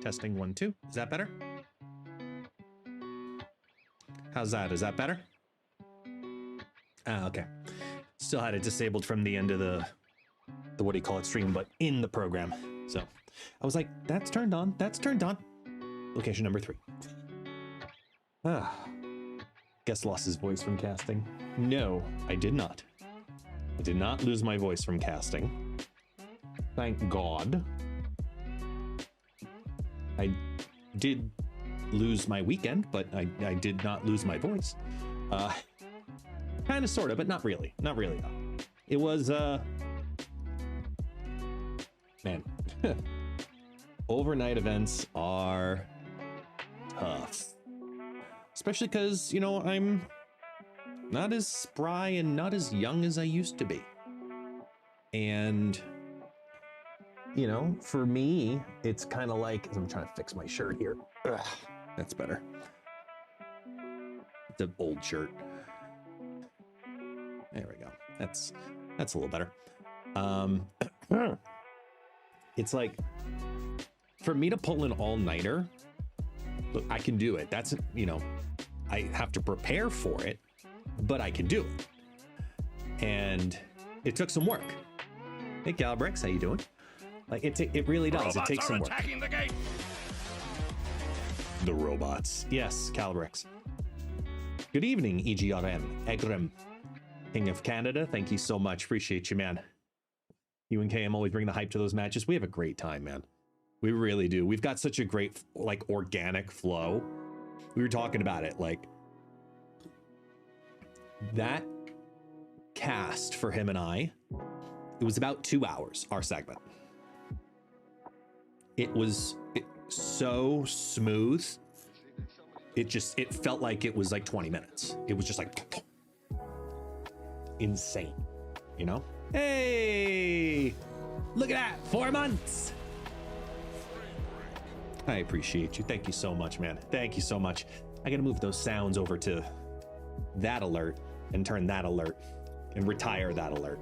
Testing 1, 2. Is that better? How's that? Is that better? Ah, okay. Still had it disabled from the end of the what do you call it, stream, but in the program. So I was like, that's turned on. That's turned on. Location number 3. Ah. Guess lost his voice from casting. No, I did not. I did not lose my voice from casting. Thank God. I did lose my weekend, but I did not lose my voice. Kind of, sort of, but not really. Not really, though. It was, man. Overnight events are tough. Especially because, you know, I'm not as spry and not as young as I used to be. And, you know, for me, it's kind of like, I'm trying to fix my shirt here. Ugh, that's better. The old shirt. There we go. That's a little better. It's like, for me to pull an all-nighter, look, I can do it. That's, you know, I have to prepare for it, but I can do it. And it took some work. Hey, Galbrex, how you doing? Like, it really does. Robots, it takes some work. Attacking the gate. The robots. Yes, Calibrex. Good evening, EGRM. Egrem. King of Canada, thank you so much. Appreciate you, man. You and KM always bring the hype to those matches. We have a great time, man. We really do. We've got such a great, like, organic flow. We were talking about it, like, that cast for him and I, it was about 2 hours, our segment. It was so smooth. It felt like it was like 20 minutes. It was just like insane, you know? Hey, look at that, 4 months. I appreciate you. Thank you so much, man. Thank you so much. I gotta move those sounds over to that alert and turn that alert and retire that alert.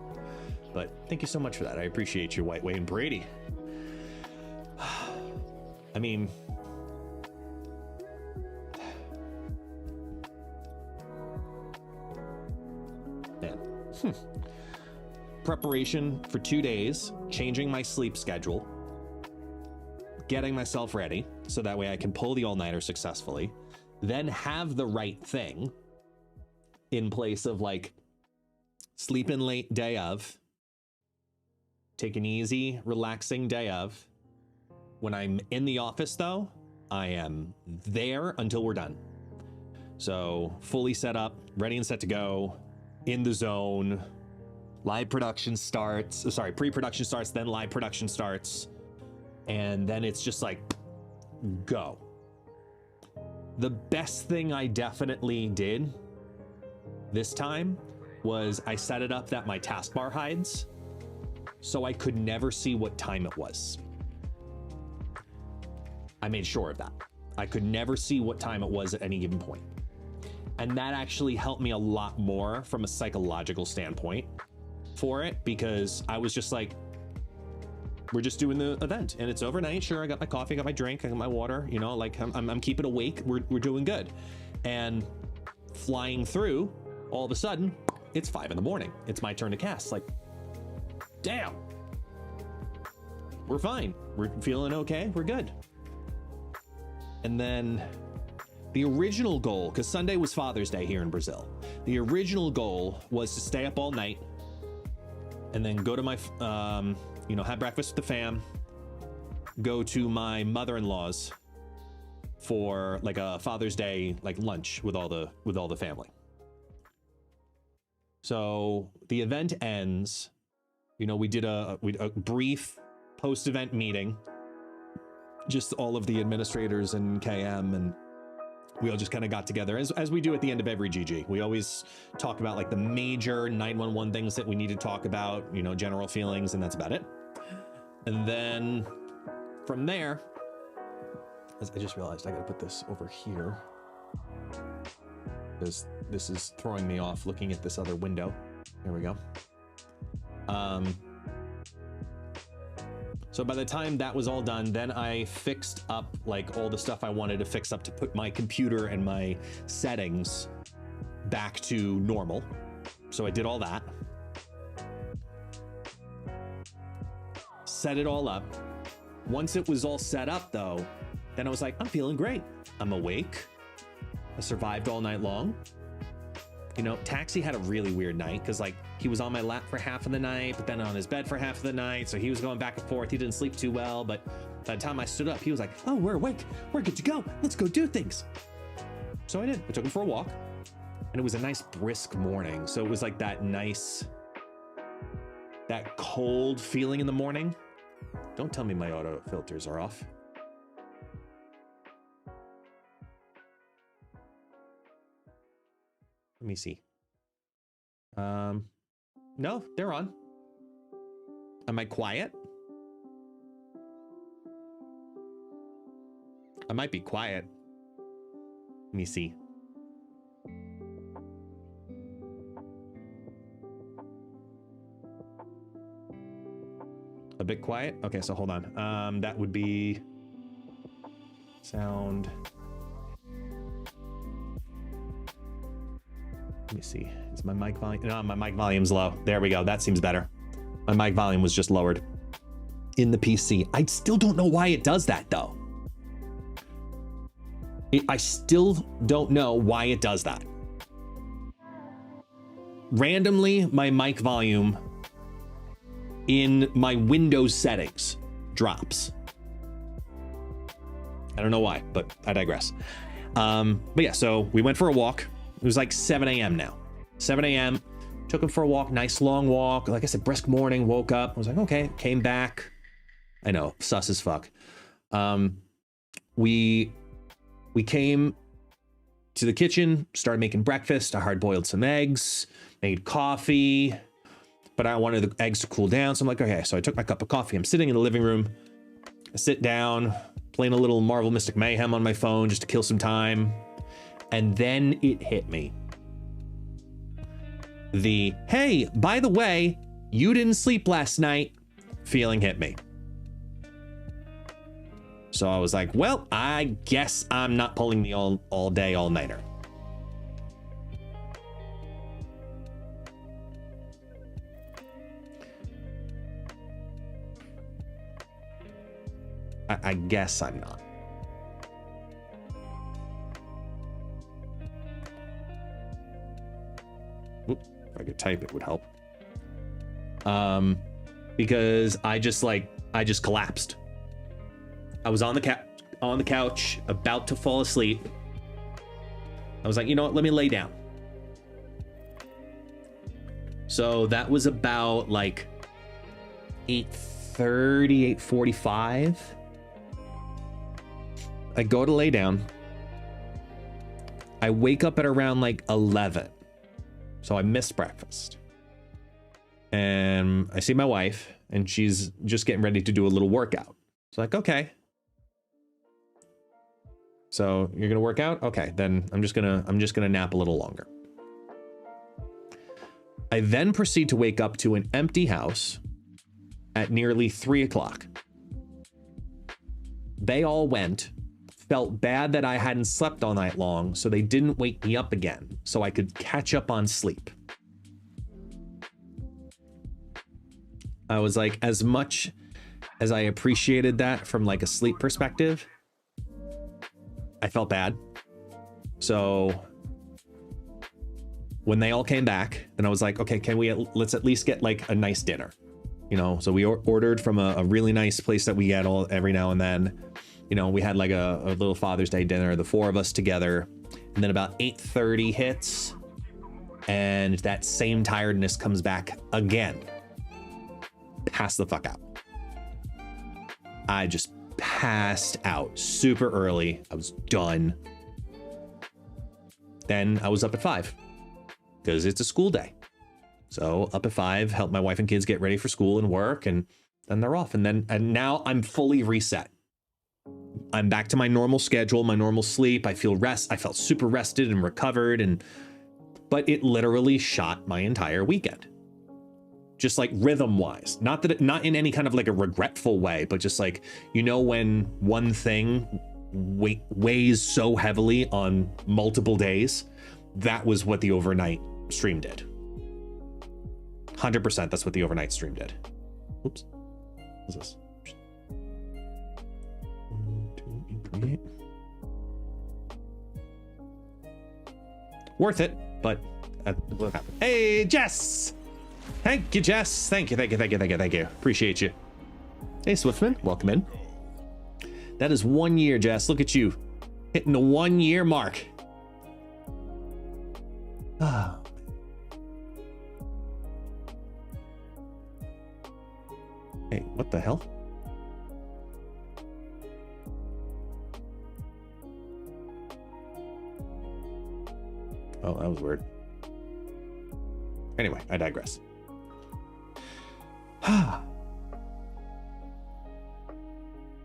But thank you so much for that. I appreciate you, White Wayne Brady. I mean, man. Preparation for 2 days, changing my sleep schedule, getting myself ready so that way I can pull the all-nighter successfully, then have the right thing in place of like sleep in late day of, take an easy, relaxing day of. When I'm in the office though, I am there until we're done. So fully set up, ready and set to go, in the zone. Live production starts, sorry, pre-production starts, then live production starts. And then it's just like, go. The best thing I definitely did this time was I set it up that my taskbar hides, so I could never see what time it was. I made sure of that. I could never see what time it was at any given point. And that actually helped me a lot more from a psychological standpoint for it, because I was just like, we're just doing the event and it's overnight. Sure, I got my coffee, I got my drink, I got my water, you know, like I'm keeping awake. We're doing good. And flying through, all of a sudden, it's 5 in the morning. It's my turn to cast. Like, damn, we're fine. We're feeling okay. We're good. And then the original goal, because Sunday was Father's Day here in Brazil, the original goal was to stay up all night and then go to my, you know, have breakfast with the fam, go to my mother-in-law's for like a Father's Day, like lunch with all the family. So the event ends, you know, we did a brief post-event meeting, just all of the administrators and KM, and we all just kind of got together as we do at the end of every GG. We always talk about like the major 911 things that we need to talk about, you know, general feelings, and that's about it. And then from there, I just realized I gotta put this over here because this is throwing me off looking at this other window. There we go. So by the time that was all done, then I fixed up like all the stuff I wanted to fix up to put my computer and my settings back to normal. So I did all that. Set it all up. Once it was all set up though, then I was like, I'm feeling great. I'm awake. I survived all night long. You know, Taxi had a really weird night because like he was on my lap for half of the night, but then on his bed for half of the night. So he was going back and forth. He didn't sleep too well, but by the time I stood up, he was like, oh, we're awake. We're good to go. Let's go do things. So I did. I took him for a walk and it was a nice brisk morning. So it was like that nice, that cold feeling in the morning. Don't tell me my auto filters are off. Let me see. No, they're on. Am I quiet? I might be quiet. Let me see. A bit quiet? Okay, so hold on. That would be sound. Let me see. Is my mic volume? No, my mic volume's low. There we go. That seems better. My mic volume was just lowered in the PC. I still don't know why it does that though. I still don't know why it does that. Randomly, my mic volume in my Windows settings drops. I don't know why, but I digress. But yeah, so we went for a walk. It was like 7 a.m. now. 7 a.m. Took him for a walk, nice long walk. Like I said, brisk morning, woke up. I was like, okay, came back. I know, sus as fuck. We came to the kitchen, started making breakfast. I hard boiled some eggs, made coffee, but I wanted the eggs to cool down. So I'm like, okay, so I took my cup of coffee. I'm sitting in the living room. I sit down, playing a little Marvel Mystic Mayhem on my phone just to kill some time. And then it hit me. The, hey, by the way, you didn't sleep last night feeling hit me. So I was like, well, I guess I'm not pulling the all day, all nighter. I guess I'm not. Oop, if I could type, it would help. Because I just collapsed. I was on the couch, about to fall asleep. I was like, you know what? Let me lay down. So that was about like 8:30, 8:45. I go to lay down. I wake up at around like 11. So I missed breakfast. And I see my wife and she's just getting ready to do a little workout. It's like, okay. So you're gonna work out? Okay, then I'm just gonna nap a little longer. I then proceed to wake up to an empty house at nearly 3 o'clock. They all went, felt bad that I hadn't slept all night long, so they didn't wake me up again, so I could catch up on sleep. I was like, as much as I appreciated that from like a sleep perspective, I felt bad. So when they all came back, then I was like, okay, let's at least get like a nice dinner, you know? So we ordered from a really nice place that we get every now and then. You know, we had like a little Father's Day dinner, the four of us together. And then about 8:30 hits and that same tiredness comes back again. Pass the fuck out. I just passed out super early. I was done. Then I was up at 5 because it's a school day. So up at 5, help my wife and kids get ready for school and work, and then they're off. And now I'm fully reset. I'm back to my normal schedule, my normal sleep. I felt super rested and recovered, but it literally shot my entire weekend. just like rhythm wise. Not in any kind of like a regretful way, but just like, you know, when one thing weighs so heavily on multiple days, that was what the overnight stream did. 100%, that's what the overnight stream did. Oops. What's this? 1, 2, 8, 8. Worth it, but what happened? Hey, Jess! Thank you, Jess. Thank you. Appreciate you. Hey, Swiftman, welcome in. That is 1 year, Jess. Look at you, hitting the 1 year mark. Ah. Hey, what the hell? Oh, that was weird. Anyway, I digress.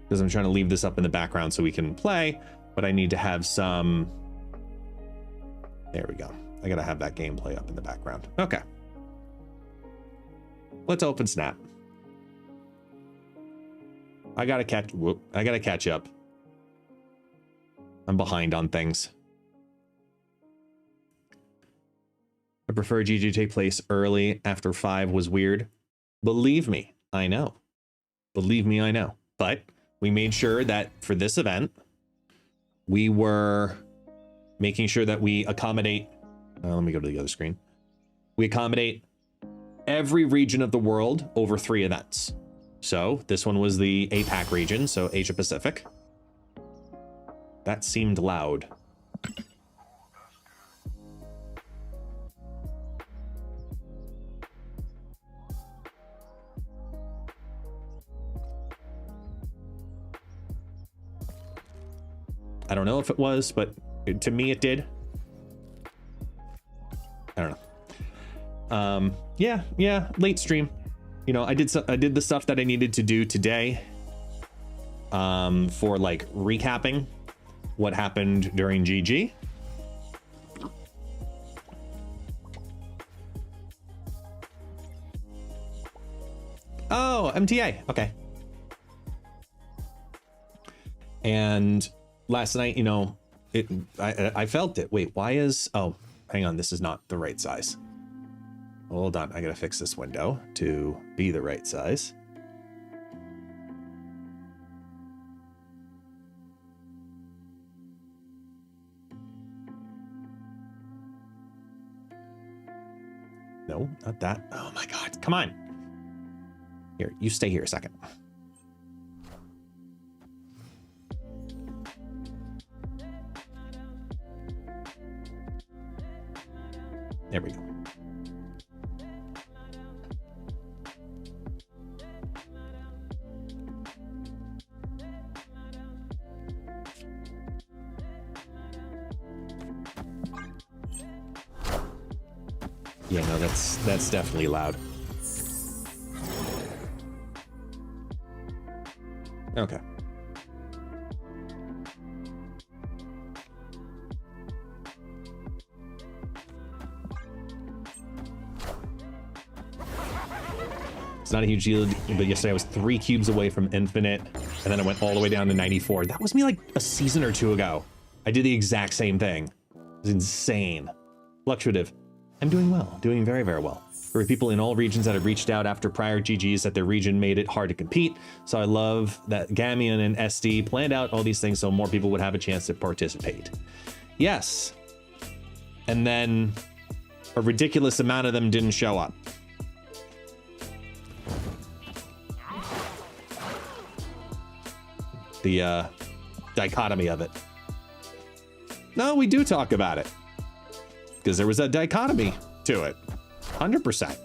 Because I'm trying to leave this up in the background so we can play, but I need to have some... There we go. I gotta have that gameplay up in the background. Okay. Let's open Snap. I gotta catch up. I'm behind on things. I prefer GG to take place early after 5 was weird. Believe me, I know. Believe me, I know. But we made sure that for this event, we were making sure that we accommodate... let me go to the other screen. We accommodate every region of the world over 3 events. So this one was the APAC region, so Asia Pacific. That seemed loud. I don't know if it was, but to me it did. I don't know. Yeah, late stream. You know, I did the stuff that I needed to do today for like recapping what happened during GG. Oh, MTA. Okay. And last night, you know, I felt it. Wait, why is... Oh, hang on. This is not the right size. Hold on. I got to fix this window to be the right size. No, not that. Oh my God. Come on. Here, you stay here a second. There we go. Yeah, no, that's definitely loud. Okay. It's not a huge deal, but yesterday I was 3 cubes away from infinite, and then I went all the way down to 94. That was me like a season or 2 ago. I did the exact same thing. It was insane. Fluctuative. I'm doing well, doing very, very well. There were people in all regions that have reached out after prior GGs that their region made it hard to compete. So I love that Gamion and SD planned out all these things so more people would have a chance to participate. Yes. And then a ridiculous amount of them didn't show up. The dichotomy of it. No, we do talk about it. Because there was a dichotomy to it. 100%.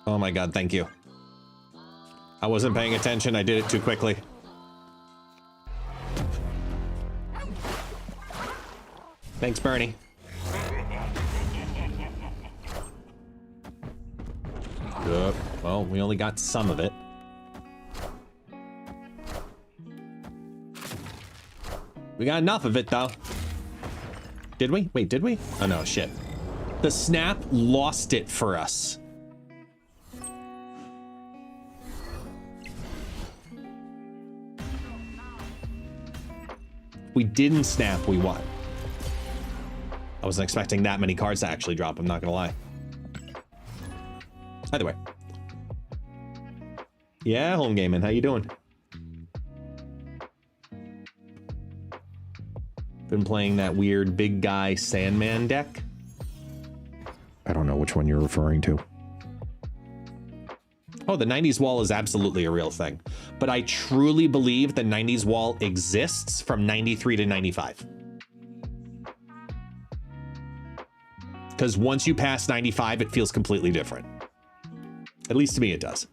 Oh my god, thank you. I wasn't paying attention, I did it too quickly. Thanks, Bernie. Well, we only got some of it. We got enough of it, though. Did we? Wait, did we? Oh, no, shit. The snap lost it for us. We didn't snap, we won. I wasn't expecting that many cards to actually drop, I'm not gonna lie. Either way. Yeah, home gaming, how you doing? Been playing that weird big guy Sandman deck. I don't know which one you're referring to. Oh, the 90s wall is absolutely a real thing. But I truly believe the 90s wall exists from 93 to 95. Because once you pass 95, it feels completely different. At least to me, it does.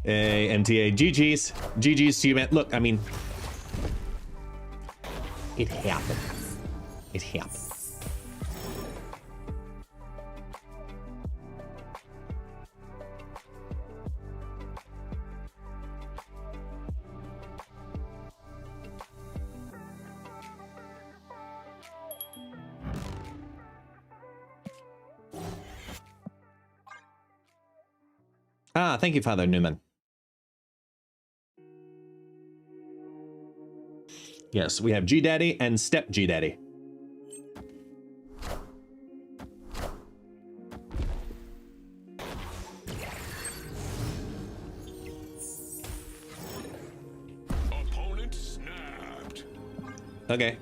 Hey, MTA, GG's. GG's to you, man. Look, I mean, it happens. It happens. Ah, thank you, Father Newman. Yes, we have G-Daddy and Step G-Daddy. Opponent snapped. Okay.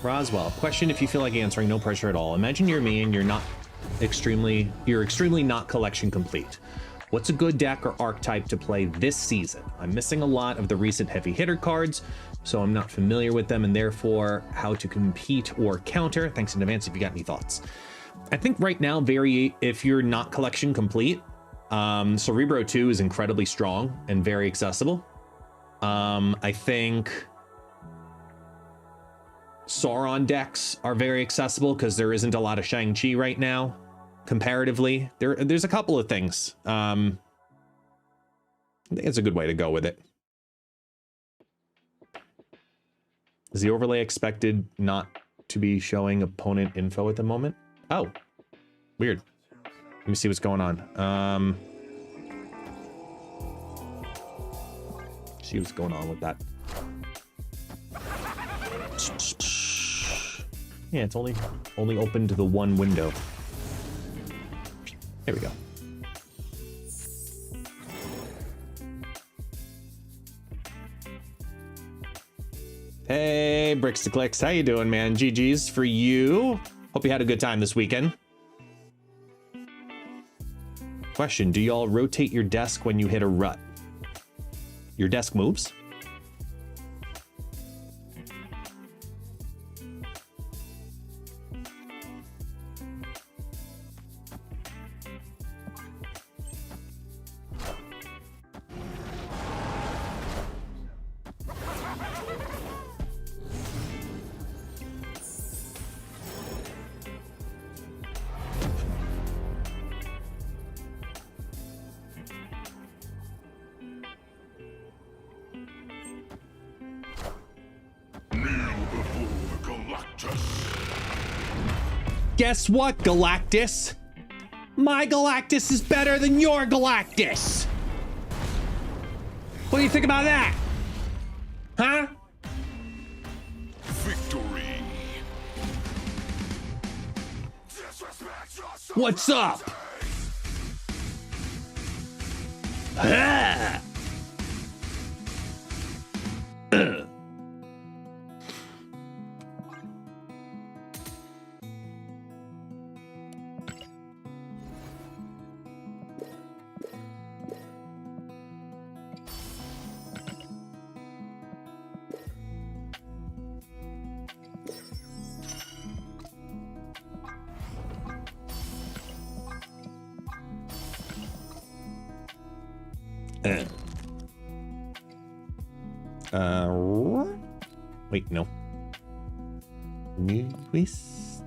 Roswell, question if you feel like answering, no pressure at all. Imagine you're me and you're extremely not collection complete. What's a good deck or archetype to play this season? I'm missing a lot of the recent heavy hitter cards, so I'm not familiar with them and therefore how to compete or counter. Thanks in advance if you got any thoughts. I think right now, if you're not collection complete, Cerebro 2 is incredibly strong and very accessible. I think Sauron decks are very accessible because there isn't a lot of Shang-Chi right now. Comparatively, there's a couple of things. I think it's a good way to go with it. Is the overlay expected not to be showing opponent info at the moment? Oh, weird. Let me see what's going on. See what's going on with that. Yeah, it's only open to the one window. There we go. Hey, Bricks to Clicks, how you doing, man? GG's for you. Hope you had a good time this weekend. Question, do y'all rotate your desk when you hit a rut? Your desk moves? Guess what, Galactus? My Galactus is better than your Galactus. What do you think about that? Huh? Victory. What's up? Ah! Wait, no. New twist.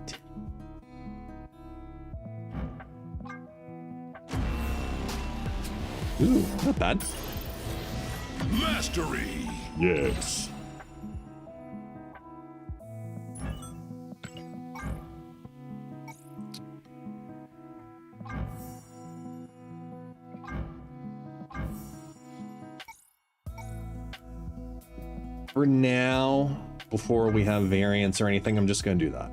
Ooh, not bad. Mastery. Yes. For now, before we have variants or anything, I'm just going to do that.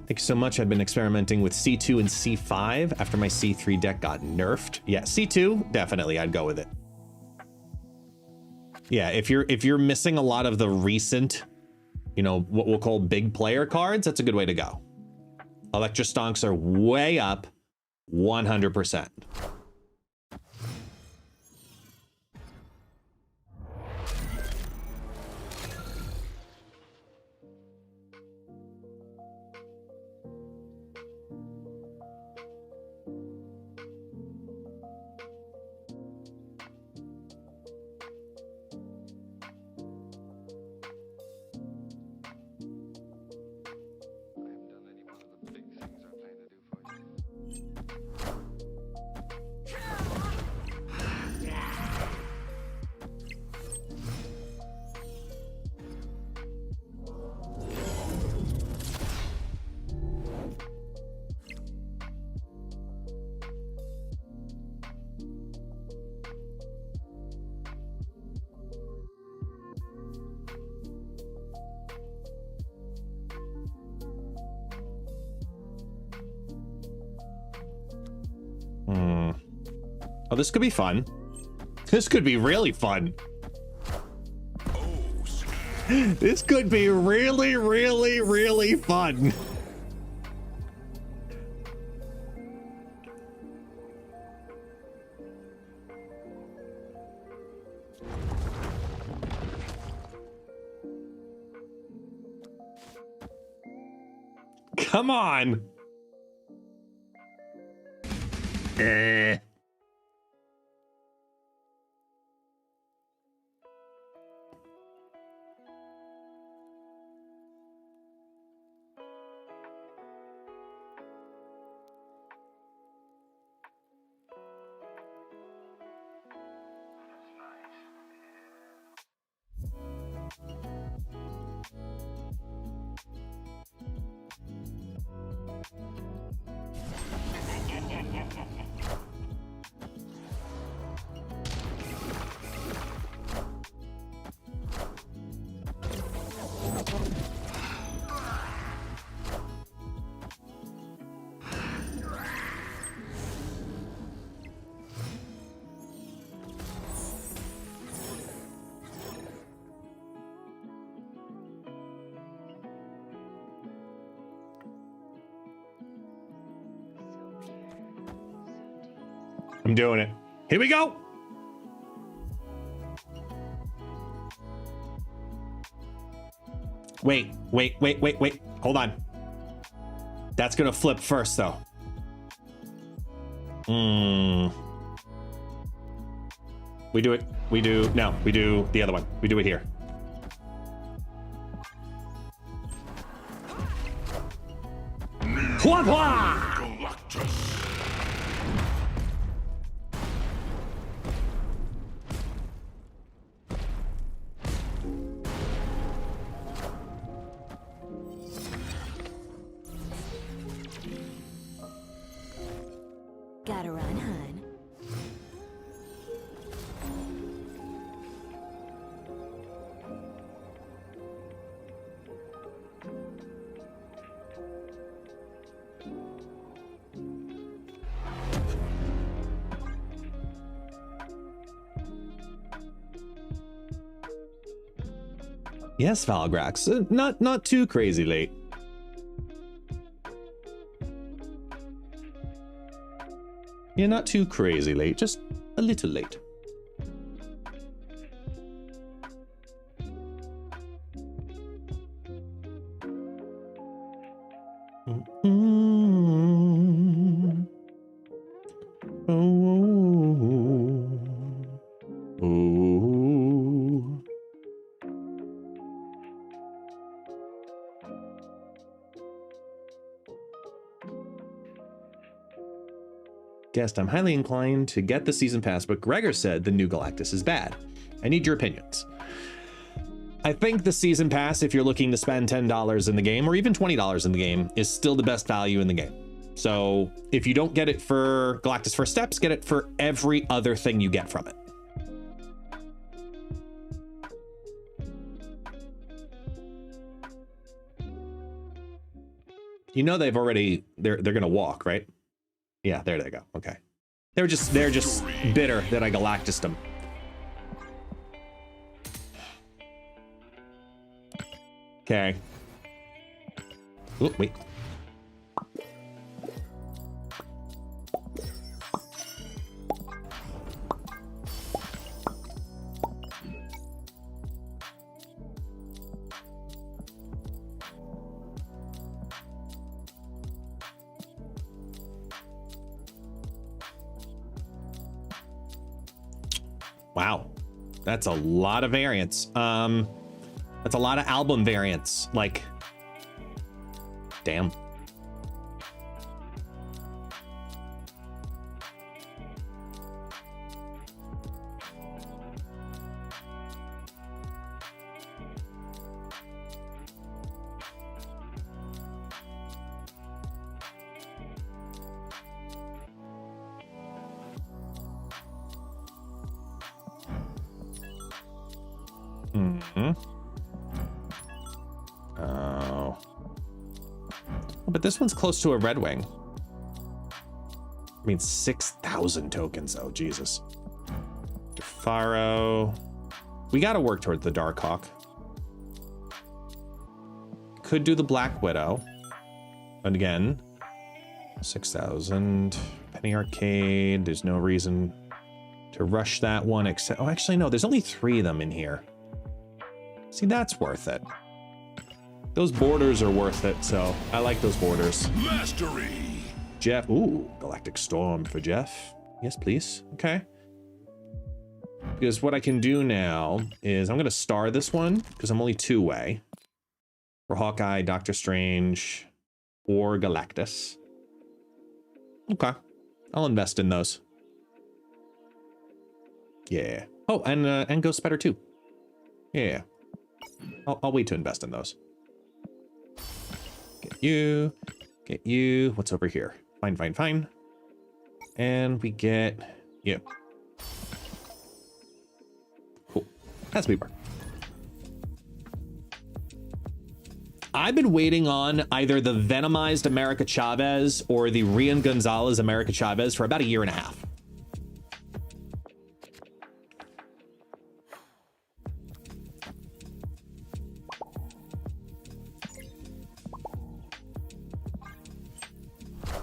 Thank you so much. I've been experimenting with C2 and C5 after my C3 deck got nerfed. Yeah, C2, definitely, I'd go with it. Yeah, if you're missing a lot of the recent, you know, what we'll call big player cards, that's a good way to go. Electrostonks are way up 100%. Oh, this could be fun. This could be really fun. This could be really, really, really fun. Come on. I'm doing it. Here we go. Wait. Hold on. That's gonna flip first, though. We do it. We do the other one. We do it here. Hua hua! Gotta run, hun. Yes, Valgrax. Not too crazy late. Yeah, not too crazy late, just a little late. Guest, I'm highly inclined to get the season pass, but Gregor said the new Galactus is bad. I need your opinions. I think the season pass, if you're looking to spend $10 in the game or even $20 in the game, is still the best value in the game. So if you don't get it for Galactus First Steps, get it for every other thing you get from it. You know they've already they're gonna walk, right? Yeah, there they go. Okay. They're just bitter that I Galactused them. Okay. Oh, wait. Wow, that's a lot of variants. That's a lot of album variants. Like, damn. Oh. But this one's close to a Red Wing. I mean, 6,000. 1,000 tokens, though. Jesus. Faro. We got to work towards the Darkhawk. Could do the Black Widow. And again, 6,000. Penny Arcade. There's no reason to rush that one, except... Oh, actually, no. There's only 3 of them in here. See, that's worth it. Those borders are worth it, so I like those borders. Mastery. Jeff. Ooh, Galactic Storm for Jeff. Yes, please. Okay. Because what I can do now is I'm going to star this one because I'm only 2-way. For Hawkeye, Doctor Strange, or Galactus. Okay. I'll invest in those. Yeah. Oh, and Ghost Spider too. Yeah. I'll wait to invest in those. Get you. Get you. What's over here? Fine, fine, fine. And we get you. Cool. As we were. I've been waiting on either the Venomized America Chavez or the Rian Gonzalez America Chavez for about 1.5 years.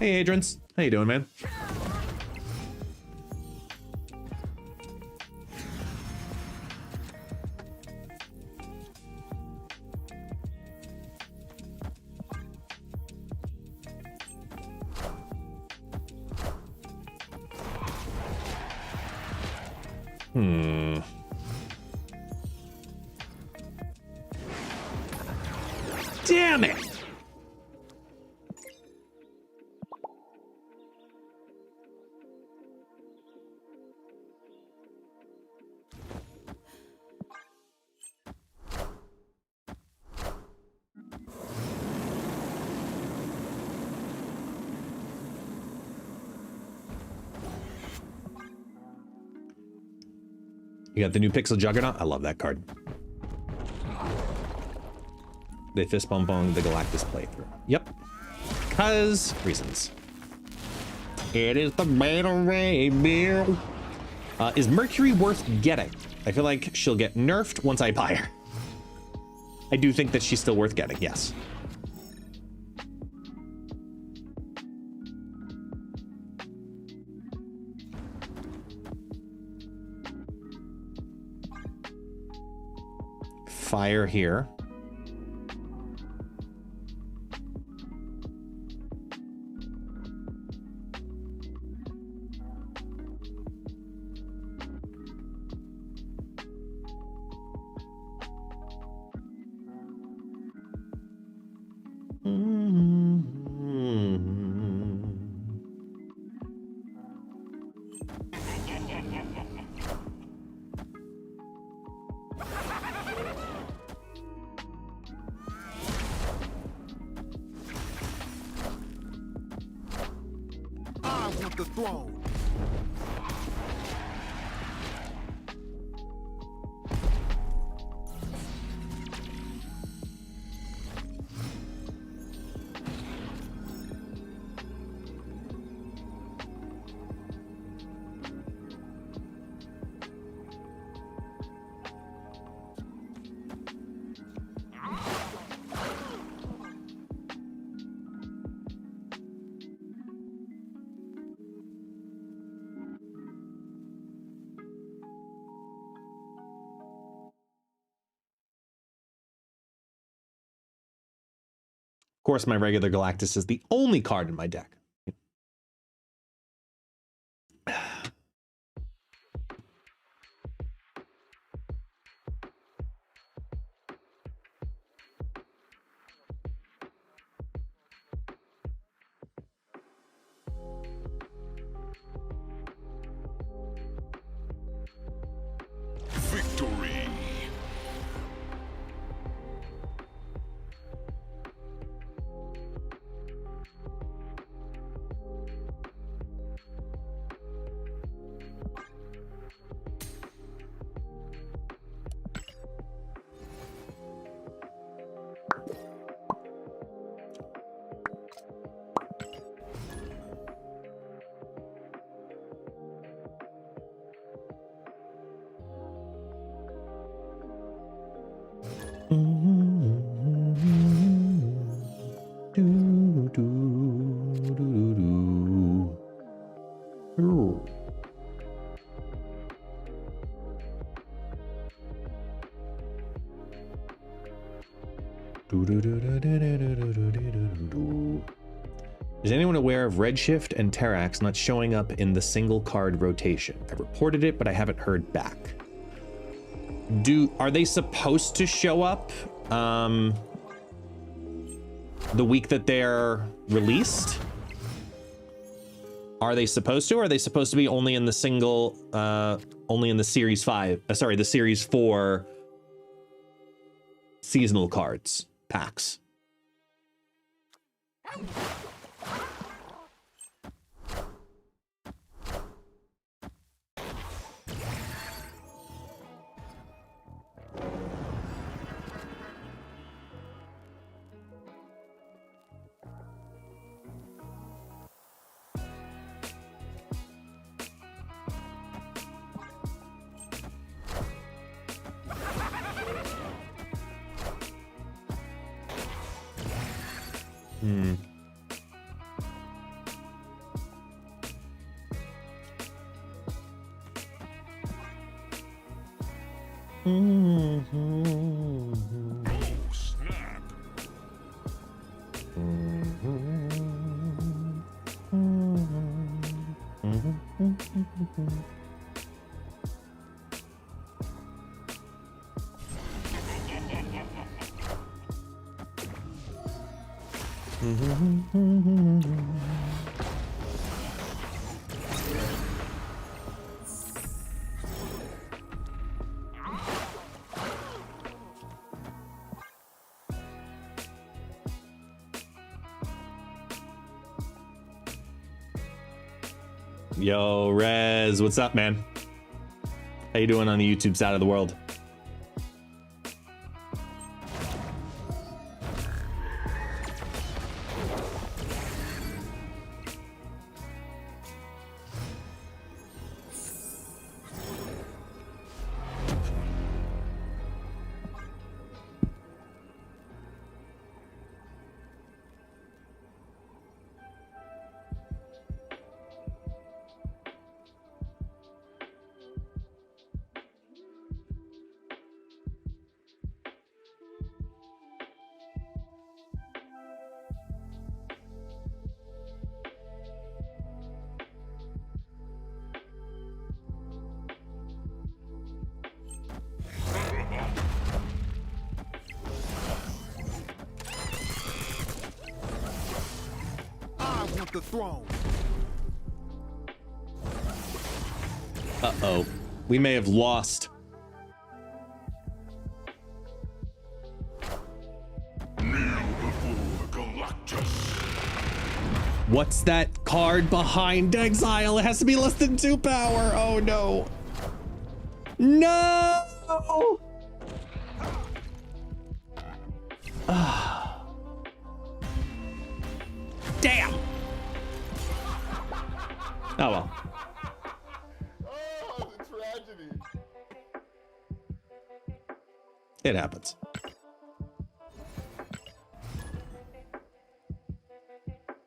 Hey, Adrians. How you doing, man? Damn it! You got the new Pixel Juggernaut? I love that card. They fist bump on the Galactus playthrough. Yep. Cause reasons. It is the Beta Ray Bill. Is Mercury worth getting? I feel like she'll get nerfed once I buy her. I do think that she's still worth getting, yes. Fire here. The throne. Of course, my regular Galactus is the only card in my deck. Victory. Is anyone aware of Redshift and Terrax not showing up in the single card rotation? I reported it, but I haven't heard back. Are they supposed to show up the week that they're released? Are they supposed to, or are they supposed to be only in the single, only in the Series 5, sorry, the Series 4 seasonal cards, packs? Hmm. Yo, Rez, what's up, man? How you doing on the YouTube side of the world? The throne. Uh-oh. We may have lost. Kneel before Galactus. What's that card behind Exile? It has to be less than 2 power. Oh no. No! Damn! Oh well. Oh, the tragedy. It happens.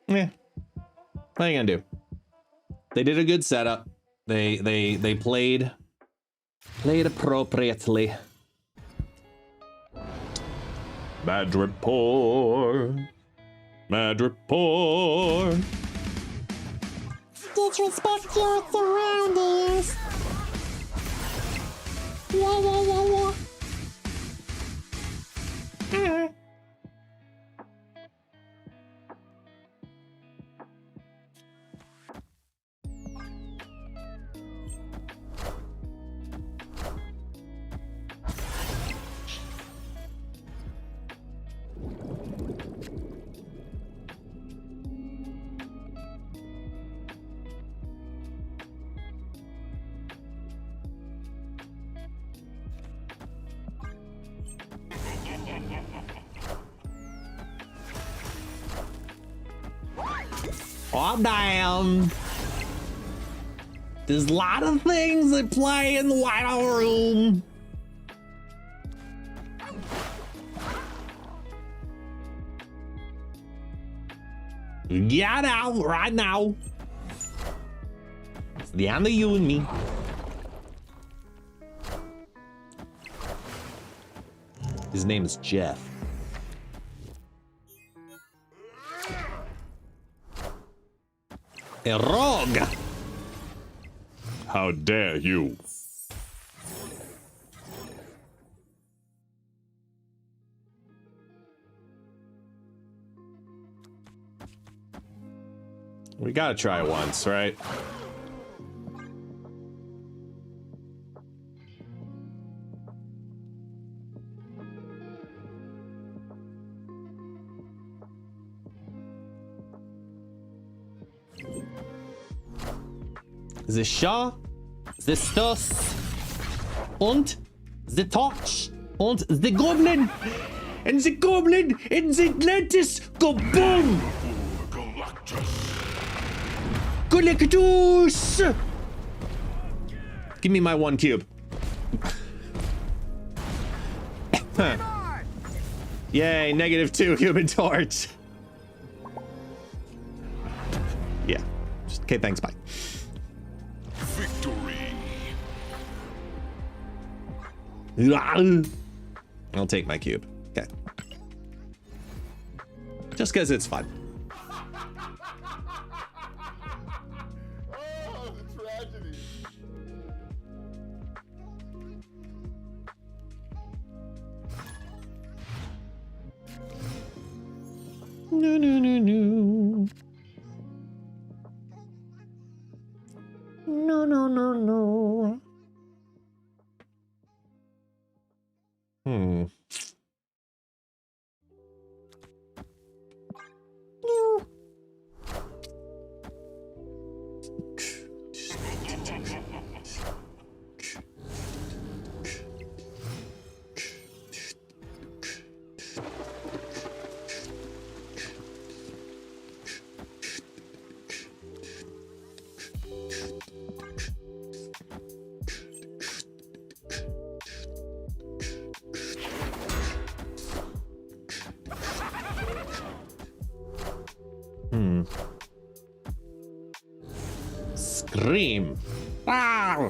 Yeah. What are you gonna do? They did a good setup. They played appropriately. Bad report. Bad report. Disrespect your surroundings. Yeah. Oh damn! There's a lot of things that play in the White Room. Get out right now. It's the end of you and me. His name is Jeff. A rogue! How dare you? We gotta try it once, right? The Shaw, the Stuss, und the Torch, und the Goblin, and the Goblin in the Atlantis go boom! Galactus! Give me my 1 cube. Yay, -2 human torch. Yeah. Just, okay, thanks, bye. Victory. I'll take my cube. Okay. Just because it's fun. Oh, the tragedy. No, no, no, no. No, no, no, no. Hmm. No. Scream. Ah!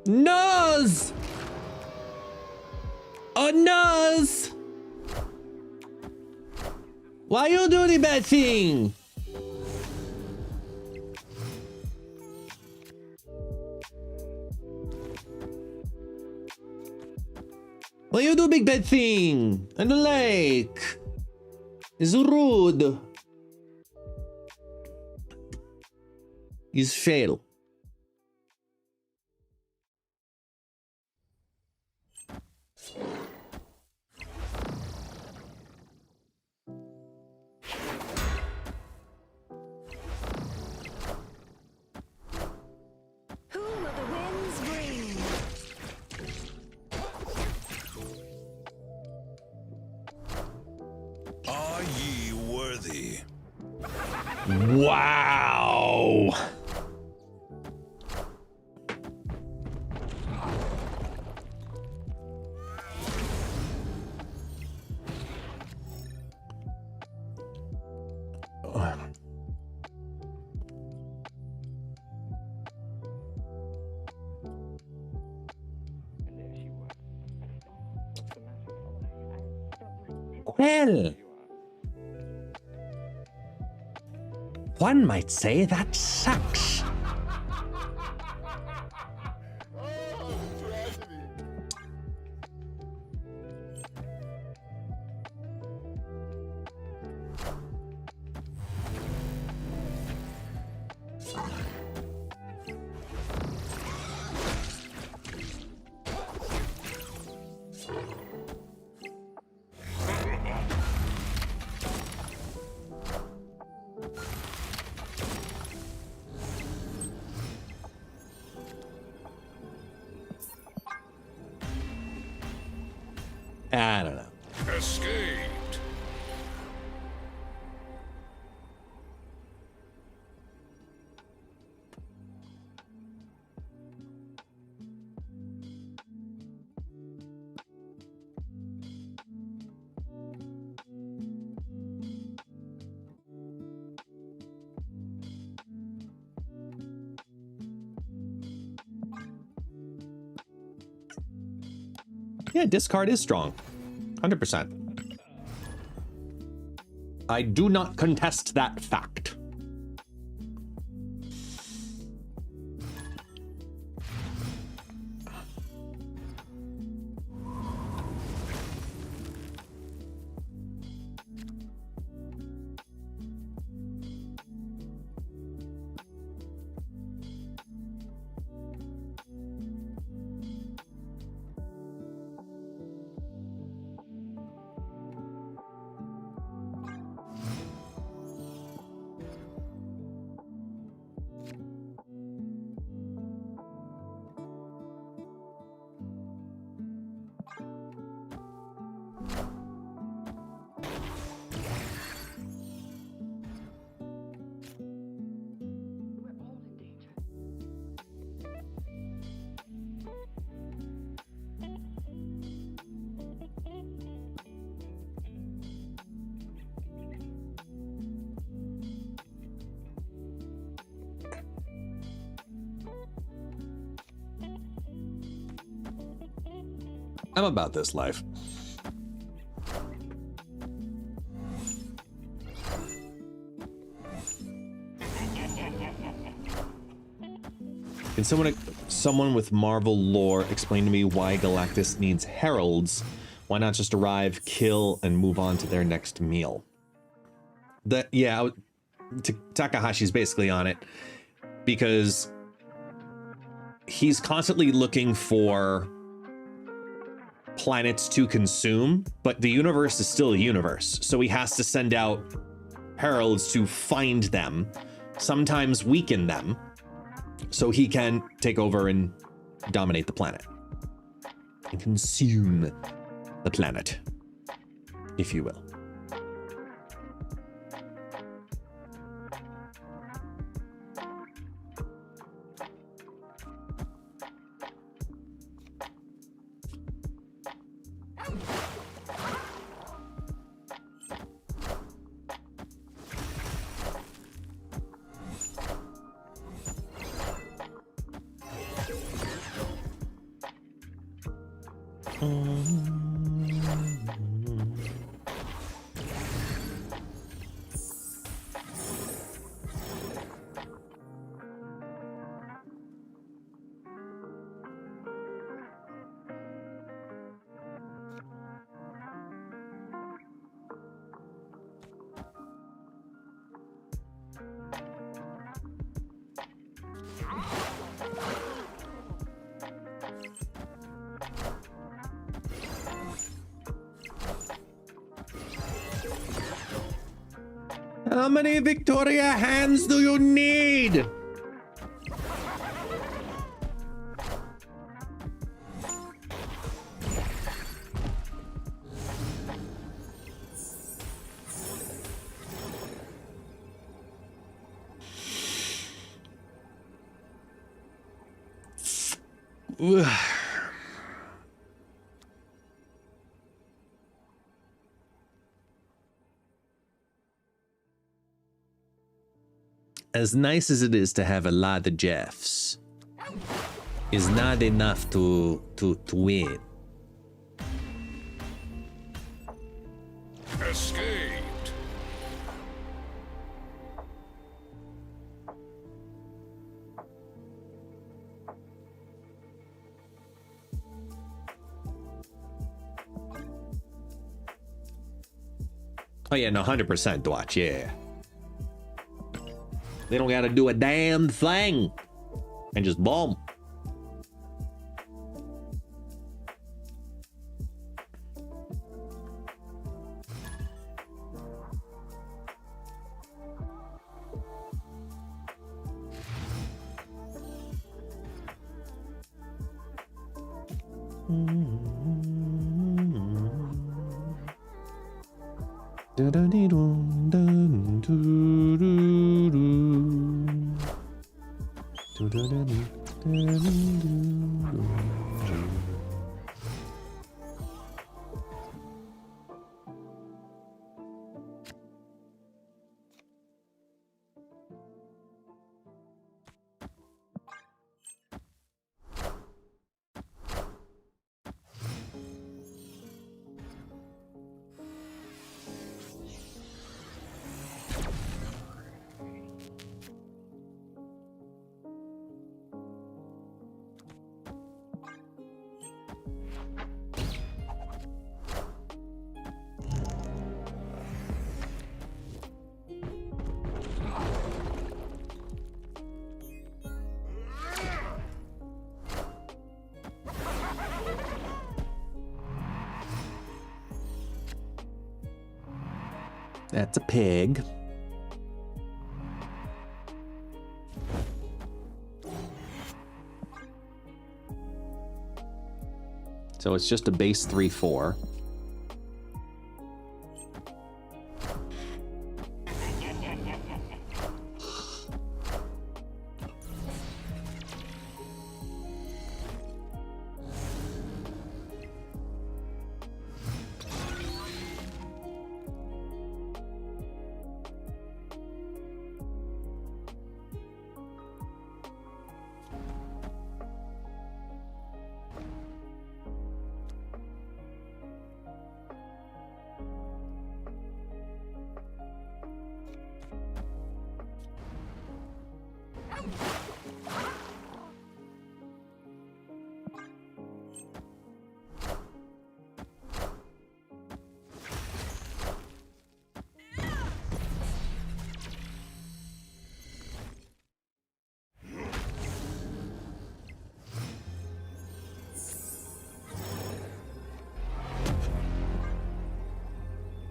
Nose! Oh, nose! Why you do the bad thing? Why you do big bad thing? On the lake. It's rude. It's fail. Who will the winds bring? Are ye worthy? Wow. Well, one might say that sucks. Oh, the tragedy. I don't know. Escaped. Yeah, discard is strong. 100%. I do not contest that fact. I'm about this life. Can someone with Marvel lore explain to me why Galactus needs heralds? Why not just arrive, kill, and move on to their next meal? Takahashi's basically on it because he's constantly looking for planets to consume, but the universe is still a universe, so he has to send out heralds to find them, sometimes weaken them, so he can take over and dominate the planet and consume the planet, if you will. How many Victoria hands do you need? As nice as it is to have a lot of Jeffs, is not enough to win. Escaped. Oh yeah, no, 100% Dwatch, yeah. They don't gotta do a damn thing. And just boom. That's a pig. So it's just a base 3/4.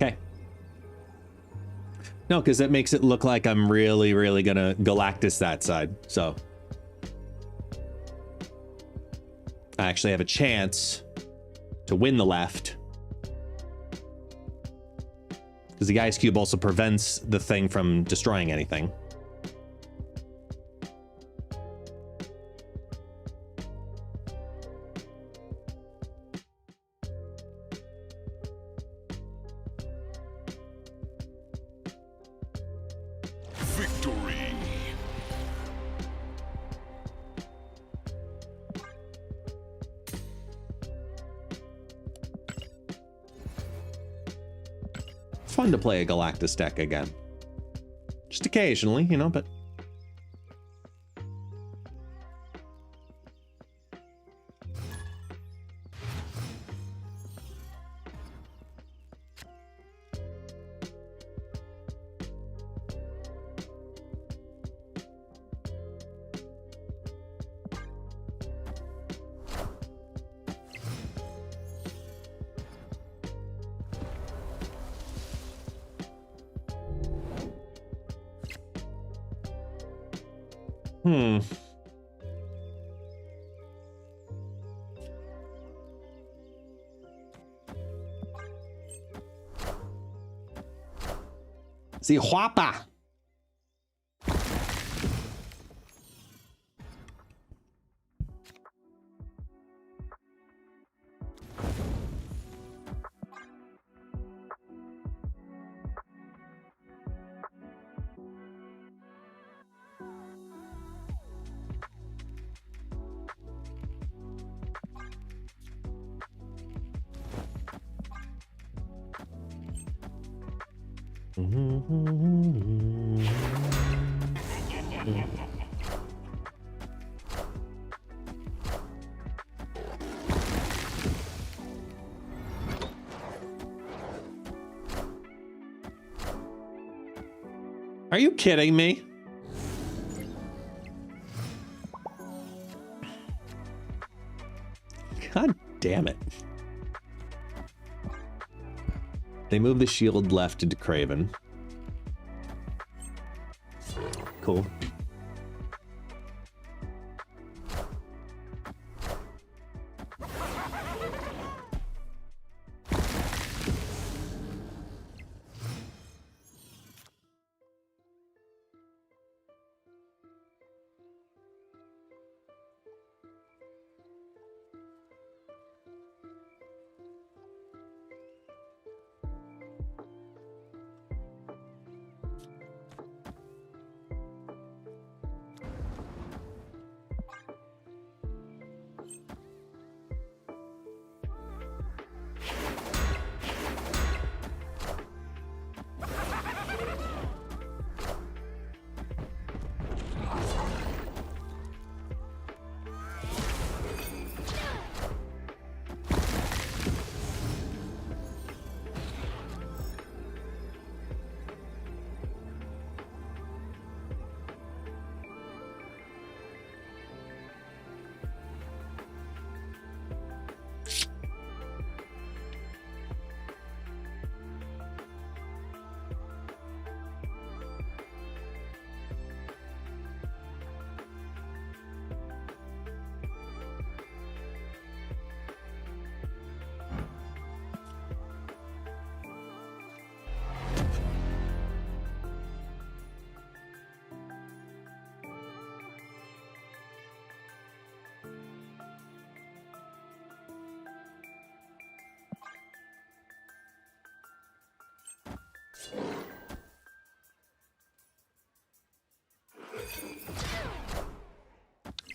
Okay. No, because that makes it look like I'm really, really gonna Galactus that side. So I actually have a chance to win the left. Because the Ice Cube also prevents the thing from destroying anything. Victory. Fun to play a Galactus deck again. Just occasionally, you know, but... See, Huapa. Are you kidding me? God damn it. They move the shield left into Craven. Cool.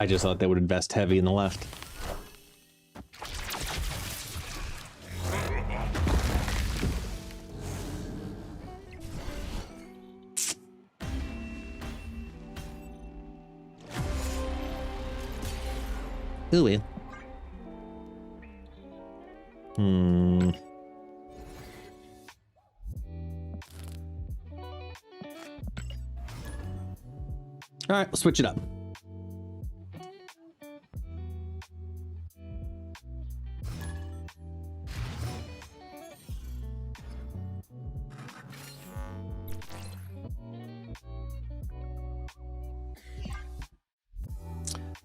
I just thought they would invest heavy in the left. Ooh, yeah. All right, we'll switch it up.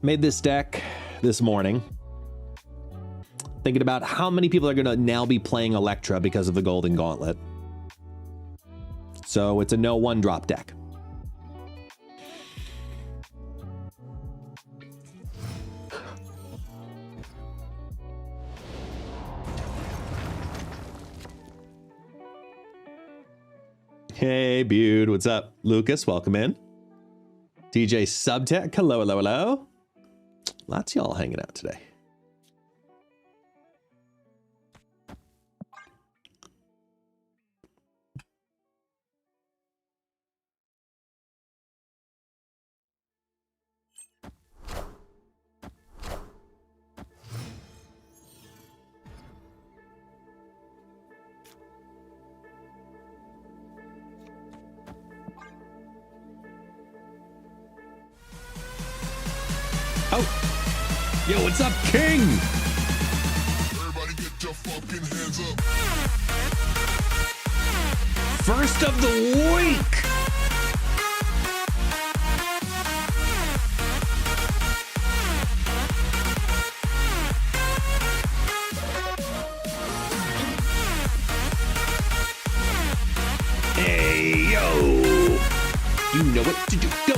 Made this deck this morning, thinking about how many people are going to now be playing Electra because of the Golden Gauntlet. So it's a no one drop deck. Hey, Bude, what's up? Lucas, welcome in. DJ Subtech, hello, hello, hello. Lots of y'all hanging out today. Oh, yo, what's up, King? Everybody get your fucking hands up. First of the week. Hey, yo. You know what to do. Go.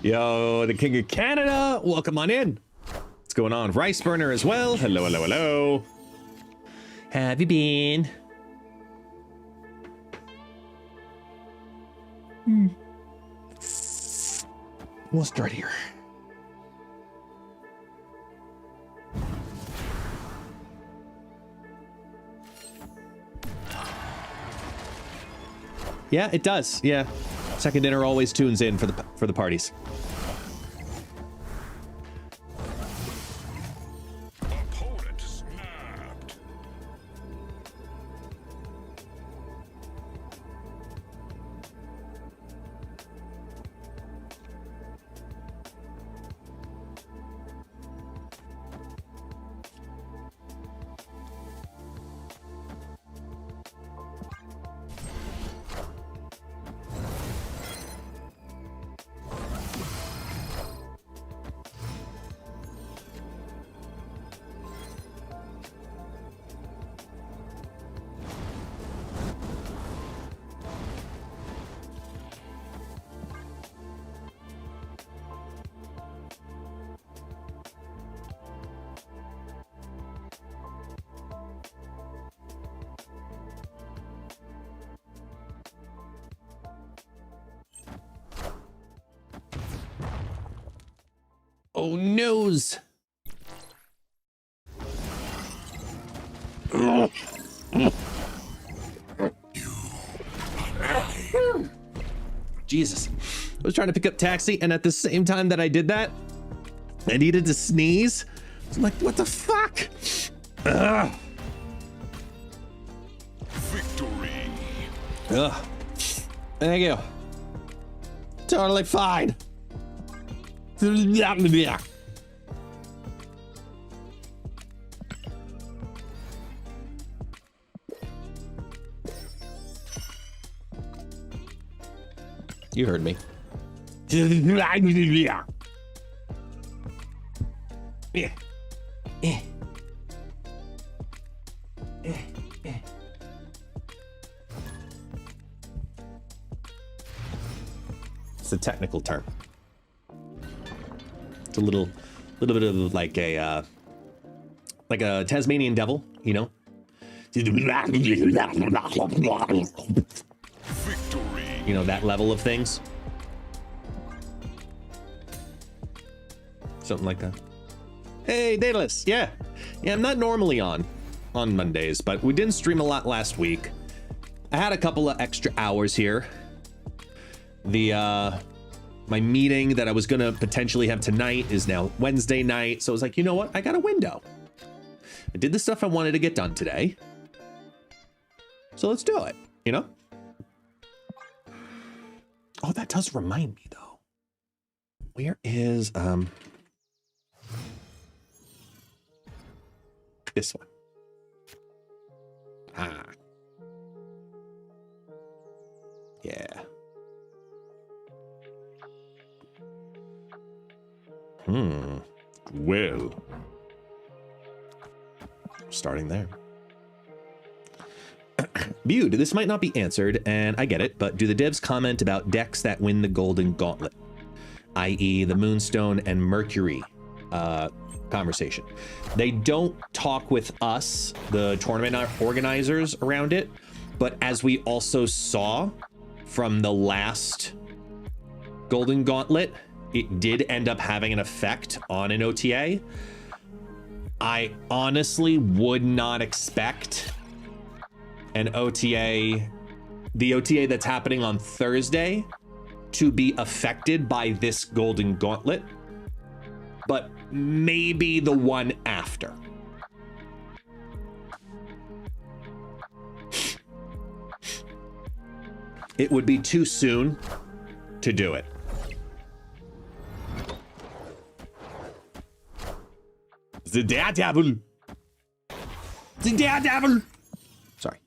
Yo, the King of Canada, welcome on in. What's going on? Rice Burner as well. Hello, hello, hello. Have you been? We'll start here. Yeah, it does. Yeah. Second dinner always tunes in for the parties. Opponent snapped. Oh, noes. Jesus. I was trying to pick up Taxi, and at the same time that I did that, I needed to sneeze. I'm like, what the fuck? Ugh. Victory. Ugh. Thank you. Totally fine. You heard me. It's a technical term. It's a little bit of like a Tasmanian devil, you know. You know, that level of things. Something like that. Hey, Daedalus. Yeah, I'm not normally on Mondays, but we didn't stream a lot last week. I had a couple of extra hours here. My meeting that I was gonna potentially have tonight is now Wednesday night, so I was like, you know what? I got a window. I did the stuff I wanted to get done today, so let's do it, you know? Oh, that does remind me, though. Where is, this one? Ah. Yeah. Well. Starting there. Viewed, this might not be answered, and I get it, but do the devs comment about decks that win the Golden Gauntlet, i.e. the Moonstone and Mercury conversation? They don't talk with us, the tournament organizers, around it, but as we also saw from the last Golden Gauntlet, it did end up having an effect on an OTA. I honestly would not expect an OTA, the OTA that's happening on Thursday, to be affected by this Golden Gauntlet, but maybe the one after. It would be too soon to do it. The Daredevil. The Daredevil. Sorry.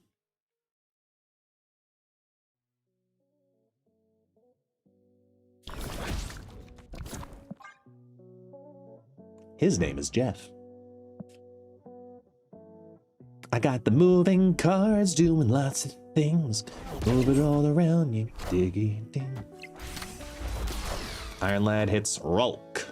His name is Jeff. I got the moving cards doing lots of things. Move it all around you. Diggy ding. Iron Lad hits Rolk.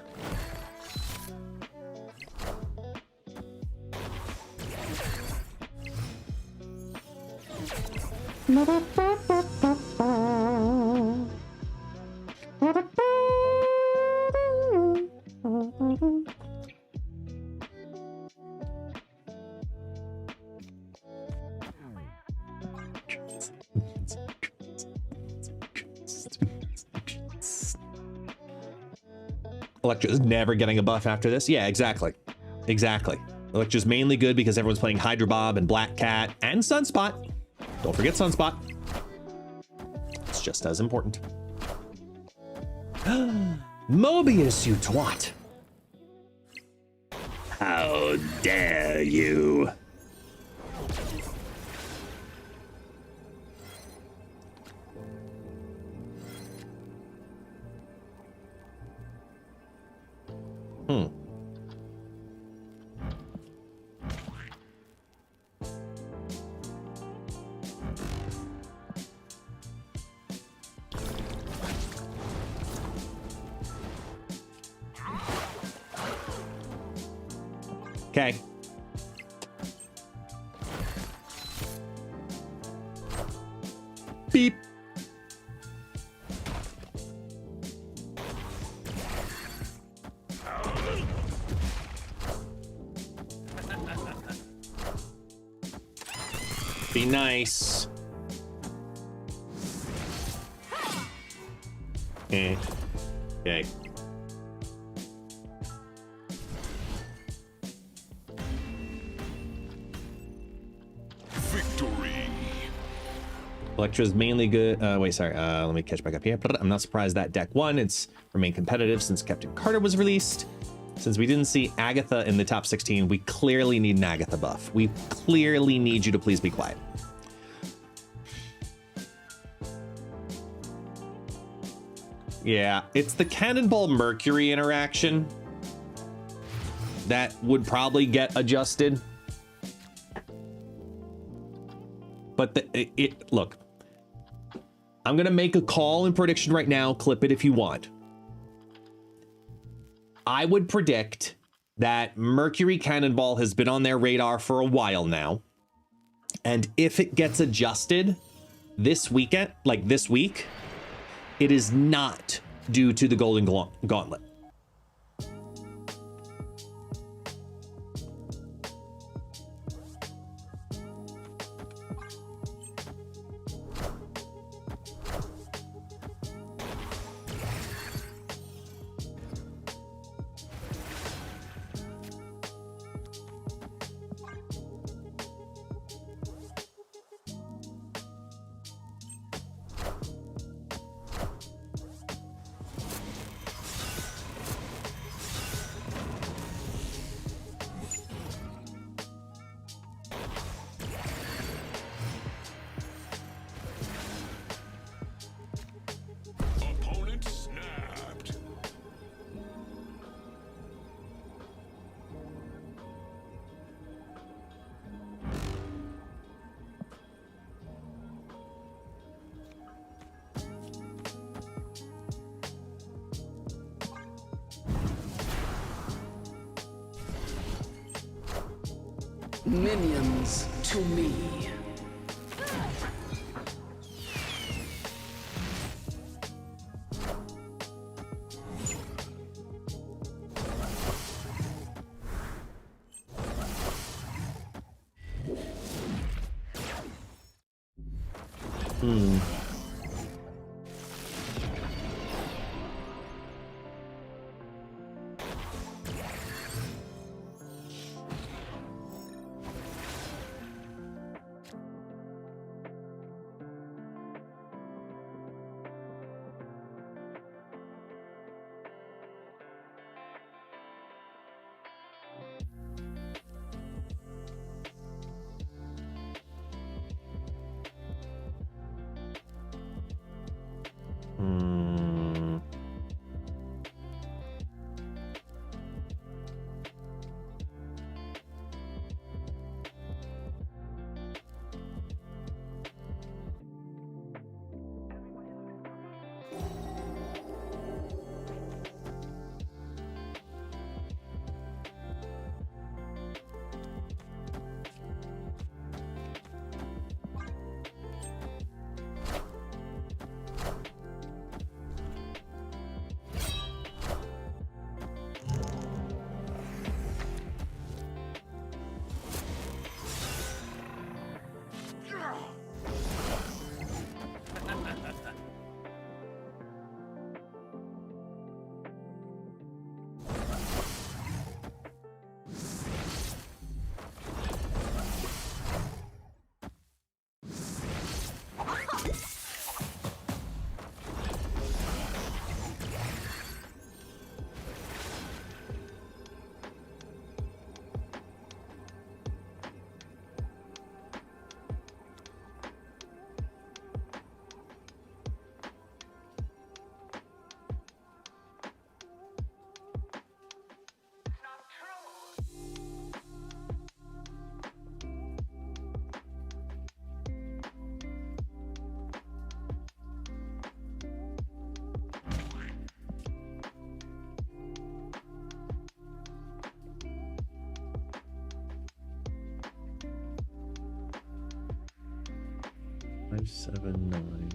Electra's never getting a buff after this. Yeah, exactly. Exactly. Electra's mainly good because everyone's playing Hydra Bob and Black Cat and Sunspot. Don't forget Sunspot. It's just as important. Mobius, you twat. How dare you? Okay. Beep. Be nice. Okay. Electra's mainly good. Wait, sorry. Let me catch back up here. I'm not surprised that deck won. It's remained competitive since Captain Carter was released. Since we didn't see Agatha in the top 16, we clearly need an Agatha buff. We clearly need you to please be quiet. Yeah, it's the Cannonball Mercury interaction that would probably get adjusted. But look, I'm gonna make a call and prediction right now. Clip it if you want. I would predict that Mercury Cannonball has been on their radar for a while now. And if it gets adjusted this weekend, like this week, it is not due to the Golden Gauntlet. Opponent snapped. Minions to me. Five, 7, 9.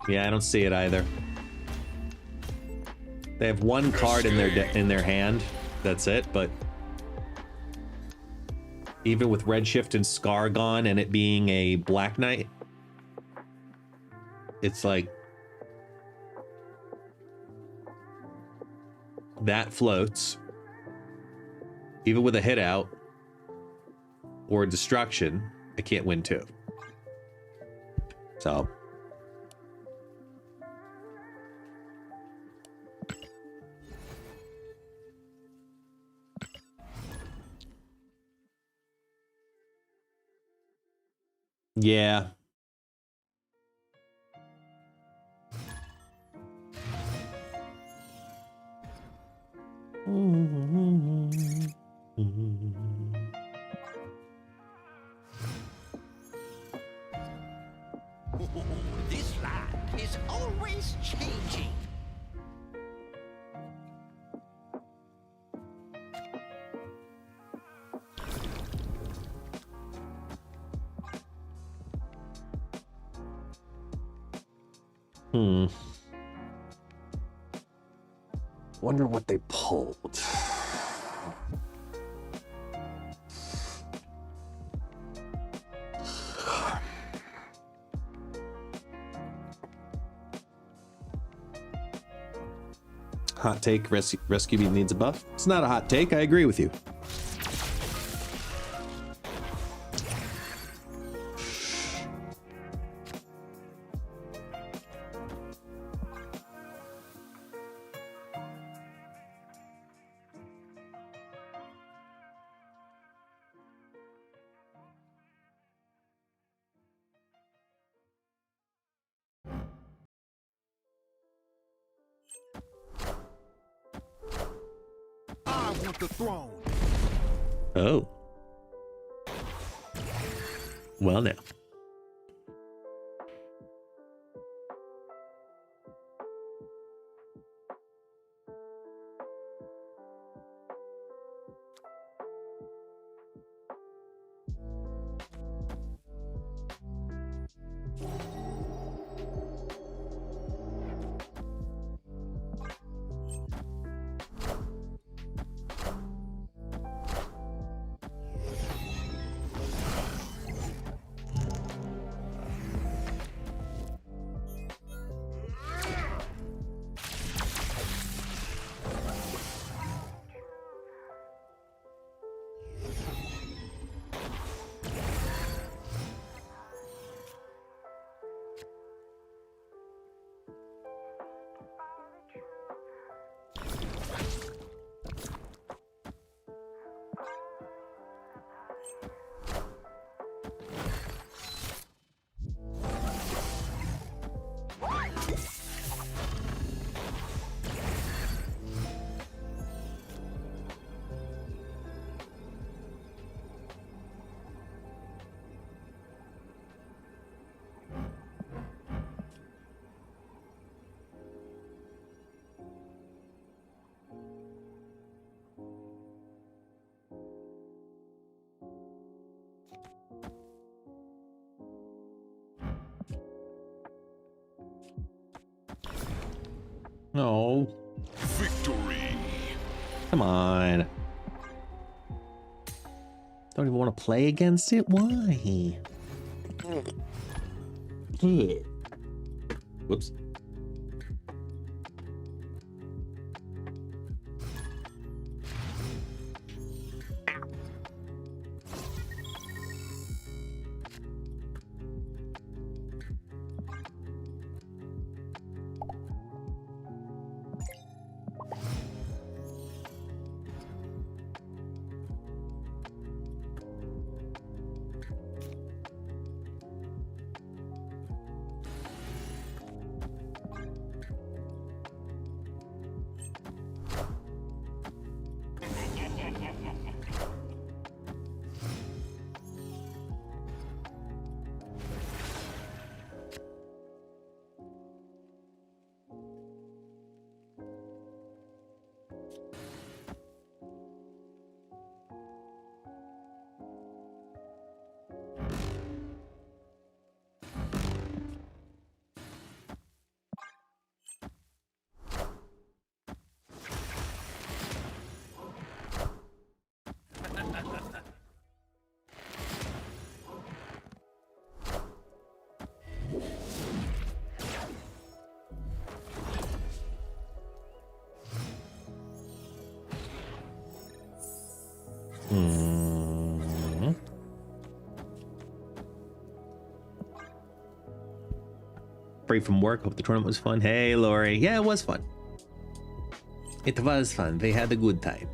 Yeah, I don't see it either. They have one card in their hand. That's it, but even with Redshift and Scar gone and it being a Black Knight, it's like that floats. Even with a hit out or a destruction, I can't win two. So yeah. This land is always changing. Wonder what they pulled. Hot take, rescue beat needs a buff. It's not a hot take, I agree with you. I want the throne. Oh. Well, now. No. Victory. Come on. Don't even want to play against it? Why? Whoops. Free from work. Hope the tournament was fun. Hey, Lori. Yeah, it was fun. It was fun. They had a good time.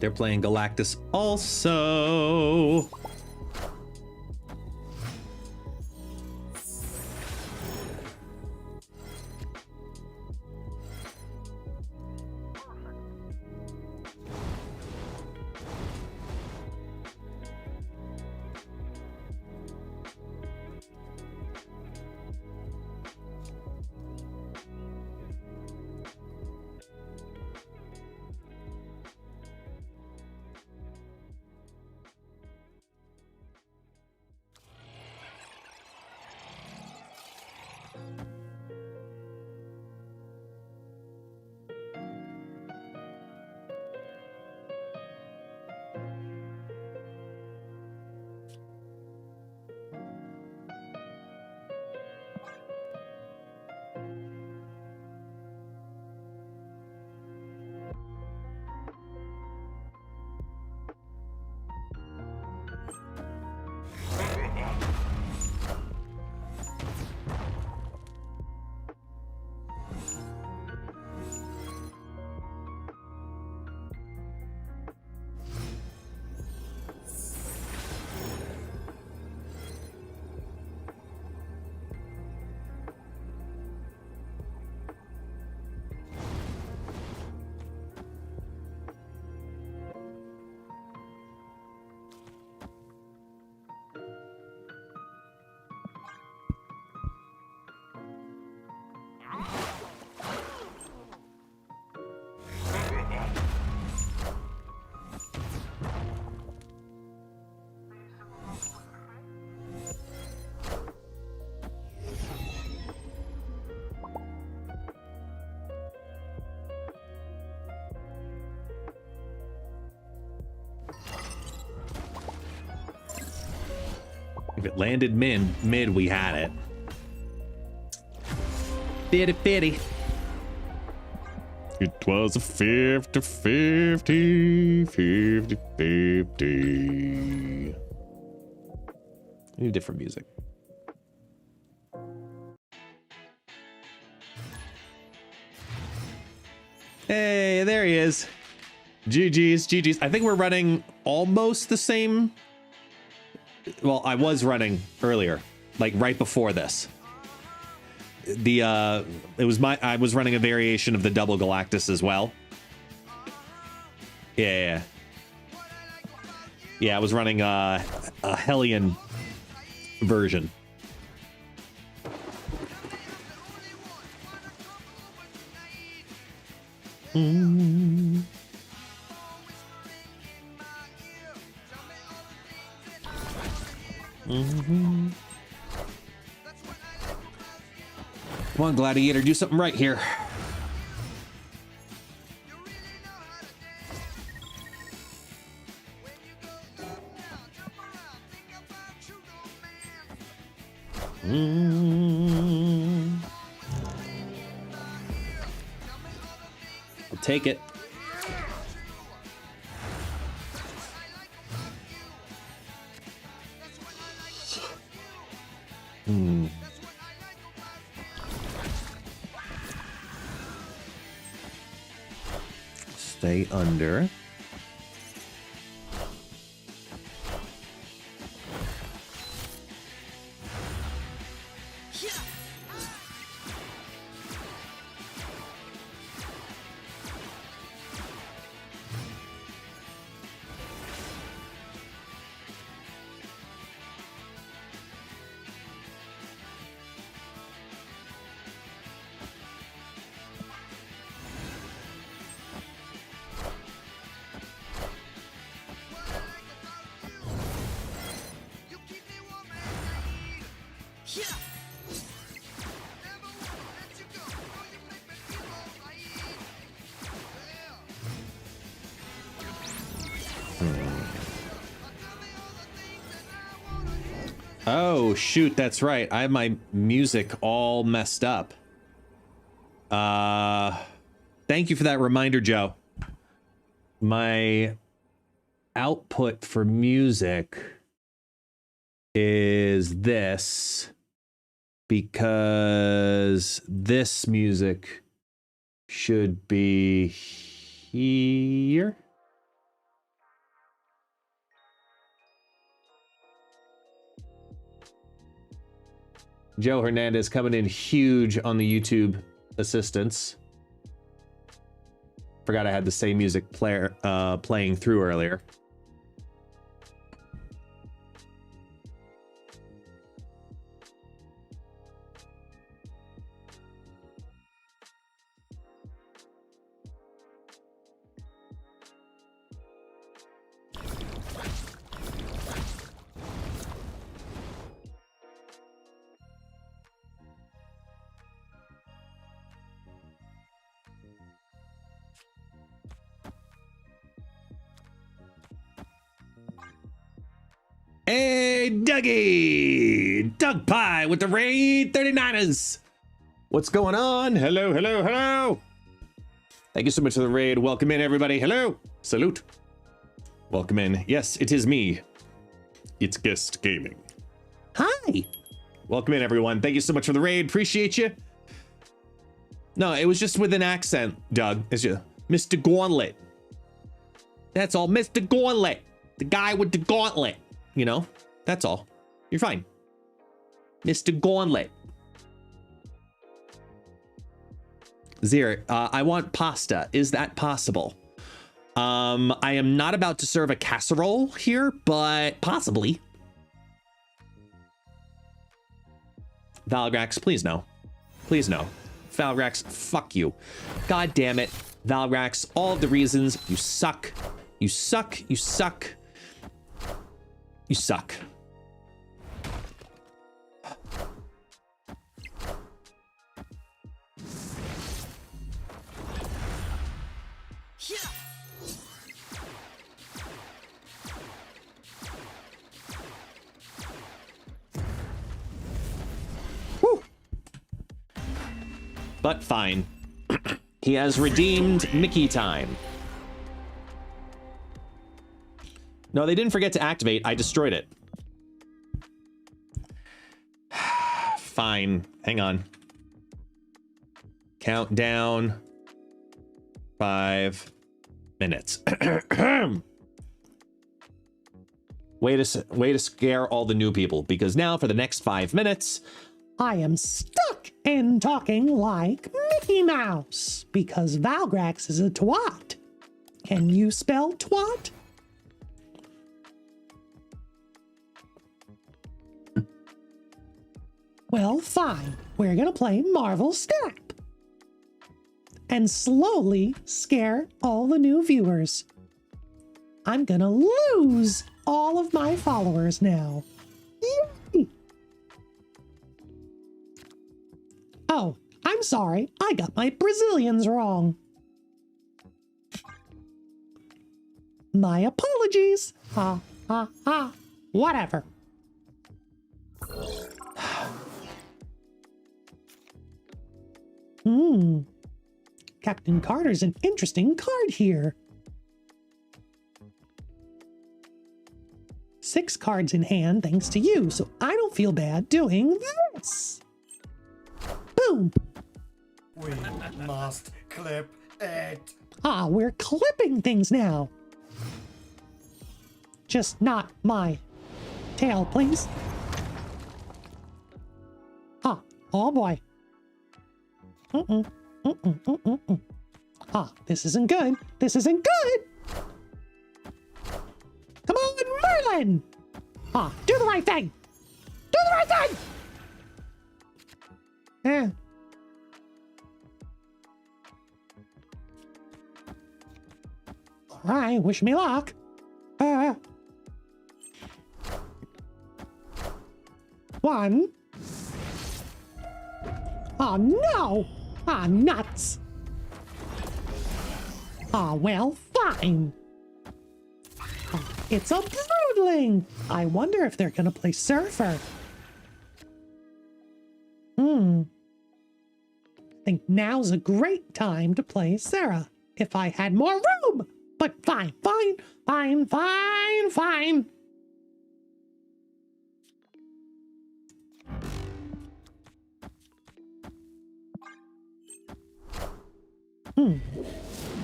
They're playing Galactus also. If it landed mid, we had it. 50-50. It was a 50-50, 50-50. I need different music. Hey, there he is. GG's. I think we're running almost the same. Well, I was running earlier, like right before this. I was running a variation of the double Galactus as well. Yeah, I was running a Hellion version. Mm. Mm-hmm. Come on, Gladiator, do something right here. Mm. I'll take it. Hmm. Stay under. Oh, shoot, that's right. I have my music all messed up. Thank you for that reminder, Joe. My output for music is this, because this music should be here. Joe Hernandez coming in huge on the YouTube assistance. Forgot I had the same music player playing through earlier. Hey, Dougie! Doug Pie with the Raid 39ers! What's going on? Hello, hello, hello! Thank you so much for the raid. Welcome in, everybody. Hello! Salute. Welcome in. Yes, it is me. It's Guest Gaming. Hi! Welcome in, everyone. Thank you so much for the raid. Appreciate you. No, it was just with an accent, Doug. It's just Mr. Gauntlet. That's all. Mr. Gauntlet. The guy with the gauntlet. You know, that's all. You're fine. Mr. Gauntlet. Zir, I want pasta. Is that possible? I am not about to serve a casserole here, but possibly. Valgrax, please no. Please no. Valgrax, fuck you. God damn it. Valgrax, all of the reasons you suck. You suck. You suck. You suck. But fine. He has redeemed Mickey time. No, they didn't forget to activate. I destroyed it. Fine. Hang on. Countdown. 5 minutes. Way to scare all the new people, because now for the next 5 minutes, I am stuck in talking like Mickey Mouse because Valgrax is a twat. Can you spell twat? Well, fine. We're gonna play Marvel Snap and slowly scare all the new viewers. I'm gonna lose all of my followers now. Yay! Oh, I'm sorry. I got my Brazilians wrong. My apologies. Ha, ha, ha. Whatever. Captain Carter's an interesting card here. 6 cards in hand thanks to you, so I don't feel bad doing this. Boom. We must clip it. Ah, we're clipping things now. Just not my tail, please. Ah, oh boy. Ah, this isn't good. This isn't good. Come on, Merlin. Ah, do the right thing. Do the right thing. Eh. All right, wish me luck. One. Oh no! Ah, nuts! Ah, well, fine. Oh, it's a broodling! I wonder if they're gonna play Surfer. I think now's a great time to play Sarah. If I had more room! But fine, fine, fine, fine, fine.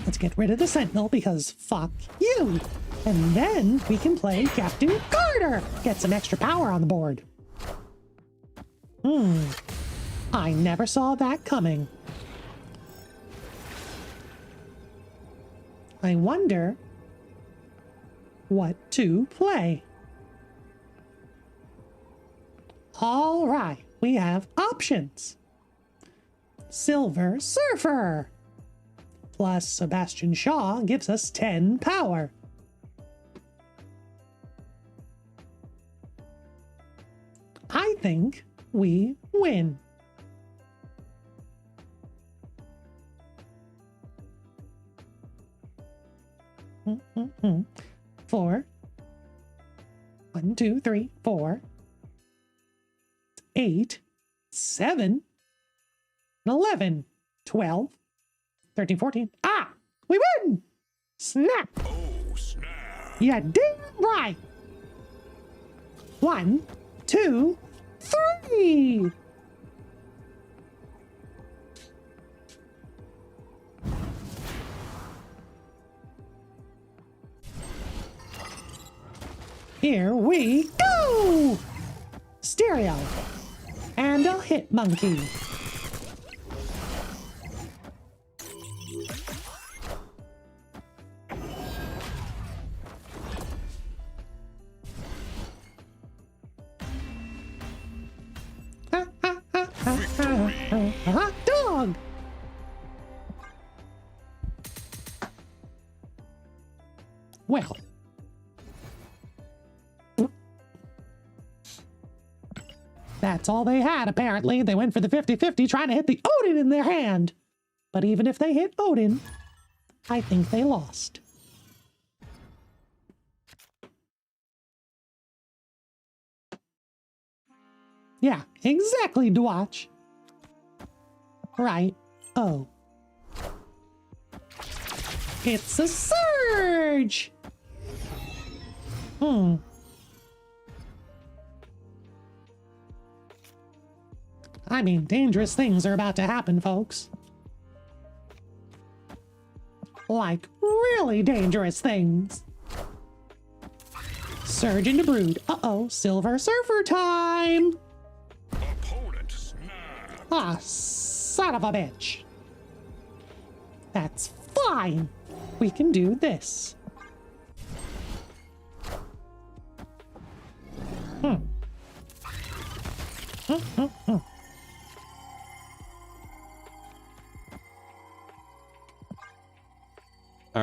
Let's get rid of the Sentinel because fuck you. And then we can play Captain Carter. Get some extra power on the board. I never saw that coming. I wonder what to play. All right, we have options. Silver Surfer plus Sebastian Shaw gives us 10 power. I think we win. Four. 1, 2, 3, 4. 8, 7, 11, 12, 13, 14. Ah! We win! Snap! Oh, snap. Yeah, damn right! 1, 2, 3! Here we go! Stereo. And a hit monkey. Hot dog! Well. That's all they had, apparently. They went for the 50-50 trying to hit the Odin in their hand. But even if they hit Odin, I think they lost. Yeah, exactly, Dwatch. Right. Uh-oh. It's a surge! I mean, dangerous things are about to happen, folks. Like, really dangerous things. Surge into brood. Uh-oh, Silver Surfer time! Opponent snap. Ah, son of a bitch. That's fine. We can do this. All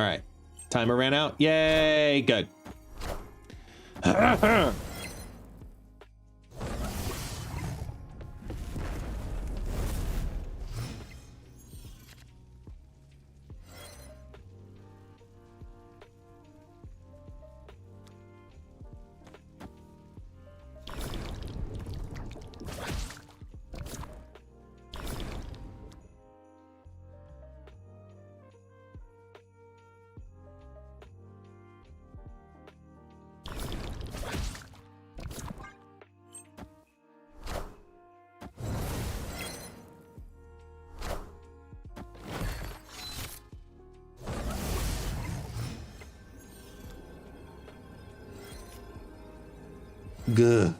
right. Timer ran out. Yay, good. Gah.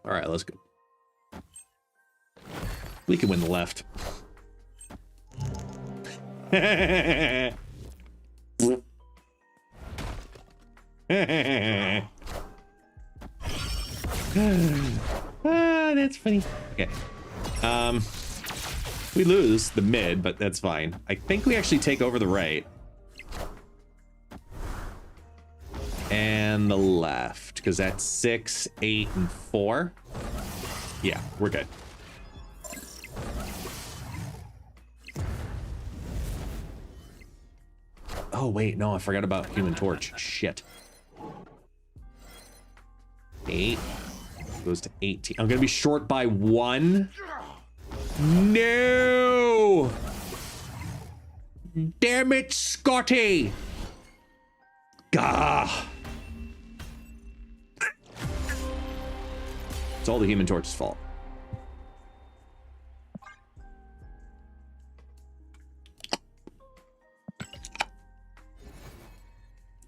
All right, let's go. We can win the left. That's funny. Okay. We lose the mid, but that's fine. I think we actually take over the right. And the left, because that's 6, 8, and 4. Yeah, we're good. Oh, wait, no, I forgot about Human Torch. Shit. 8 goes to 18. I'm gonna be short by 1. No! Damn it, Scotty! Gah! It's all the Human Torch's fault.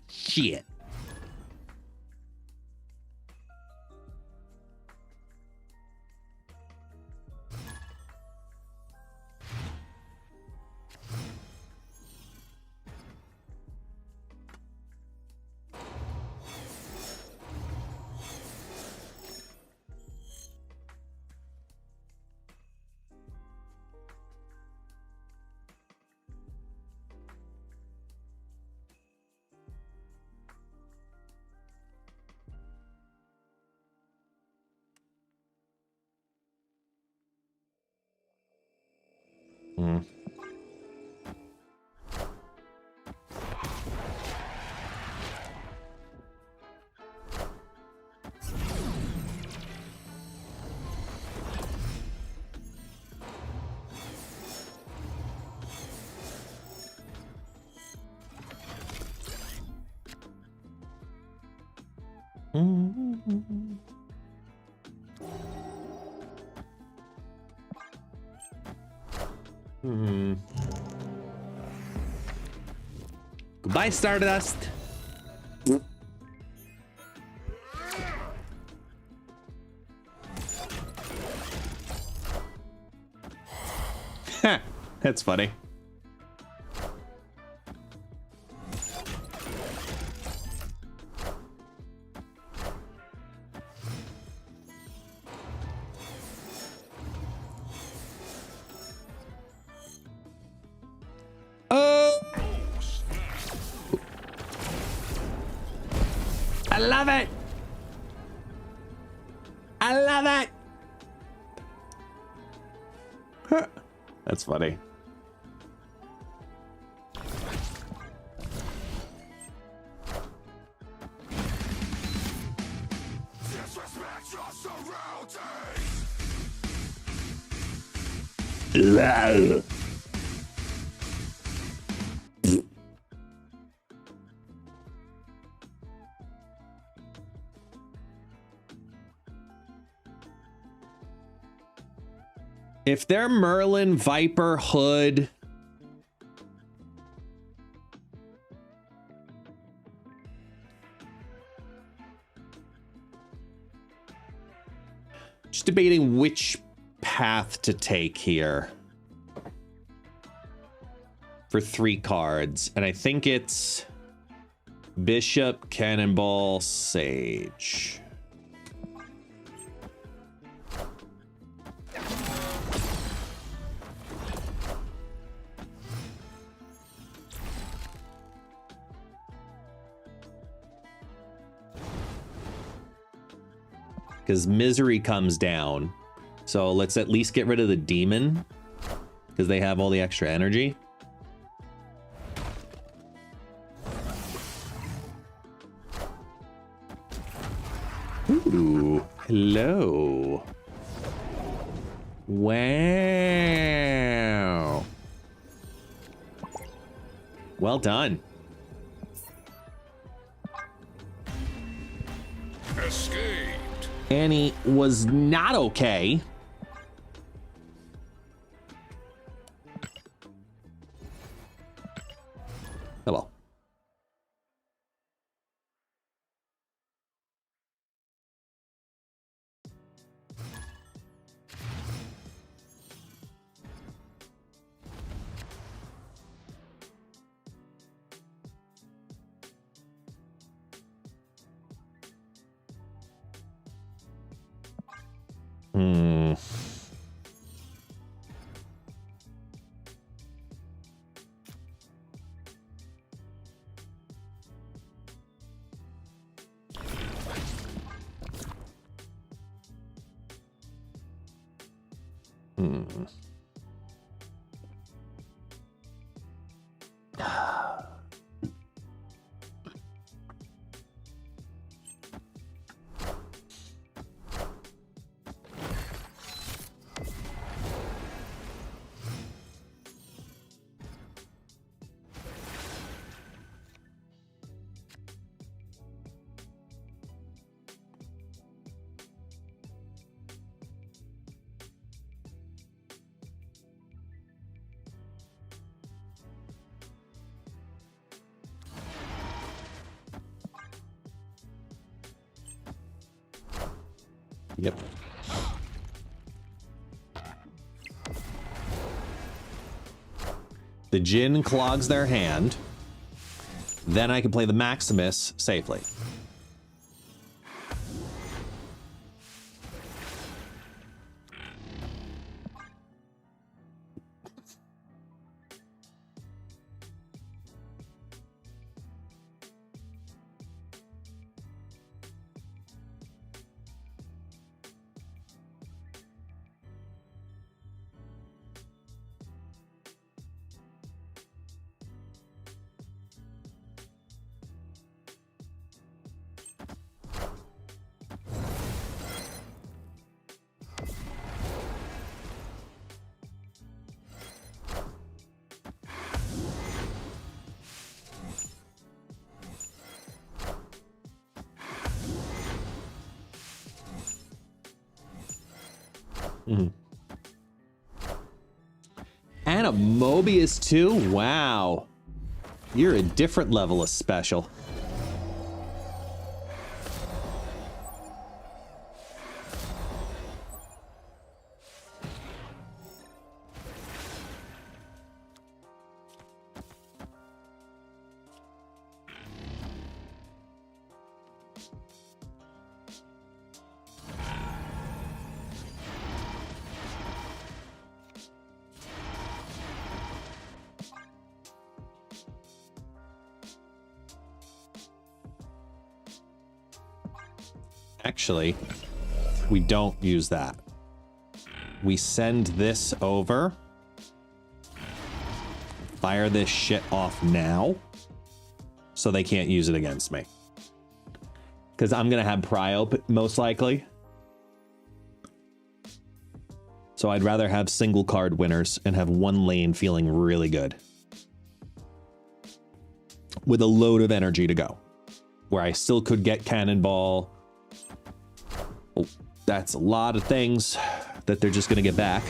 Shit. Goodbye, Stardust. That's funny. I love it. I love it. That's funny. Disrespect your surroundings. If they're Merlin, Viper, Hood, just debating which path to take here for 3 cards, and I think it's Bishop, Cannonball, Sage. Because Misery comes down. So let's at least get rid of the demon. Because they have all the extra energy. Ooh, hello. Wow. Well done. Escaped. Annie was not okay. Hello. Hmm. Hmm. Yep. The Djinn clogs their hand. Then I can play the Maximus safely. Mm-hmm. And a Mobius too? Wow. You're a different level of special. Actually, we don't use that. We send this over. Fire this shit off now. So they can't use it against me. Because I'm going to have prio, most likely. So I'd rather have single card winners and have one lane feeling really good. With a load of energy to go. Where I still could get Cannonball. Oh, that's a lot of things that they're just going to get back.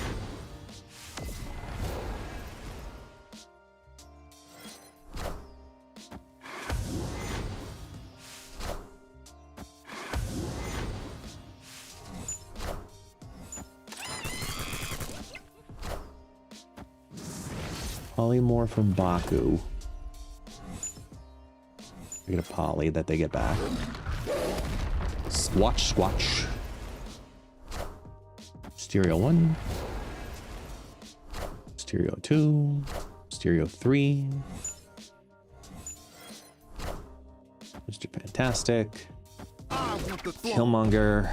Polymorph from Baku. I get a poly that they get back. Squatch, squatch. Stereo 1. Stereo 2. Stereo 3. Mr. Fantastic. Killmonger.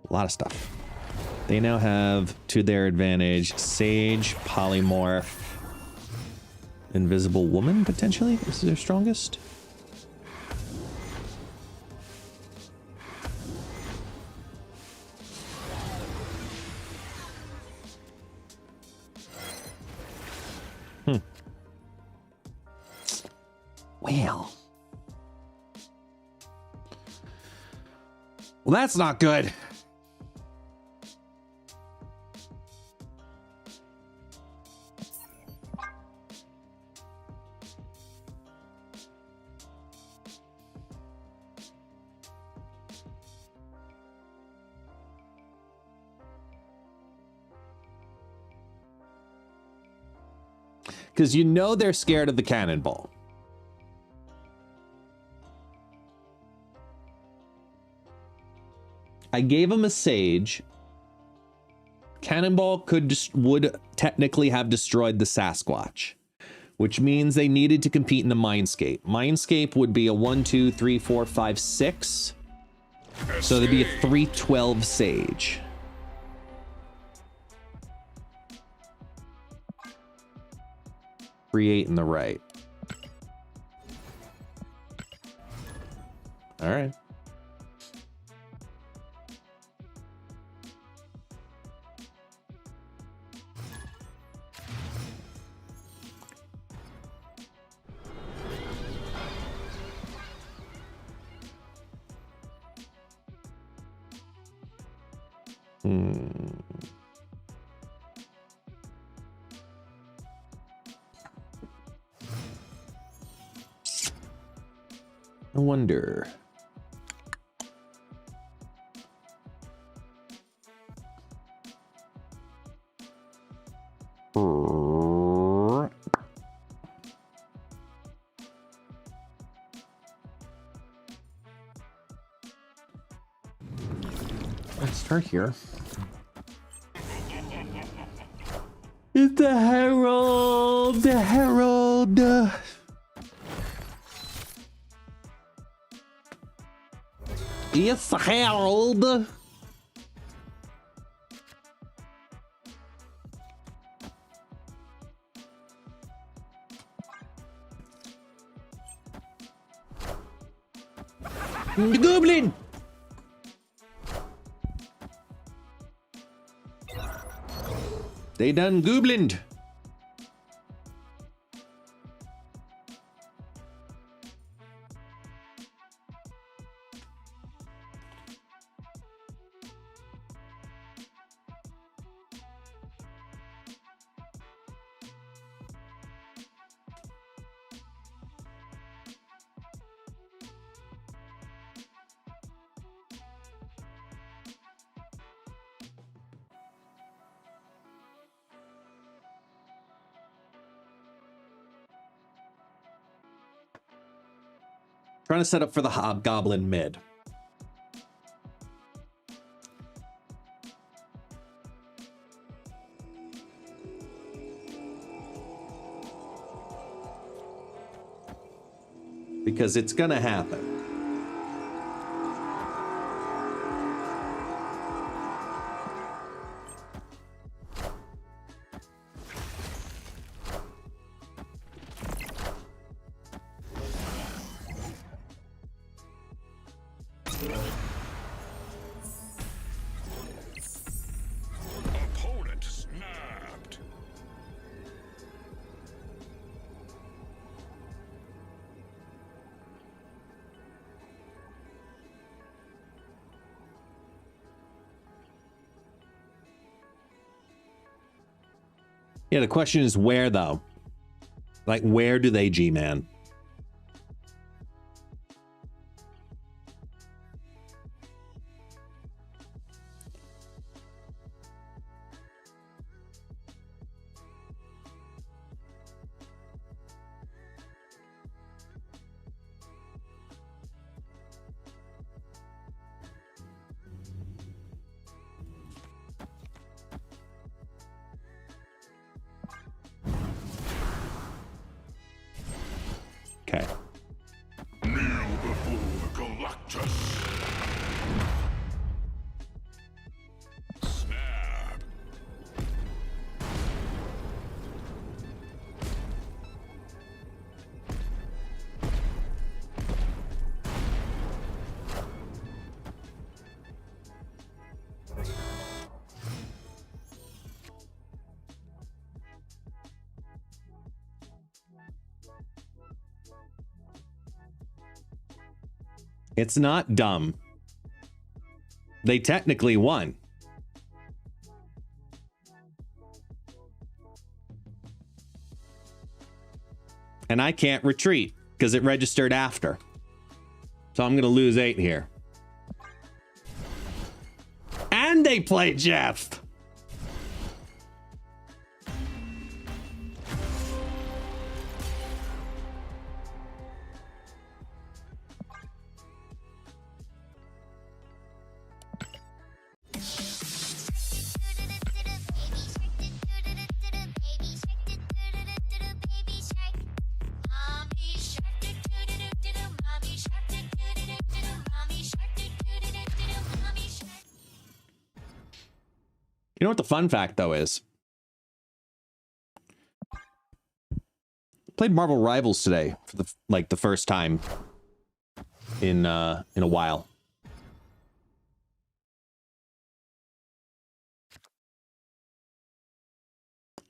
A lot of stuff. They now have, to their advantage, Sage, Polymorph, Invisible Woman, potentially? This is their strongest? Well. Well, that's not good. Because you know they're scared of the cannonball. I gave him a Sage. Cannonball would technically have destroyed the Sasquatch, which means they needed to compete in the Mindscape. Mindscape would be a 1, 2, 3, 4, 5, 6. So there'd be a 312 Sage. Create in the right. All right. I wonder. Let's start here. It's the Herald! The Herald! It's the Herald! The Goblin! They done Goblined. Trying to set up for the Hobgoblin mid. Because it's gonna happen. Opponent snapped. Yeah, the question is where, though? Like, where do they G-man? Okay. Kneel before the Galactus. Snap. It's not dumb. They technically won. And I can't retreat because it registered after. So I'm going to lose 8 here. And they play Jeff. You know what the fun fact though is? Played Marvel Rivals today for the first time in a while.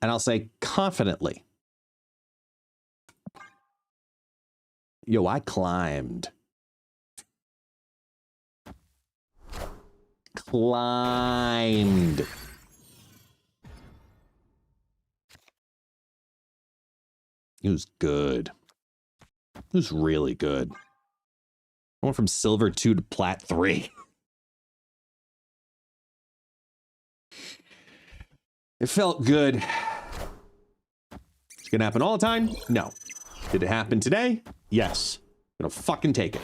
And I'll say confidently, yo, I climbed. Climbed. It was good. It was really good. I went from silver 2 to plat 3. It felt good. It's gonna happen all the time? No. Did it happen today? Yes. I'm gonna fucking take it.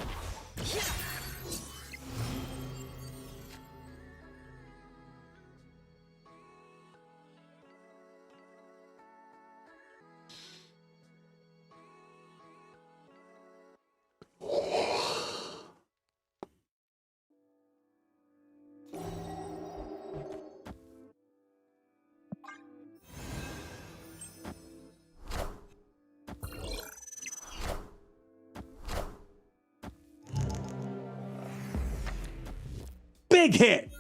Big hit.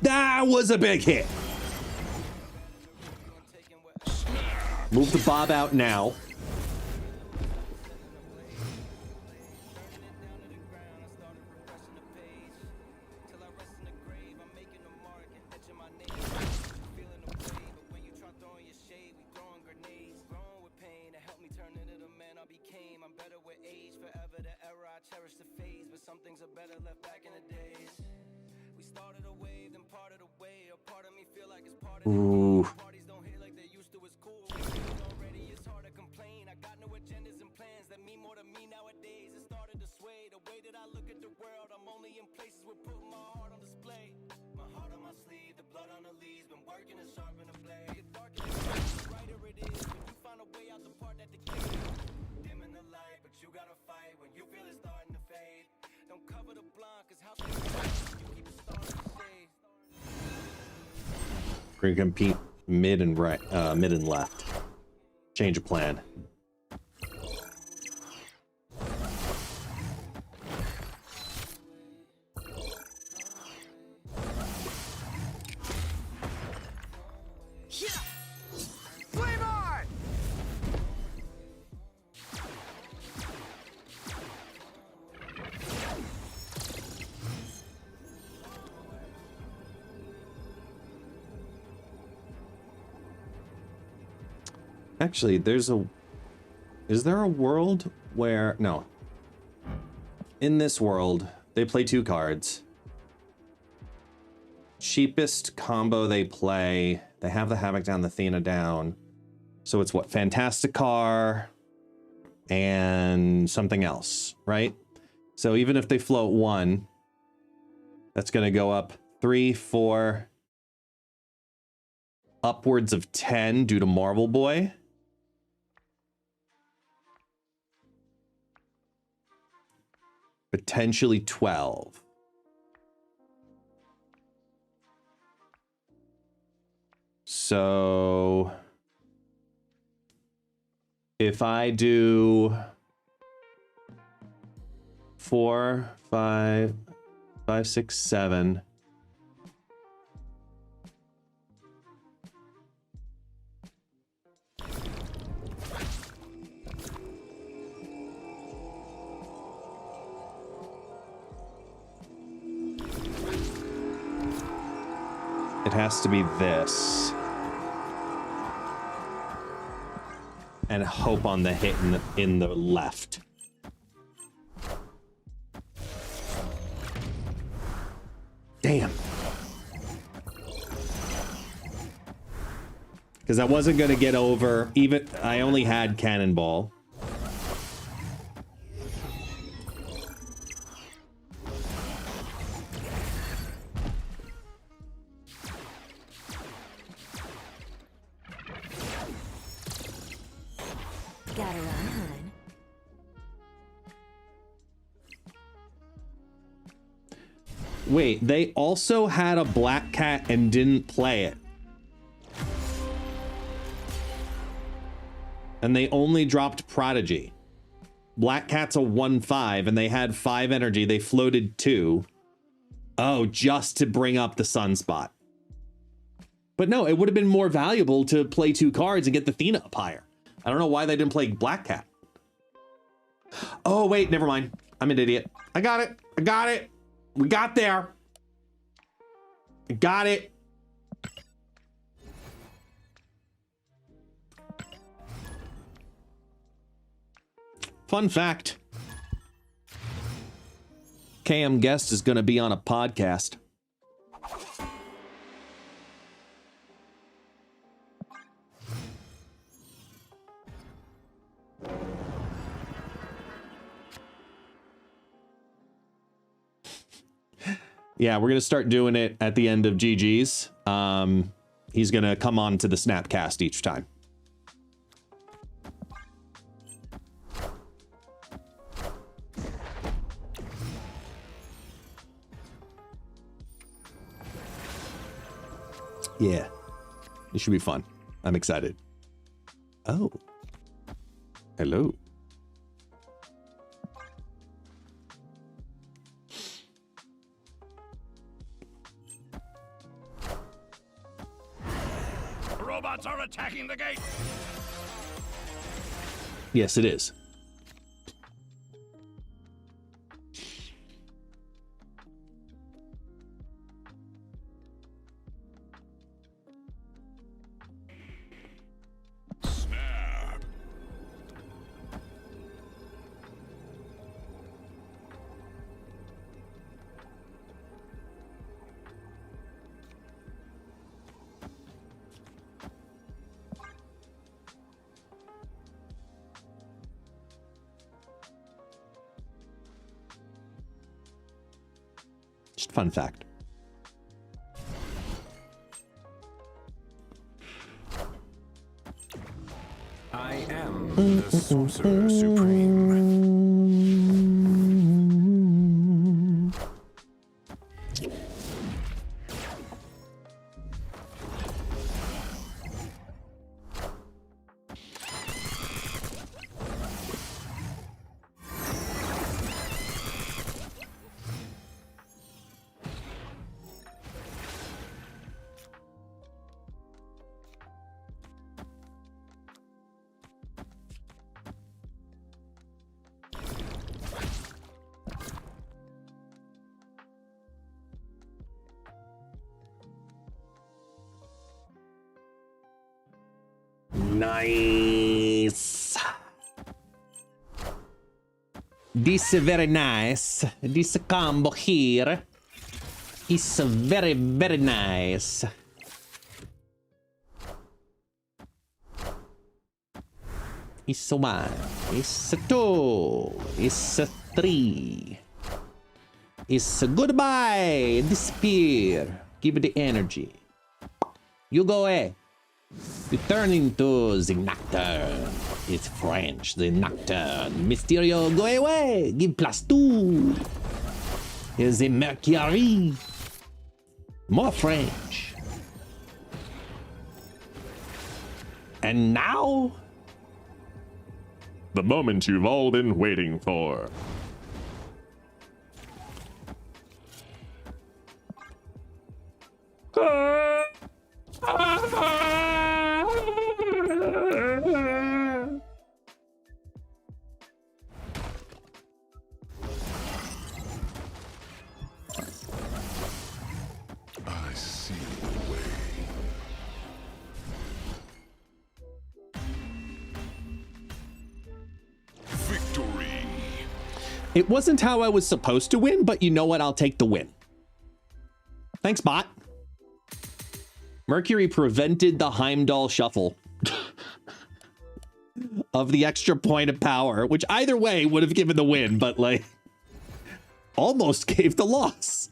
That was a big hit. Move the Bob out now. Ooh. We're gonna compete mid and right, mid and left. Change of plan. Flame on! Actually, is there a world where, no. In this world, they play 2 cards. Cheapest combo they play, they have the Havoc down, the Athena down. So it's what, Fantastic Car and something else, right? So even if they float 1, that's gonna go up 3, 4, upwards of 10 due to Marvel Boy. Potentially 12. So if I do 4, 5, 6, 7. It has to be this. And hope on the hit in the left. Damn. Because I wasn't going to get over, even, I only had Cannonball. Gotta run, hun. Wait, they also had a Black Cat and didn't play it. And they only dropped Prodigy. Black Cat's a 1/5 and they had 5 energy. They floated 2. Oh, just to bring up the Sunspot. But no, it would have been more valuable to play 2 cards and get the Athena up higher. I don't know why they didn't play Black Cat. Oh, wait, never mind. I'm an idiot. I got it. I got it. We got there. I got it. Fun fact. KM Guest is going to be on a podcast. Yeah, we're going to start doing it at the end of GG's. He's going to come on to the Snapcast each time. Yeah, it should be fun. I'm excited. Oh, hello. Robots are attacking the gate. Yes, it is. Just fun fact. I am the Sorcerer Supreme. Nice. This is very nice. This combo here is very, very nice. It's a 1, it's a 2, it's a 3. It's a goodbye, disappear. Give it the energy. You go away. You turn into the Nocturne. It's French, the Nocturne. Mysterio, go away. Give +2. Here's the Mercury. More French. And now, the moment you've all been waiting for. I see the way. Victory. It wasn't how I was supposed to win, but you know what? I'll take the win. Thanks, bot. Mercury prevented the Heimdall shuffle of the extra point of power, which either way would have given the win, but like almost gave the loss.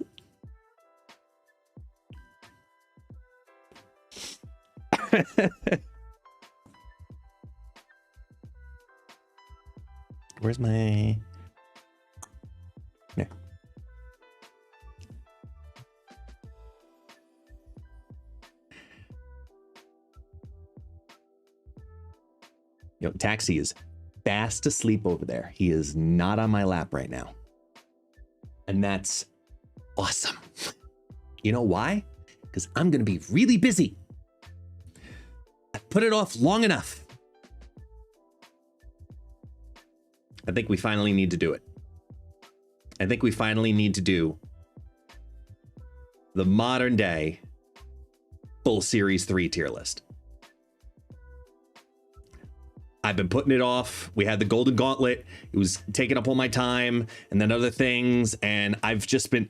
Where's my... There. Yo, Taxi is fast asleep over there. He is not on my lap right now. And that's awesome. You know why? Because I'm going to be really busy. I put it off long enough. I think we finally need to do it. I think we finally need to do the modern day full Series 3 tier list. I've been putting it off. We had the Golden Gauntlet. It was taking up all my time and then other things. And I've just been,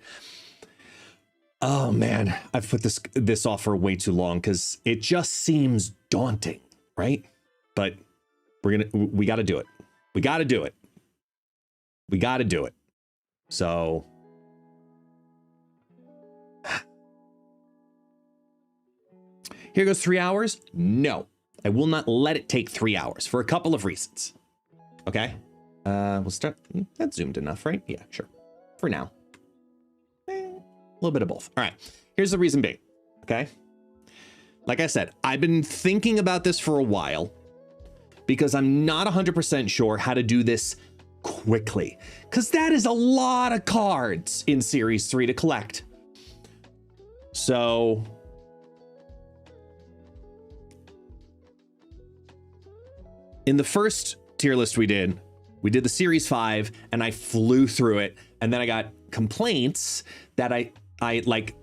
oh man, I've put this off for way too long because it just seems daunting, right? But we got to do it. We got to do it. We got to do it. So here goes 3 hours. No. I will not let it take 3 hours for a couple of reasons. Okay. We'll start. That's zoomed enough, right? Yeah, sure. For now. A little bit of both. All right. Here's the reason being. Okay. Like I said, I've been thinking about this for a while because I'm not 100% sure how to do this quickly. Because that is a lot of cards in Series 3 to collect. So... in the first tier list we did the Series 5 and I flew through it. And then I got complaints that I like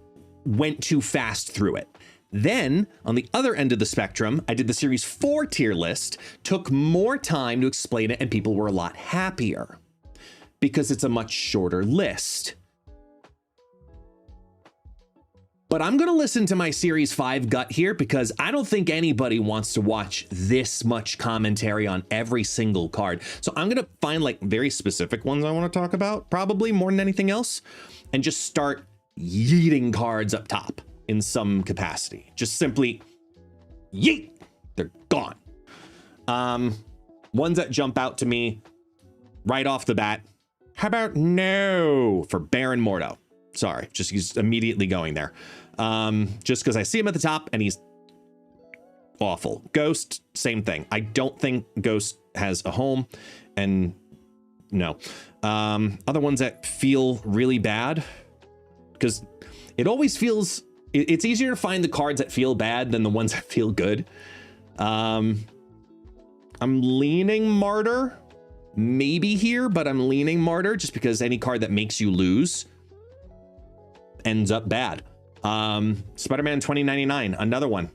went too fast through it. Then on the other end of the spectrum, I did the Series 4 tier list, took more time to explain it, and people were a lot happier because it's a much shorter list. But I'm going to listen to my Series 5 gut here because I don't think anybody wants to watch this much commentary on every single card. So I'm going to find like very specific ones I want to talk about, probably more than anything else, and just start yeeting cards up top in some capacity. Just simply yeet. They're gone. Ones that jump out to me right off the bat. How about no for Baron Mordo? Sorry, just he's immediately going there. Just because I see him at the top and he's awful. Ghost, same thing. I don't think Ghost has a home, and no. Other ones that feel really bad, because it always feels, it's easier to find the cards that feel bad than the ones that feel good. I'm leaning Martyr, maybe here, but I'm leaning Martyr just because any card that makes you lose ends up bad. Spider-Man 2099, another one.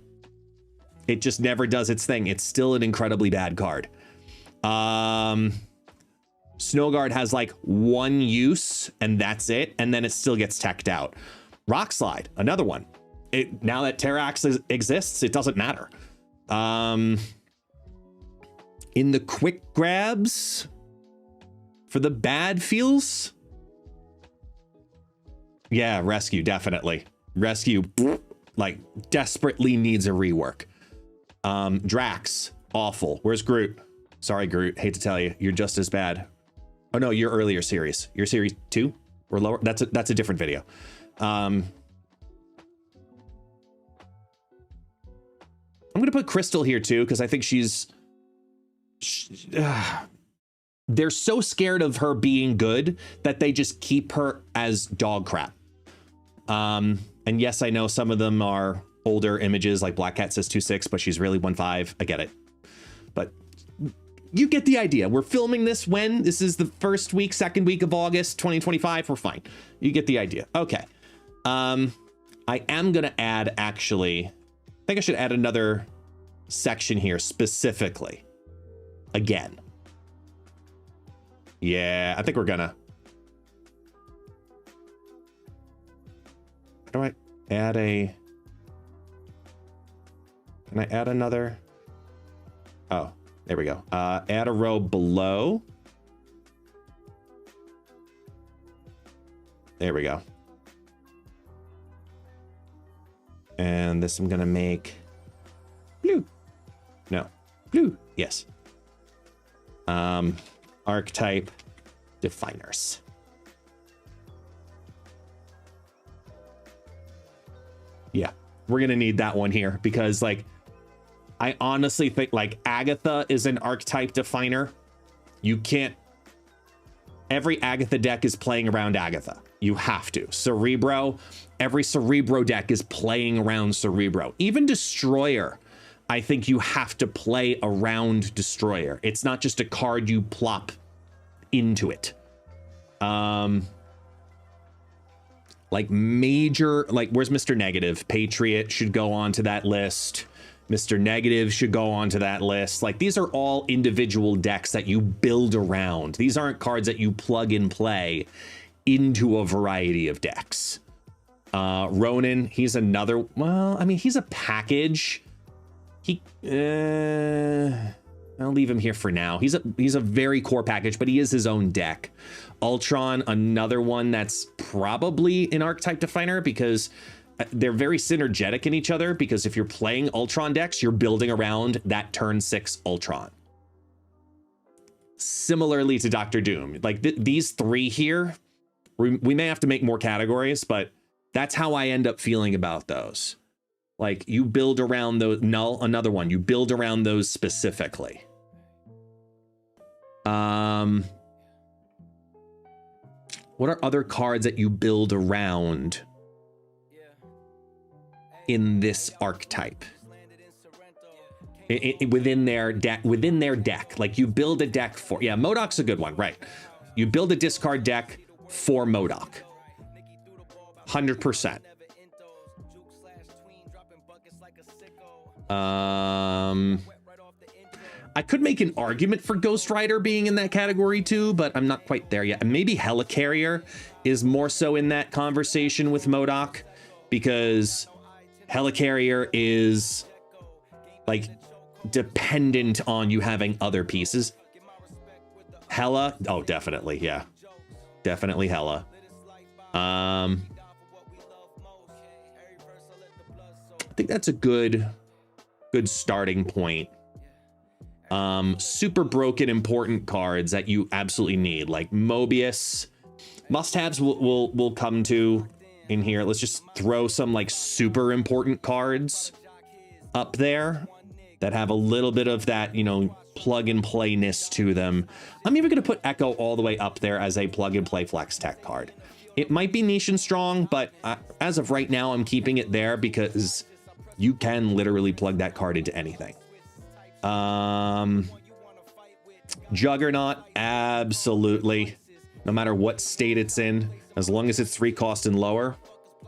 It just never does its thing. It's still an incredibly bad card. Snowguard has like one use and that's it, and then it still gets teched out. Rock Slide, another one. Now that Terrax exists, it doesn't matter. In the quick grabs for the bad feels, yeah, Rescue, definitely. Rescue, like, desperately needs a rework. Drax, awful. Where's Groot? Sorry, Groot, hate to tell you, you're just as bad. Oh no, your earlier series. Your series 2 or lower. That's a different video. I'm gonna put Crystal here too, because I think they're so scared of her being good that they just keep her as dog crap. And yes, I know some of them are older images, like Black Cat says 2.6, but she's really 1.5. I get it, but you get the idea. We're filming this when this is the second week of August 2025. We're fine. You get the idea. Okay. I am gonna add, actually, I think I should add another section here specifically. Again. Yeah, I think we're gonna. How do I add a... Can I add another? Oh, there we go. Add a row below. There we go. And this I'm gonna make blue. No, blue. Yes. Archetype definers. Yeah, we're gonna need that one here because, like, I honestly think, like, Agatha is an archetype definer. You can't... Every Agatha deck is playing around Agatha. You have to. Cerebro, every Cerebro deck is playing around Cerebro. Even Destroyer, I think you have to play around Destroyer. It's not just a card you plop into it. Like major, like, where's Mr. Negative? Patriot should go onto that list. Mr. Negative should go onto that list. Like, these are all individual decks that you build around. These aren't cards that you plug and play into a variety of decks. Ronan, he's another, well, I mean, he's a package. I'll leave him here for now. He's a very core package, but he is his own deck. Ultron, another one that's probably an archetype definer because they're very synergetic in each other, because if you're playing Ultron decks, you're building around that turn 6 Ultron. Similarly to Doctor Doom. Like, these three here, we may have to make more categories, but that's how I end up feeling about those. Like, you build around those. Null, another one. You build around those specifically. What are other cards that you build around in this archetype? Within their deck, like, you build a deck for, yeah, MODOK's a good one, right? You build a discard deck for MODOK. 100%. I could make an argument for Ghost Rider being in that category too, but I'm not quite there yet. And maybe Helicarrier is more so in that conversation with MODOK, because Helicarrier is, like, dependent on you having other pieces. Hela, oh, definitely, yeah. Definitely Hela. I think that's a good starting point. Super broken important cards that you absolutely need, like Mobius. Must-haves we'll come to in here. Let's just throw some, like, super important cards up there that have a little bit of that, you know, plug and play-ness to them. I'm even going to put Echo all the way up there as a plug and play flex tech card. It might be niche and strong, but as of right now, I'm keeping it there because you can literally plug that card into anything. Juggernaut, absolutely. No matter what state it's in, as long as it's 3 cost and lower,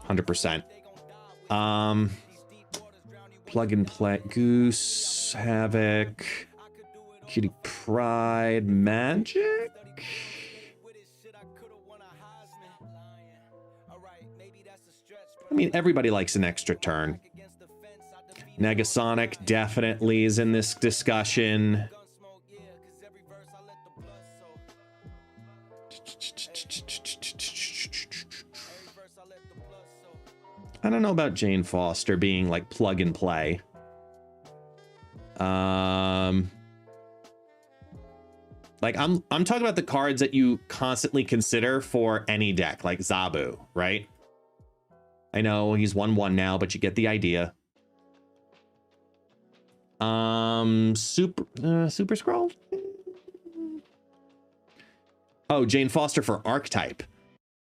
100%. Plug and play. Goose, Havoc, Cutie Pride, Magic. I mean, everybody likes an extra turn. Negasonic definitely is in this discussion. I don't know about Jane Foster being like plug and play. Like I'm talking about the cards that you constantly consider for any deck, like Zabu, right? I know he's 1/1 now, but you get the idea. Super Scroll? Oh, Jane Foster for Archetype.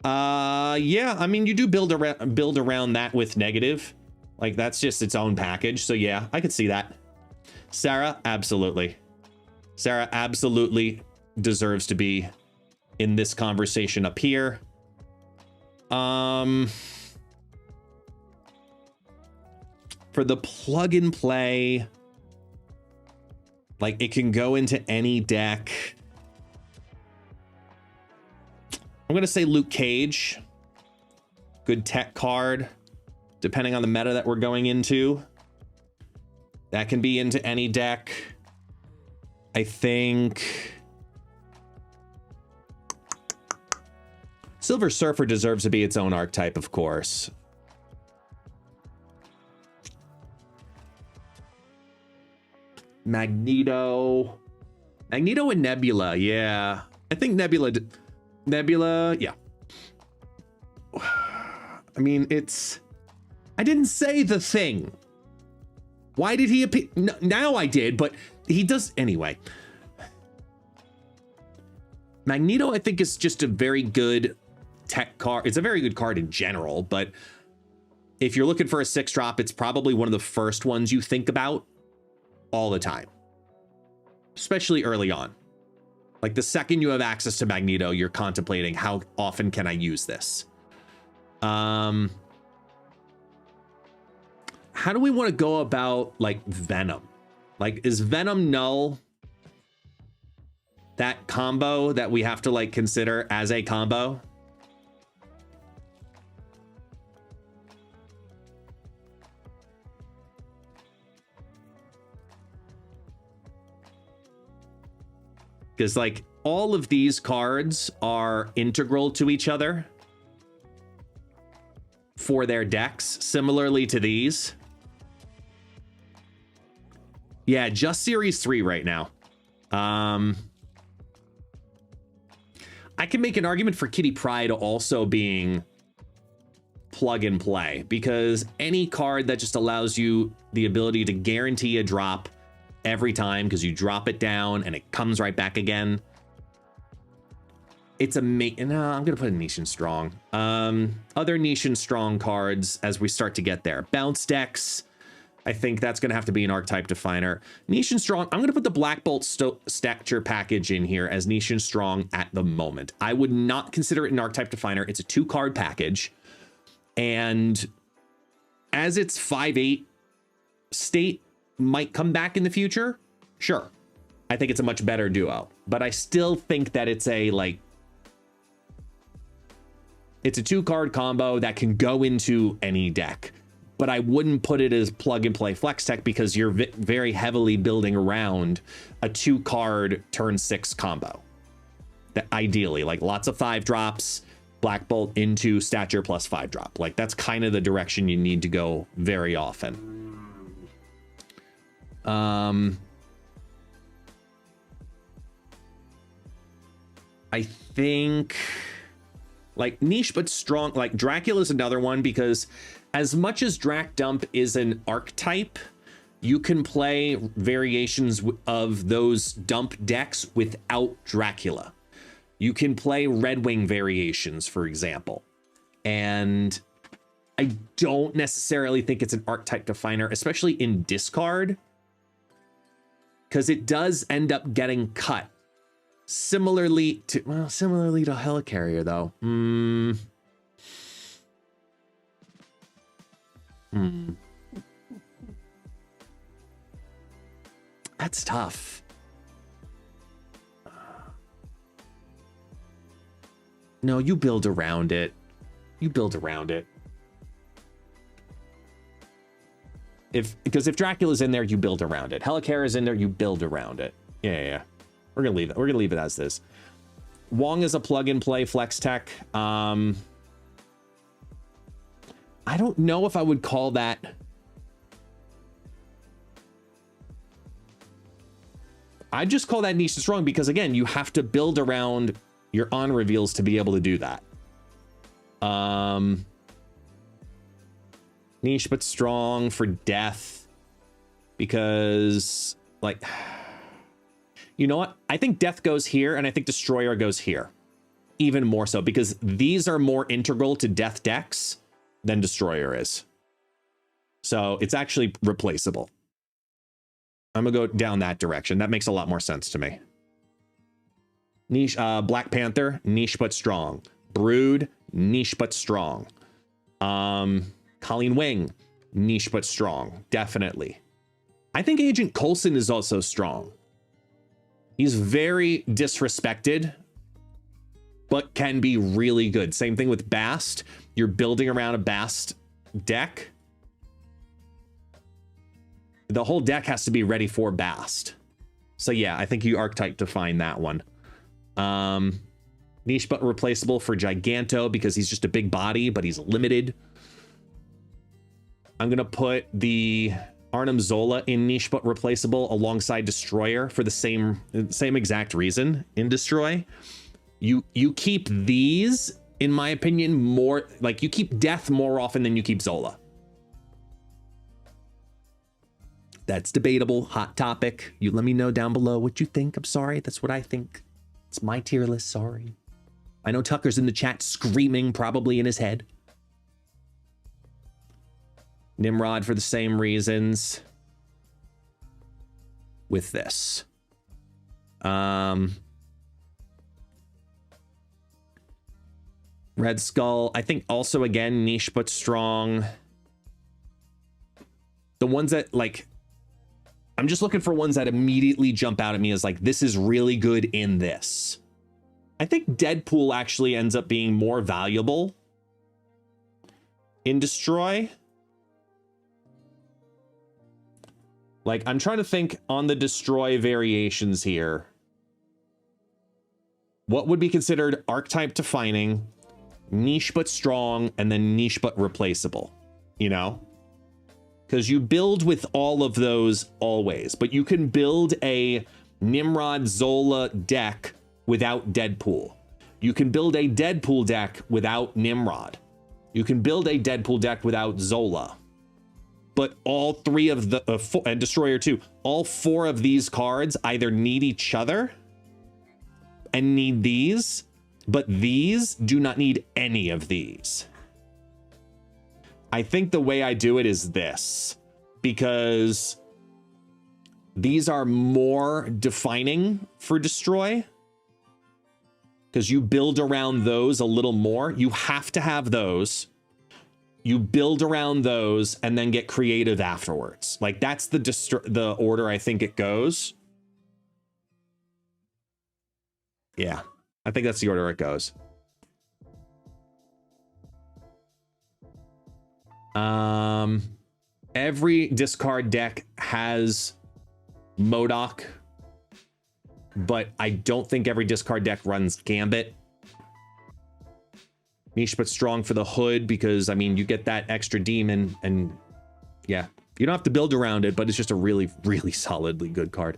Yeah, I mean, you do build around that with negative. Like, that's just its own package. So yeah, I could see that. Sarah, absolutely. Sarah absolutely deserves to be in this conversation up here. For the plug and play, like it can go into any deck. I'm going to say Luke Cage. Good tech card, depending on the meta that we're going into. That can be into any deck. I think Silver Surfer deserves to be its own archetype, of course. Magneto and Nebula, yeah. I think Nebula, yeah. I mean, I didn't say the Thing. Why did he appear? No, now I did, but he does anyway. Magneto, I think, is just a very good tech card. It's a very good card in general, but if you're looking for a 6-drop, it's probably one of the first ones you think about all the time, especially early on. Like the second you have access to Magneto, you're contemplating how often can I use this? How do we want to go about like Venom? Like, is Venom null that combo that we have to like consider as a combo? Because like all of these cards are integral to each other for their decks, similarly to these. Yeah, just Series 3 right now. I can make an argument for Kitty Pryde also being plug and play, because any card that just allows you the ability to guarantee a drop every time because you drop it down and it comes right back again. It's a no, I'm gonna put a Nation Strong. Other Nation Strong cards as we start to get there. Bounce decks, I think that's gonna have to be an archetype definer. Nation Strong, I'm gonna put the Black Bolt Stature package in here as Nation Strong at the moment. I would not consider it an archetype definer. It's a 2-card package, and as its 5/8 state might come back in the future, sure, I think it's a much better duo, but I still think that it's a it's a 2-card combo that can go into any deck, but I wouldn't put it as plug and play flex tech because you're very heavily building around a 2-card turn 6 combo. That ideally, like lots of 5-drops, Black Bolt into stature plus 5-drop. Like that's kind of the direction you need to go very often. I think like niche but strong, like Dracula is another one, because as much as Drac Dump is an archetype, you can play variations of those dump decks without Dracula. You can play Red Wing variations, for example, and I don't necessarily think it's an archetype definer, especially in discard, because it does end up getting cut. Similarly to Helicarrier, though. That's tough. No, you build around it. You build around it. Because if Dracula's in there, you build around it. Helicara's in there, you build around it. Yeah. We're gonna leave it. We're gonna leave it as this. Wong is a plug-and-play flex tech. I don't know if I would call that. I'd just call that niche strong because again, you have to build around your on reveals to be able to do that. Niche but strong for death because like, you know what? I think death goes here and I think destroyer goes here. Even more so because these are more integral to death decks than destroyer is. So it's actually replaceable. I'm gonna go down that direction. That makes a lot more sense to me. Niche, Black Panther, niche but strong. Brood, niche but strong. Colleen Wing, niche but strong, definitely. I think Agent Coulson is also strong. He's very disrespected, but can be really good. Same thing with Bast. You're building around a Bast deck. The whole deck has to be ready for Bast. So yeah, I think you archetype define that one. Niche but replaceable for Giganto because he's just a big body, but he's limited. I'm gonna put the Arnim Zola in niche but replaceable alongside Destroyer for the same exact reason. In Destroy, you keep these, in my opinion, more like you keep Death more often than you keep Zola. That's debatable, hot topic. You let me know down below what you think. I'm sorry, that's what I think. It's my tier list, sorry. I know Tucker's in the chat screaming probably in his head. Nimrod for the same reasons. With this. Red Skull, I think also again, niche but strong. The ones that like, I'm just looking for ones that immediately jump out at me as like, this is really good in this. I think Deadpool actually ends up being more valuable in Destroy. Like, I'm trying to think on the Destroy variations here. What would be considered archetype defining, niche but strong, and then niche but replaceable, you know? Because you build with all of those always, but you can build a Nimrod Zola deck without Deadpool. You can build a Deadpool deck without Nimrod. You can build a Deadpool deck without Zola. But all three of the and Destroyer 2, all four of these cards either need each other and need these, but these do not need any of these. I think the way I do it is this, because these are more defining for Destroy, because you build around those a little more. You have to have those. You build around those and then get creative afterwards. Like that's the order I think it goes. Yeah, I think that's the order it goes. Every discard deck has MODOK, but I don't think every discard deck runs Gambit. Niche but strong for the Hood because, I mean, you get that extra demon and yeah, you don't have to build around it, but it's just a really, really solidly good card.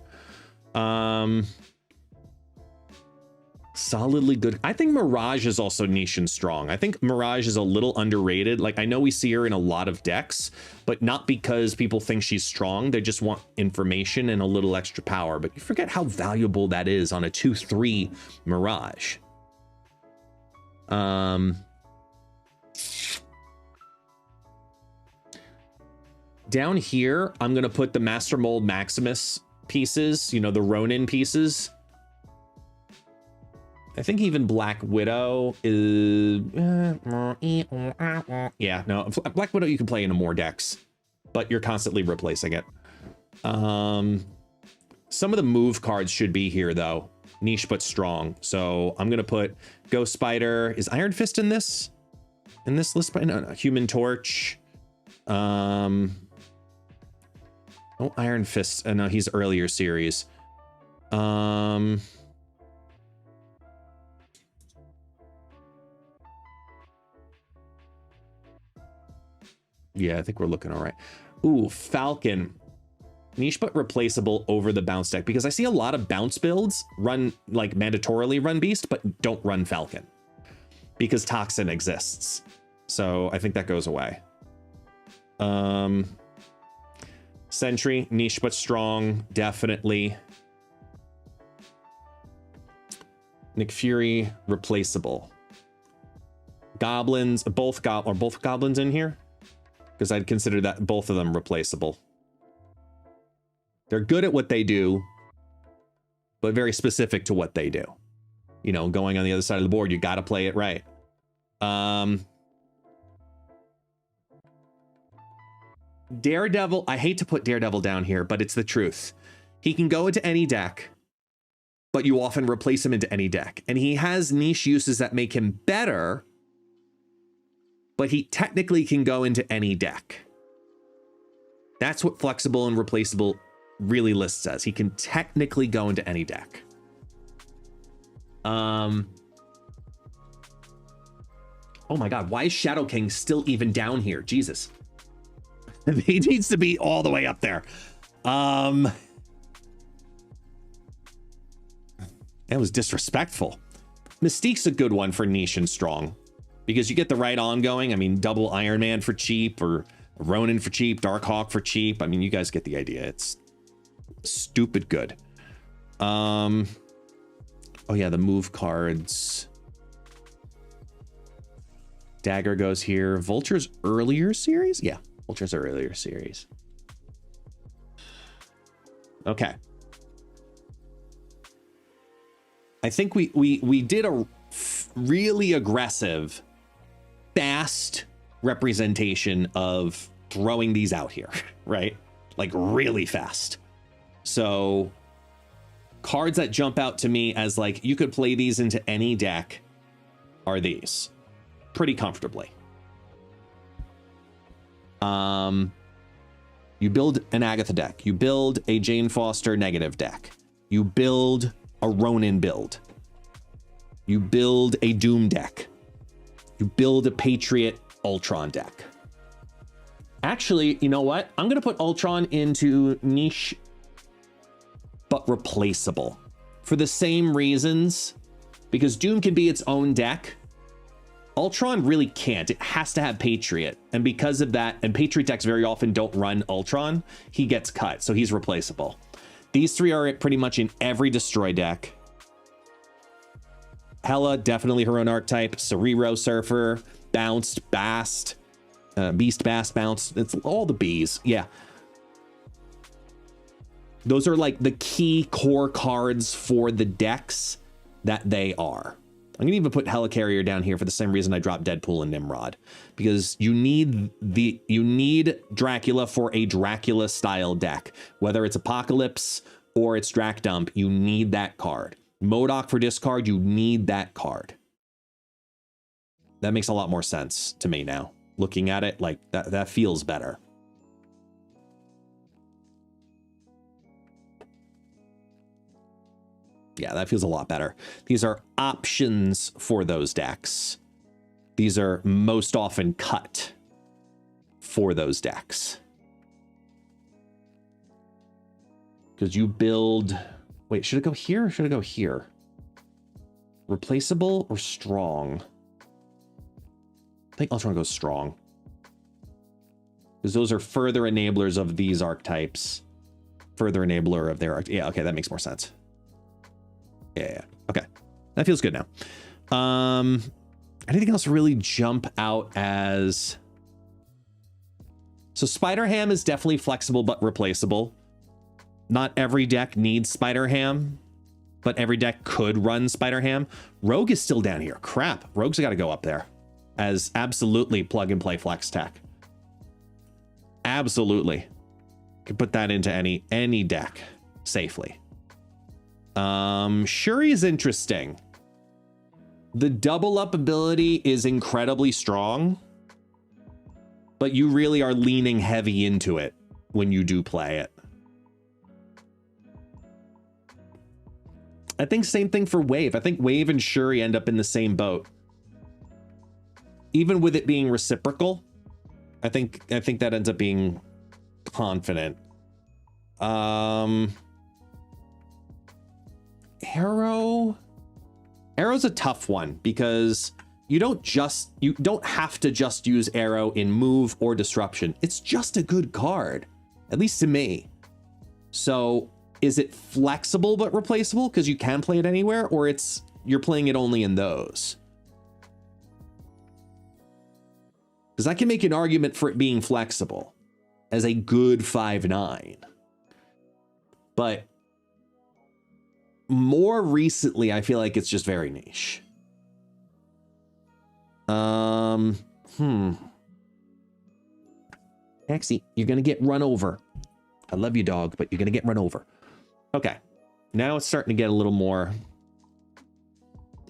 Solidly good. I think Mirage is also niche and strong. I think Mirage is a little underrated. Like, I know we see her in a lot of decks, but not because people think she's strong. They just want information and a little extra power. But you forget how valuable that is on a 2/3 Mirage. Down here, I'm going to put the Master Mold Maximus pieces, you know, the Ronin pieces. I think even Black Widow is... yeah, no, Black Widow you can play into more decks, but you're constantly replacing it. Some of the move cards should be here though. Niche but strong. So I'm gonna put Ghost Spider. Is Iron Fist in this? In this list? No, Human Torch. Oh, Iron Fist. No, he's earlier series. Yeah, I think we're looking all right. Ooh, Falcon. Niche but replaceable over the bounce deck, because I see a lot of bounce builds run, like mandatorily run Beast, but don't run Falcon because Toxin exists. So I think that goes away. Sentry, niche but strong, definitely. Nick Fury, replaceable. Goblins, both goblins in here? Because I'd consider that both of them replaceable. They're good at what they do, but very specific to what they do. You know, going on the other side of the board, you got to play it right. Daredevil, I hate to put Daredevil down here, but it's the truth. He can go into any deck, but you often replace him into any deck. And he has niche uses that make him better, but he technically can go into any deck. That's what flexible and replaceable really lists as. He can technically go into any deck. Oh my God, why is Shadow King still even down here? Jesus. He needs to be all the way up there. That was disrespectful. Mystique's a good one for niche and strong because you get the right ongoing. I mean, double Iron Man for cheap, or Ronin for cheap, Darkhawk for cheap. I mean, you guys get the idea. It's stupid good. Oh yeah, the move cards. Dagger goes here. Vulture's earlier series? Yeah, Vulture's earlier series. Okay. I think we did a really aggressive, fast representation of throwing these out here, right? Like really fast. So cards that jump out to me as like, you could play these into any deck are these pretty comfortably. You build an Agatha deck, you build a Jane Foster negative deck, you build a Ronin build, you build a Doom deck, you build a Patriot Ultron deck. Actually, you know what? I'm gonna put Ultron into niche but replaceable for the same reasons, because Doom can be its own deck. Ultron really can't. It has to have Patriot, and because of that, and Patriot decks very often don't run Ultron, he gets cut, so he's replaceable. These three are pretty much in every Destroy deck. Hela, definitely her own archetype. Cerero Surfer, Bounced, Bast, Beast, Bast, Bounced. It's all the Bs, yeah. Those are like the key core cards for the decks that they are. I'm gonna even put Helicarrier down here for the same reason I dropped Deadpool and Nimrod, because you need Dracula for a Dracula style deck, whether it's Apocalypse or it's Drac Dump. You need that card. MODOK for discard. You need that card. That makes a lot more sense to me now. Looking at it, like that feels better. Yeah, that feels a lot better. These are options for those decks. These are most often cut for those decks. Because you build... Wait, should it go here or should it go here? Replaceable or strong? I think Ultron goes strong. Because those are further enablers of these archetypes. Further enabler of their... Yeah, okay, that makes more sense. Yeah. Okay. That feels good now. Anything else really jump out as... So Spider-Ham is definitely flexible but replaceable. Not every deck needs Spider-Ham, but every deck could run Spider-Ham. Rogue is still down here. Crap. Rogue's got to go up there as absolutely plug and play flex tech. Absolutely. Could put that into any deck safely. Shuri is interesting. The double up ability is incredibly strong, but you really are leaning heavy into it when you do play it. I think same thing for Wave. I think Wave and Shuri end up in the same boat. Even with it being reciprocal, I think that ends up being confident. Arrow's a tough one because you don't have to just use Arrow in move or disruption. It's just a good card, at least to me. So is it flexible but replaceable because you can play it anywhere, or you're playing it only in those? Because I can make an argument for it being flexible as a good 5/9. But more recently, I feel like it's just very niche. Taxi, you're gonna get run over. I love you, dog, but you're gonna get run over. Okay, now it's starting to get a little more,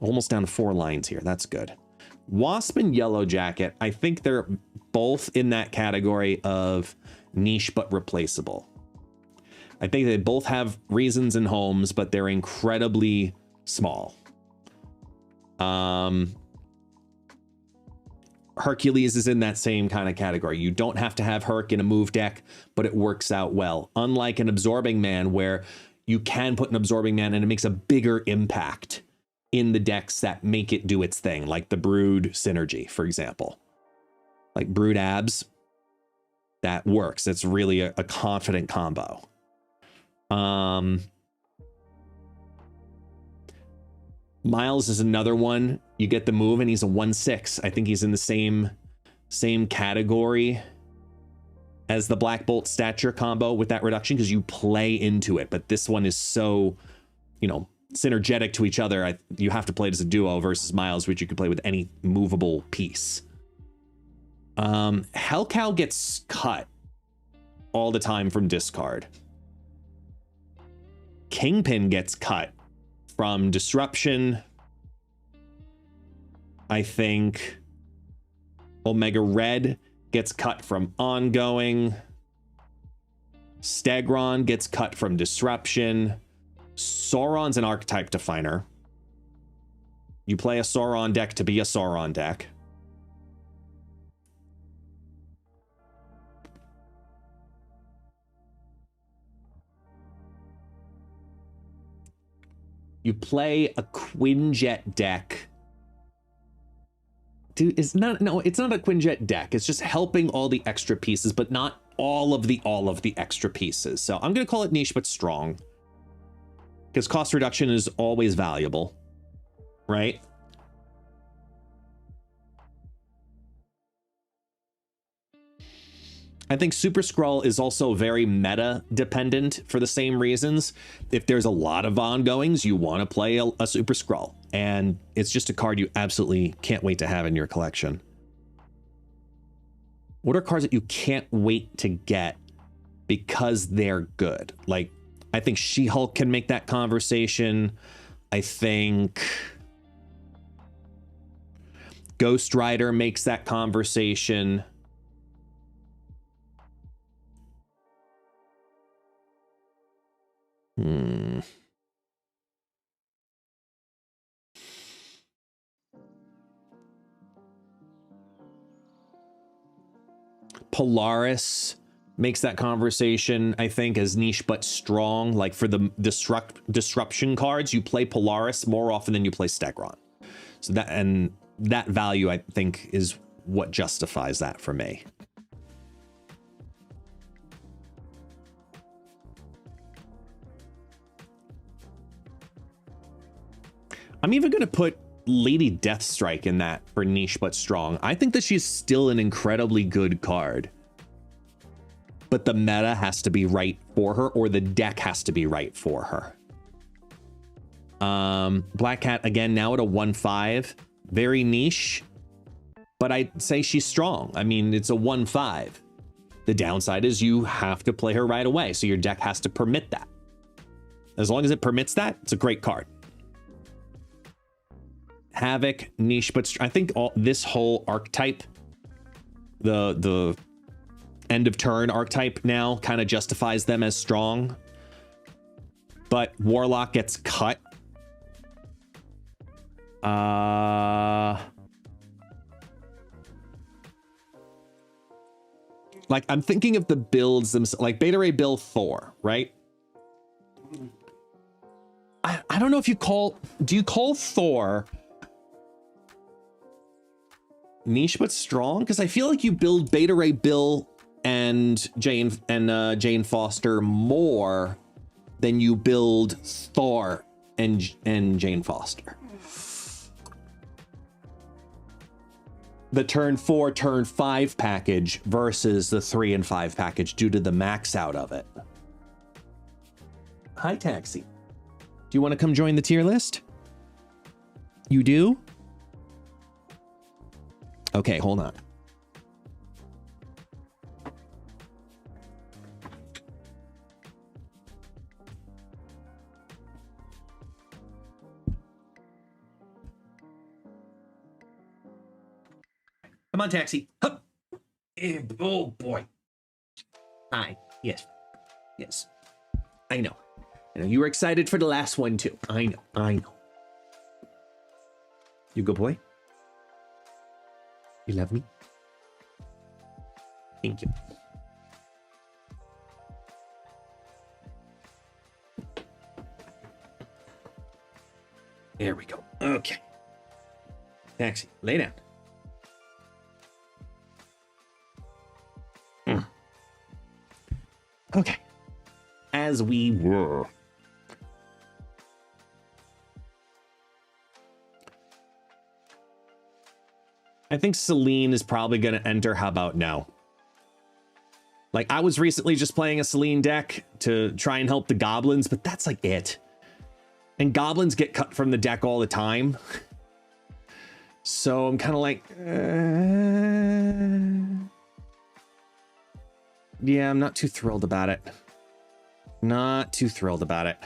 almost down to 4 lines here. That's good. Wasp and Yellow Jacket, I think they're both in that category of niche but replaceable. I think they both have reasons and homes, but they're incredibly small. Hercules is in that same kind of category. You don't have to have Herc in a move deck, but it works out well. Unlike an Absorbing Man, where you can put an Absorbing Man and it makes a bigger impact in the decks that make it do its thing, like the Brood synergy, for example. Like Brood Abs, that works. It's really a confident combo. Miles is another one. You get the move and he's a 1/6. I think he's in the same category as the Black Bolt stature combo with that reduction, because you play into it. But this one is so, synergetic to each other. You have to play it as a duo versus Miles, which you can play with any movable piece. Hellcow gets cut all the time from discard. Kingpin gets cut from disruption. I think Omega Red gets cut from ongoing. Stegron gets cut from disruption. Sauron's an archetype definer. You play a Sauron deck to be a Sauron deck. You play a Quinjet deck. Dude, it's not a Quinjet deck. It's just helping all the extra pieces, but not all of the extra pieces. So I'm gonna call it niche but strong, because cost reduction is always valuable, right? I think Super Skrull is also very meta dependent for the same reasons. If there's a lot of ongoings, you want to play a Super Skrull, and it's just a card you absolutely can't wait to have in your collection. What are cards that you can't wait to get because they're good? Like, I think She-Hulk can make that conversation. I think Ghost Rider makes that conversation. Polaris makes that conversation, I think, as niche but strong. Like for the disruption cards, you play Polaris more often than you play Stegron. So that value, I think, is what justifies that for me. I'm even going to put Lady Deathstrike in that for niche but strong. I think that she's still an incredibly good card, but the meta has to be right for her, or the deck has to be right for her. Black Cat, again, now at a 1/5, very niche, but I'd say she's strong. I mean, it's a 1/5. The downside is you have to play her right away, so your deck has to permit that. As long as it permits that, it's a great card. Havoc, niche, but I think this whole archetype, the end of turn archetype now kind of justifies them as strong. But Warlock gets cut. Like, I'm thinking of the builds themselves, like Beta Ray Bill Thor, right? I don't know if do you call Thor niche but strong? Because I feel like you build Beta Ray Bill and Jane Foster more than you build Thor and Jane Foster. The turn 4, turn 5 package versus the 3 and 5 package due to the max out of it. Hi, Taxi. Do you want to come join the tier list? You do? Okay, hold on. Come on, Taxi. Hup. Oh, boy. Hi. Yes. Yes. I know. You were excited for the last one, too. I know. You good boy? You love me? Thank you. There we go. Okay. Taxi, lay down. Okay. As we were. I think Celine is probably going to enter. How about now? Like, I was recently just playing a Celine deck to try and help the goblins, but that's like it. And goblins get cut from the deck all the time. So I'm kind of like, yeah, I'm not too thrilled about it. Not too thrilled about it.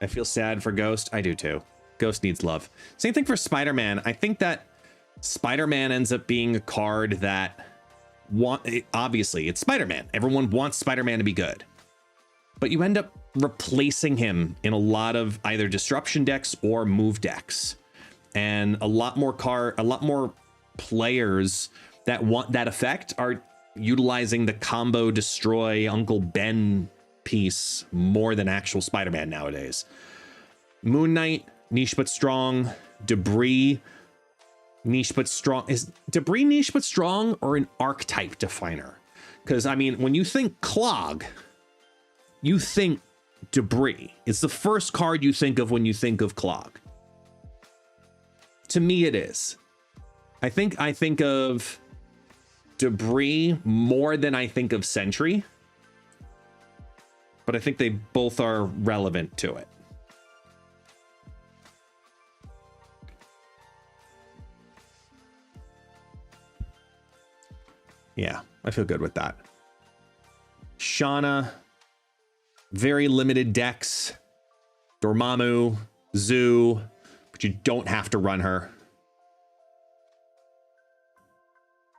I feel sad for Ghost. I do too. Ghost needs love. Same thing for Spider-Man. I think that Spider-Man ends up being a card that obviously it's Spider-Man. Everyone wants Spider-Man to be good. But you end up replacing him in a lot of either disruption decks or move decks. And a lot more players that want that effect are utilizing the combo destroy Uncle Ben piece more than actual Spider-Man nowadays. Moon Knight, niche but strong. Debris, niche but strong. Is Debris niche but strong or an archetype definer? Because, I mean, when you think Clog, you think Debris. It's the first card you think of when you think of Clog. To me, it is. I think of Debris more than I think of Sentry, but I think they both are relevant to it. Yeah, I feel good with that. Shauna, very limited decks. Dormammu, Zoo, but you don't have to run her.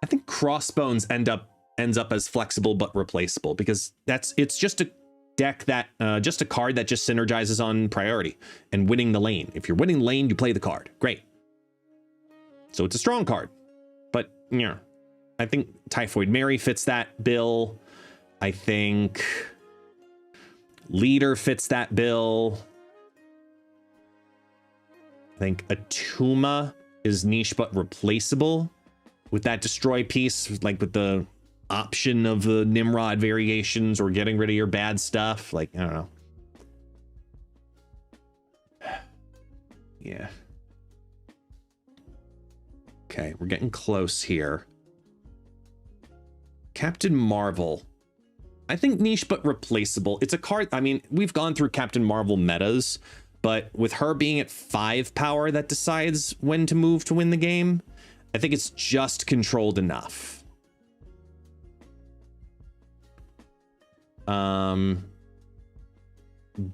I think Crossbones ends up as flexible but replaceable because it's just a deck that just a card that just synergizes on priority and winning the lane. If you're winning lane, you play the card. Great. So it's a strong card. But yeah, I think Typhoid Mary fits that bill. I think Leader fits that bill. I think Atuma is niche but replaceable with that destroy piece, like with the option of the Nimrod variations or getting rid of your bad stuff. Like, I don't know. Yeah. Okay, we're getting close here. Captain Marvel. I think niche but replaceable. It's a card, I mean, we've gone through Captain Marvel metas, but with her being at 5 power that decides when to move to win the game, I think it's just controlled enough.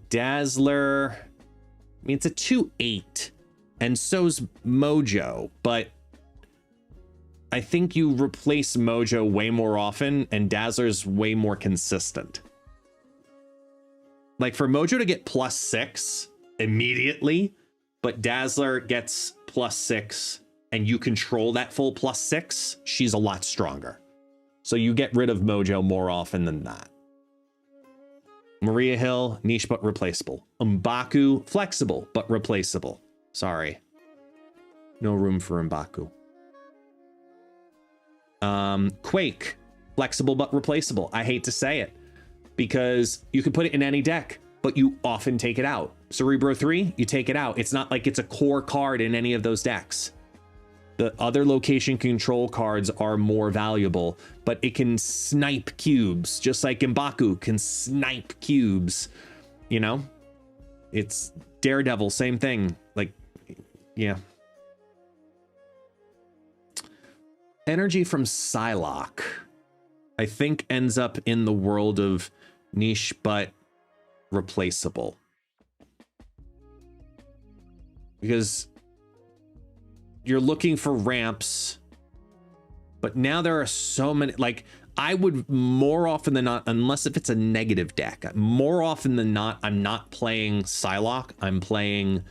Dazzler, I mean, it's a 2/8, and so's Mojo, but I think you replace Mojo way more often, and Dazzler's way more consistent. Like, for Mojo to get +6 immediately, but Dazzler gets +6, and you control that full +6, she's a lot stronger. So you get rid of Mojo more often than that. Maria Hill, niche but replaceable. M'Baku, flexible but replaceable. Sorry. No room for M'Baku. Quake, flexible but replaceable. I hate to say it, because you can put it in any deck, but you often take it out. Cerebro 3, you take it out. It's not like it's a core card in any of those decks. The other location control cards are more valuable, but it can snipe cubes, just like M'Baku can snipe cubes. You know? It's Daredevil, same thing. Like, yeah. Energy from Psylocke, I think, ends up in the world of niche but replaceable. Because you're looking for ramps, but now there are so many. Like, I would more often than not, unless if it's a negative deck, more often than not, I'm not playing Psylocke. I'm playing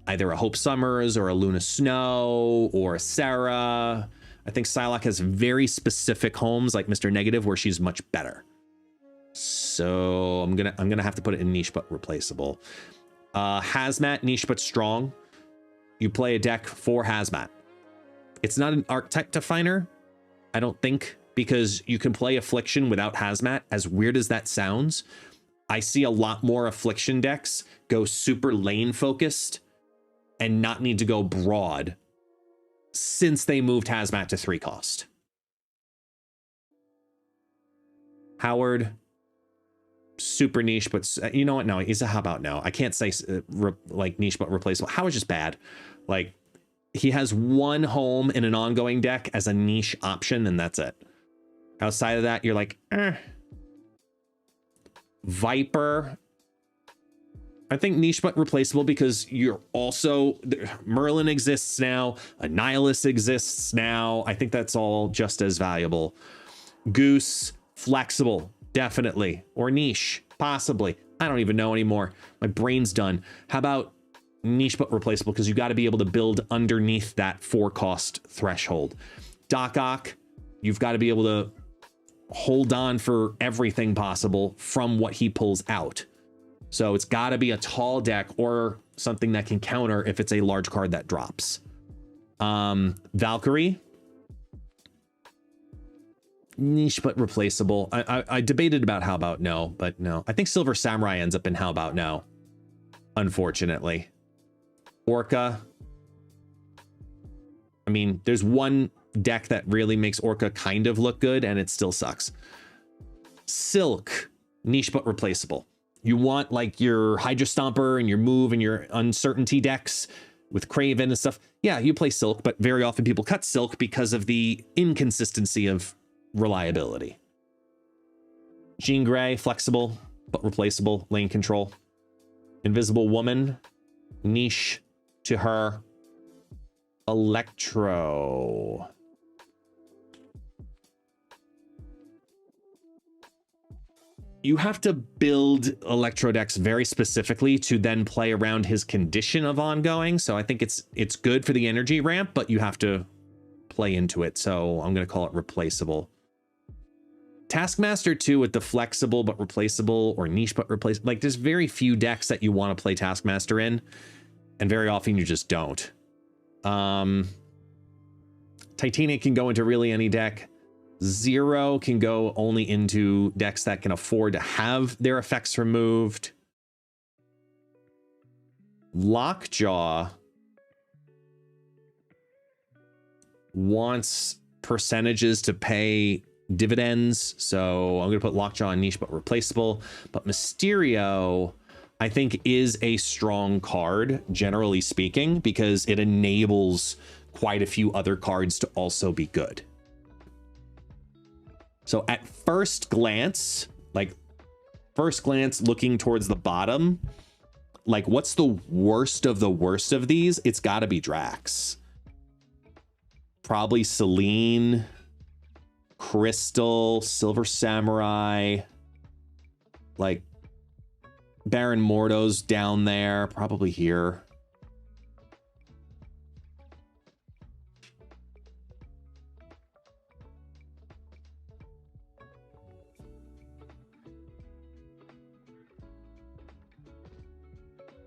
either a Hope Summers or a Luna Snow or a Sarah. I think Psylocke has very specific homes like Mr. Negative where she's much better. So I'm gonna have to put it in niche but replaceable. Hazmat, niche but strong. You play a deck for Hazmat. It's not an archetype definer, I don't think, because you can play Affliction without Hazmat. As weird as that sounds, I see a lot more Affliction decks go super lane focused and not need to go broad since they moved Hazmat to 3 cost. Howard, super niche, but you know what? No, he's a how about no. I can't say like niche but replaceable. Howard's just bad. Like, he has one home in an ongoing deck as a niche option, and that's it. Outside of that, you're like, eh. Viper, I think niche but replaceable because you're also, Merlin exists now, Annihilus exists now. I think that's all just as valuable. Goose, flexible, definitely, or niche, possibly. I don't even know anymore. My brain's done. How about niche but replaceable, because you got to be able to build underneath that 4 cost threshold. Doc Ock, you've got to be able to hold on for everything possible from what he pulls out. So it's got to be a tall deck or something that can counter if it's a large card that drops. Valkyrie, niche but replaceable. I debated about how about no, but no. I think Silver Samurai ends up in how about no, unfortunately. Orca, I mean, there's one deck that really makes Orca kind of look good, and it still sucks. Silk, niche but replaceable. You want like your Hydra Stomper and your Move and your Uncertainty decks with Craven and stuff. Yeah, you play Silk, but very often people cut Silk because of the inconsistency of reliability. Jean Grey, flexible but replaceable, lane control. Invisible Woman, niche to her. Electro, you have to build Electro decks very specifically to then play around his condition of ongoing. So I think it's good for the energy ramp, but you have to play into it. So I'm going to call it replaceable. Taskmaster 2 with the flexible but replaceable or niche but replaceable. Like, there's very few decks that you want to play Taskmaster in, and very often you just don't. Titania can go into really any deck. Zero can go only into decks that can afford to have their effects removed. Lockjaw wants percentages to pay dividends, so I'm going to put Lockjaw in niche but replaceable. But Mysterio, I think, is a strong card, generally speaking, because it enables quite a few other cards to also be good. So at first glance, like, first glance, looking towards the bottom, like, what's the worst of these? It's got to be Drax. Probably Celine, Crystal, Silver Samurai, like Baron Mordo's down there, probably here.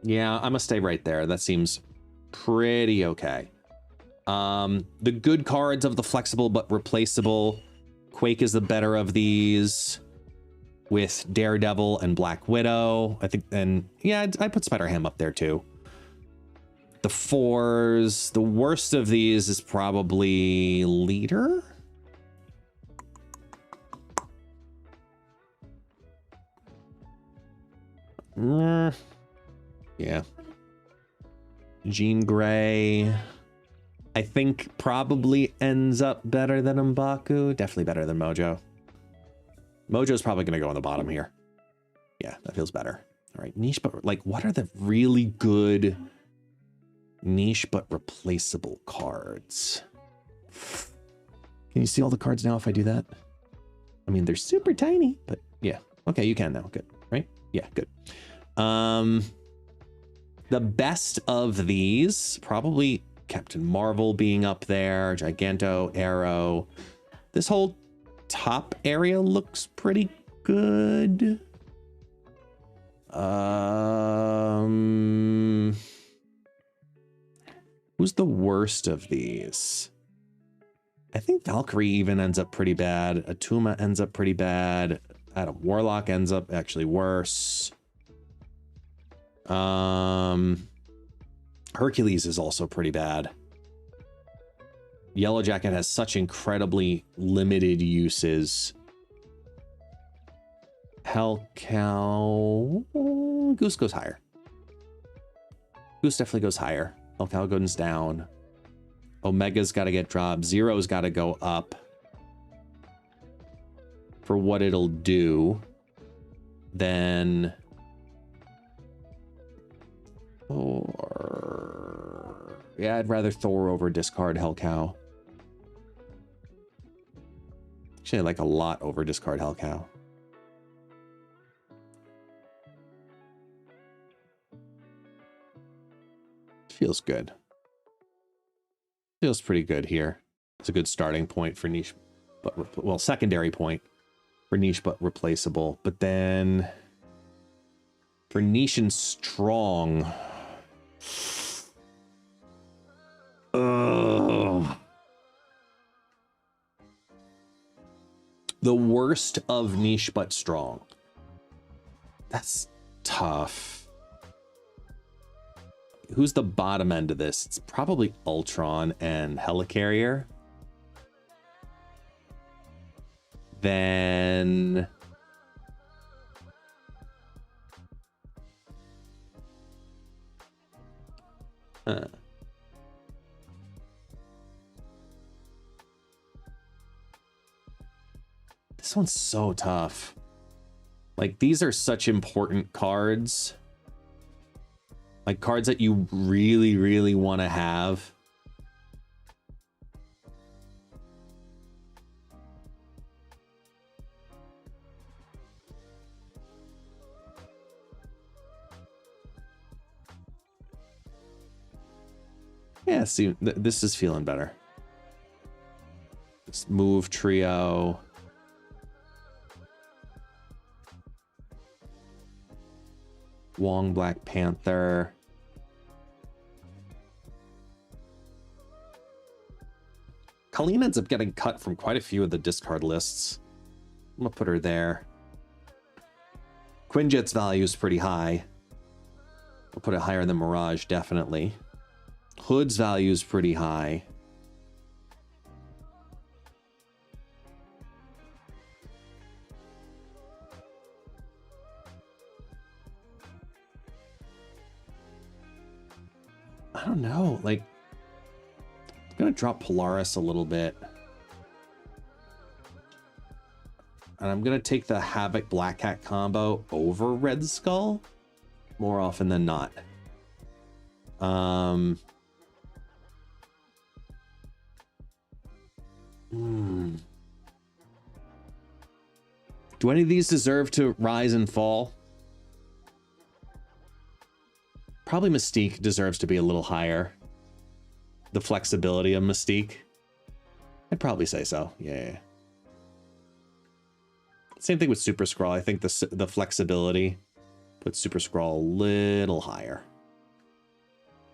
Yeah, I'm gonna stay right there. That seems pretty okay. The good cards of the flexible but replaceable. Quake is the better of these, with Daredevil and Black Widow. I think, and yeah, I put Spider-Ham up there too. The 4s, the worst of these is probably Leader. Yeah. Jean Grey, I think probably ends up better than M'Baku. Definitely better than Mojo. Mojo's probably going to go on the bottom here. Yeah, that feels better. All right, niche, but like, what are the really good niche but replaceable cards? Can you see all the cards now if I do that? I mean, they're super tiny, but yeah. Okay, you can now. Good, right? Yeah, good. The best of these, probably Captain Marvel being up there, Giganto, Arrow. This whole top area looks pretty good. Who's the worst of these? I think Valkyrie even ends up pretty bad. Atuma ends up pretty bad. Adam Warlock ends up actually worse. Hercules is also pretty bad. Yellow Jacket has such incredibly limited uses. Hellcow, Goose goes higher. Goose definitely goes higher. Hellcow goes down. Omega's got to get dropped. Zero's got to go up for what it'll do. Then Thor. Yeah, I'd rather Thor over discard Hellcow. Actually, I like a lot over discard Hellcow. Feels good. Feels pretty good here. It's a good starting point for niche, but well, secondary point for niche but replaceable. But then for niche and strong, the worst of niche but strong. That's tough. Who's the bottom end of this? It's probably Ultron and Helicarrier. Then this one's so tough. Like, these are such important cards. Like, cards that you really, really want to have. Yeah, see, this is feeling better. This move trio. Wong Black Panther. Colleen ends up getting cut from quite a few of the discard lists. I'm gonna put her there. Quinjet's value is pretty high. I'll put it higher than Mirage, definitely. Hood's value is pretty high. I don't know, like, I'm gonna drop Polaris a little bit. I And I'm gonna take the Havoc Black Cat combo over Red Skull more often than not. Do any of these deserve to rise and fall? Probably Mystique deserves to be a little higher. The flexibility of Mystique. I'd probably say so. Yeah. Same thing with Super Scroll. I think the flexibility puts Super Scroll a little higher.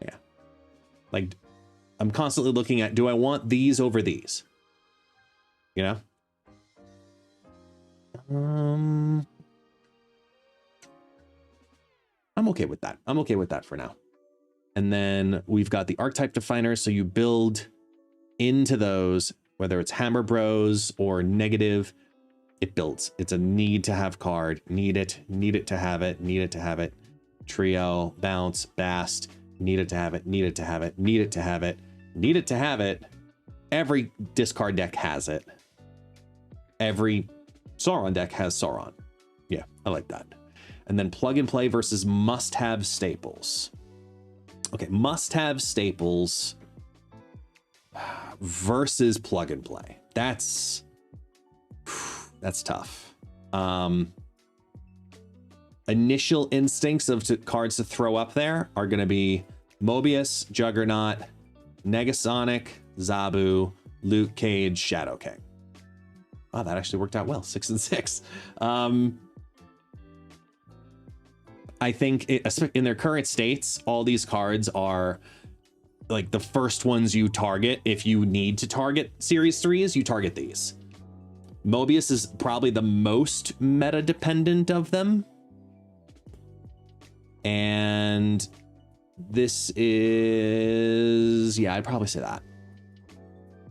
Yeah. Like, I'm constantly looking at, do I want these over these? You know? I'm okay with that. I'm okay with that for now. And then we've got the archetype definer. So you build into those, whether it's Hammer Bros or negative, it builds. It's a need to have card. Need it to have it, need it to have it. Trio, bounce, bast, need it to have it, need it to have it, need it to have it, need it to have it. Every discard deck has it. Every Sauron deck has Sauron. Yeah, I like that. And then plug and play versus must-have staples. Okay, must-have staples versus plug and play. That's tough. Initial instincts of cards to throw up there are going to be Mobius, Juggernaut, Negasonic, Zabu, Luke Cage, Shadow King. Wow, that actually worked out well. 6 and 6. I think in their current states, all these cards are like the first ones you target. If you need to target Series 3s, you target these. Mobius is probably the most meta dependent of them. And this is, yeah, I'd probably say that.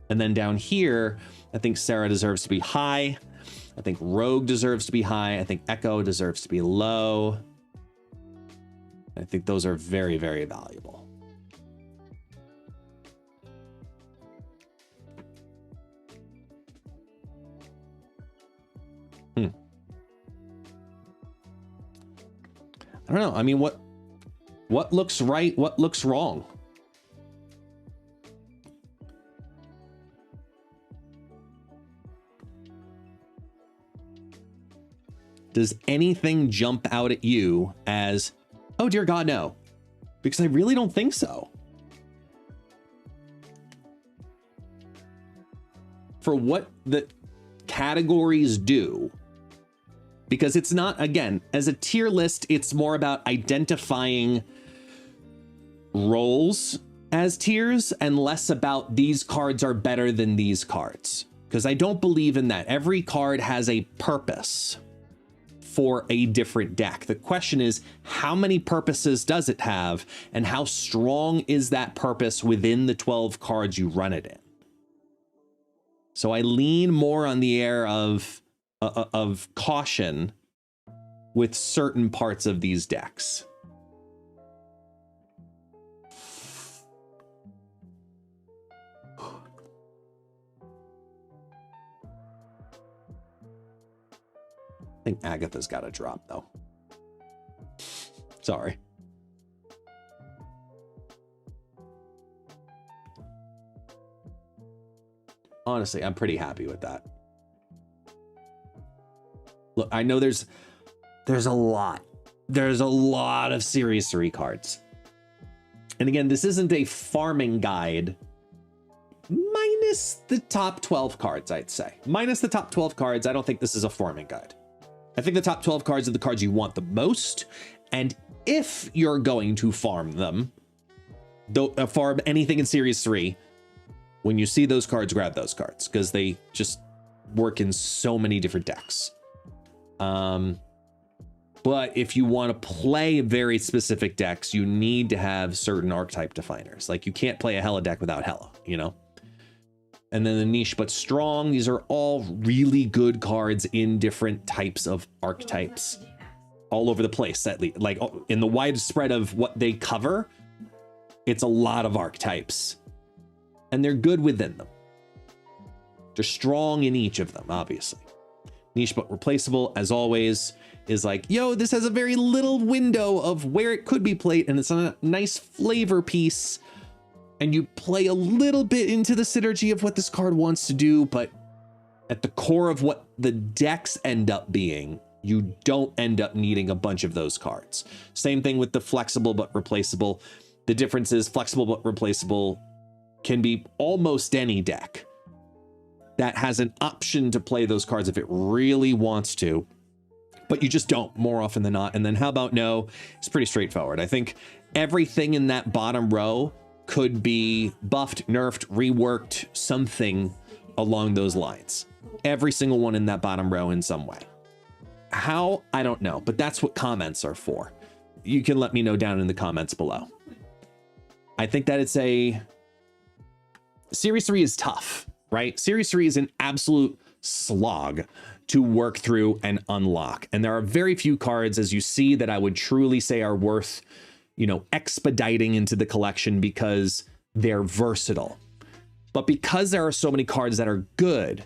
And then down here, I think Sarah deserves to be high. I think Rogue deserves to be high. I think Echo deserves to be low. I think those are very, very valuable. I don't know. I mean, what looks right? What looks wrong? Does anything jump out at you as, oh dear God, no? Because I really don't think so. For what the categories do, because it's not, again, as a tier list, it's more about identifying roles as tiers and less about these cards are better than these cards. Because I don't believe in that. Every card has a purpose for a different deck. The question is, how many purposes does it have, and how strong is that purpose within the 12 cards you run it in? So I lean more on the air of caution with certain parts of these decks. I think Agatha's got a drop, though. Sorry. Honestly, I'm pretty happy with that. Look, I know there's a lot. There's a lot of Series 3 cards. And again, this isn't a farming guide. Minus the top 12 cards, I'd say. Minus the top 12 cards, I don't think this is a farming guide. I think the top 12 cards are the cards you want the most. And if you're going to farm them, farm anything in Series 3, when you see those cards, grab those cards, because they just work in so many different decks. But if you want to play very specific decks, you need to have certain archetype definers. Like, you can't play a Hela deck without Hela, you know? And then the niche but strong, these are all really good cards in different types of archetypes all over the place. Like, in the widespread of what they cover, it's a lot of archetypes. And they're good within them. They're strong in each of them, obviously. Niche but replaceable, as always, is like, yo, this has a very little window of where it could be played, and it's a nice flavor piece. And you play a little bit into the synergy of what this card wants to do, but at the core of what the decks end up being, you don't end up needing a bunch of those cards. Same thing with the flexible but replaceable. The difference is flexible but replaceable can be almost any deck that has an option to play those cards if it really wants to, but you just don't more often than not. And then how about no? It's pretty straightforward. I think everything in that bottom row could be buffed, nerfed, reworked, something along those lines. Every single one in that bottom row in some way. How? I don't know, but that's what comments are for. You can let me know down in the comments below. I think that it's a... Series 3 is tough, right? Series 3 is an absolute slog to work through and unlock. And there are very few cards, as you see, that I would truly say are worth, you know, expediting into the collection because they're versatile. But because there are so many cards that are good,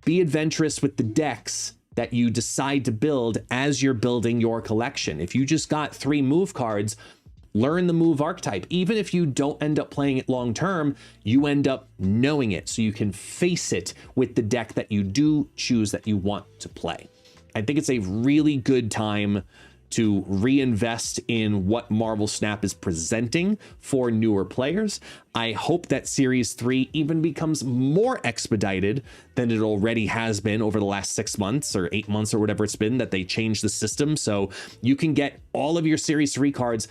be adventurous with the decks that you decide to build as you're building your collection. If you just got 3 move cards, learn the move archetype. Even if you don't end up playing it long term, you end up knowing it so you can face it with the deck that you do choose that you want to play. I think it's a really good time to reinvest in what Marvel Snap is presenting for newer players. I hope that Series 3 even becomes more expedited than it already has been over the last 6 months or 8 months or whatever it's been that they changed the system. So you can get all of your Series 3 cards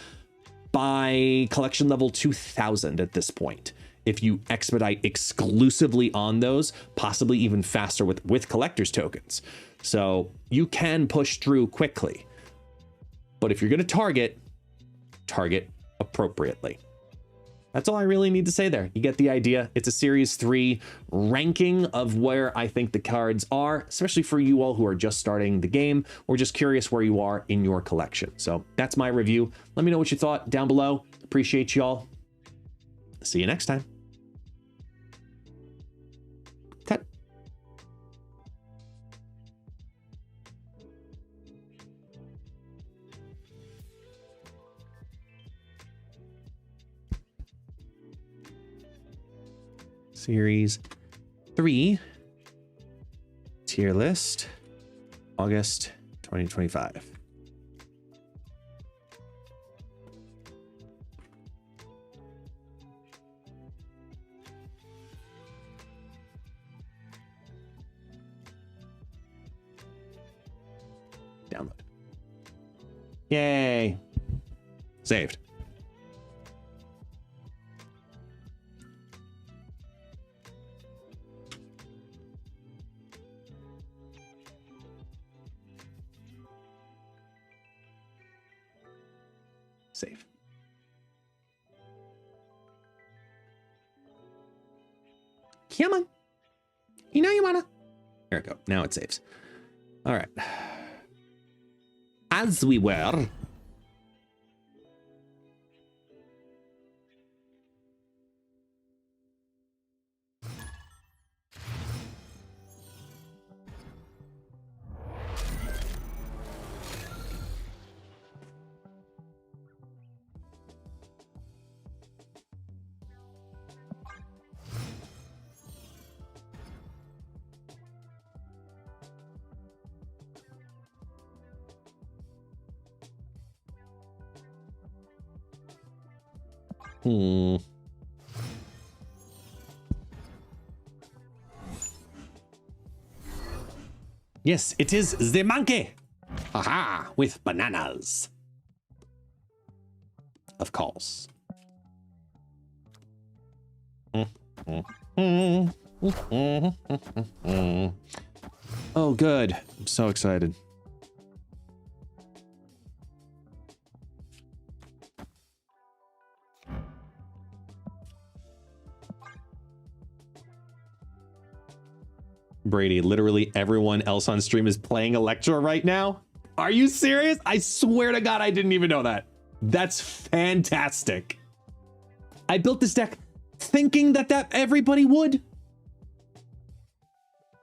by collection level 2000 at this point. If you expedite exclusively on those, possibly even faster with collector's tokens. So you can push through quickly. But if you're going to target appropriately. That's all I really need to say there. You get the idea. It's a Series 3 ranking of where I think the cards are, especially for you all who are just starting the game or just curious where you are in your collection. So that's my review. Let me know what you thought down below. Appreciate y'all. See you next time. Cut. Series 3 tier list, August 2025. Download. Yay. Saved. Save. Come on. You know you wanna. There we go. Now it saves. All right. As we were. Yes, it is the monkey. Haha, with bananas. Of course. Oh, good. I'm so excited. Brady, literally everyone else on stream is playing Electro right now. Are you serious? I swear to God, I didn't even know that. That's fantastic. I built this deck thinking that everybody would.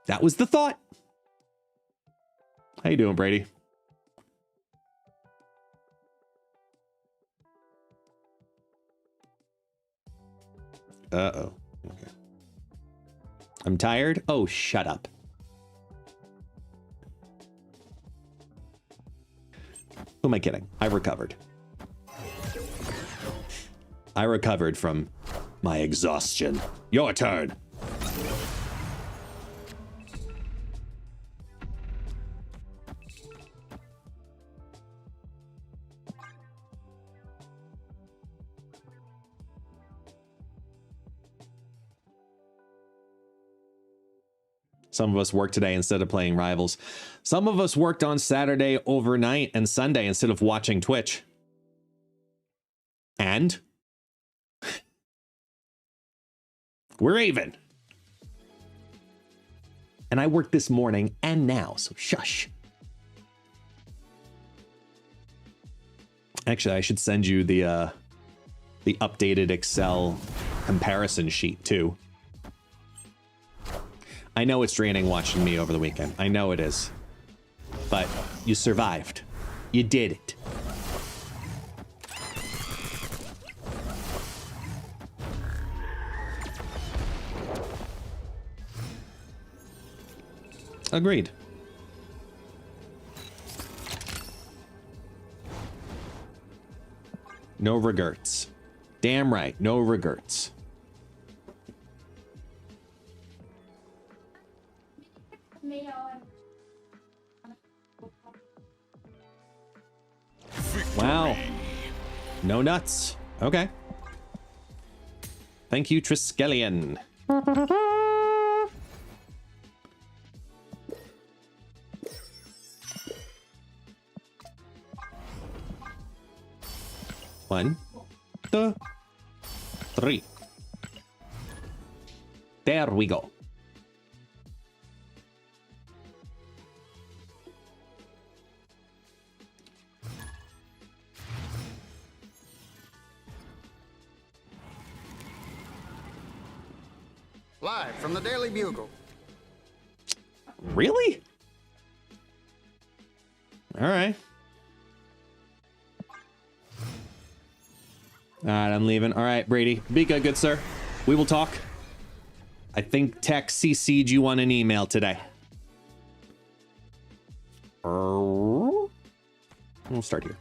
That was the thought. How you doing, Brady? Uh-oh. Okay. I'm tired? Oh, shut up. Who am I kidding? I recovered. I recovered from my exhaustion. Your turn. Some of us worked today instead of playing Rivals. Some of us worked on Saturday overnight and Sunday instead of watching Twitch. And we're even. And I worked this morning and now, so shush. Actually, I should send you the updated Excel comparison sheet too. I know it's draining watching me over the weekend. I know it is. But you survived. You did it. Agreed. No regrets. Damn right, no regrets. Wow. No nuts. Okay. Thank you, Triskelion. One, two, three. There we go. Live from the Daily Bugle. Really? All right. All right, I'm leaving. All right, Brady. Be good, good sir. We will talk. I think Tech CC'd you on an email today. We'll start here.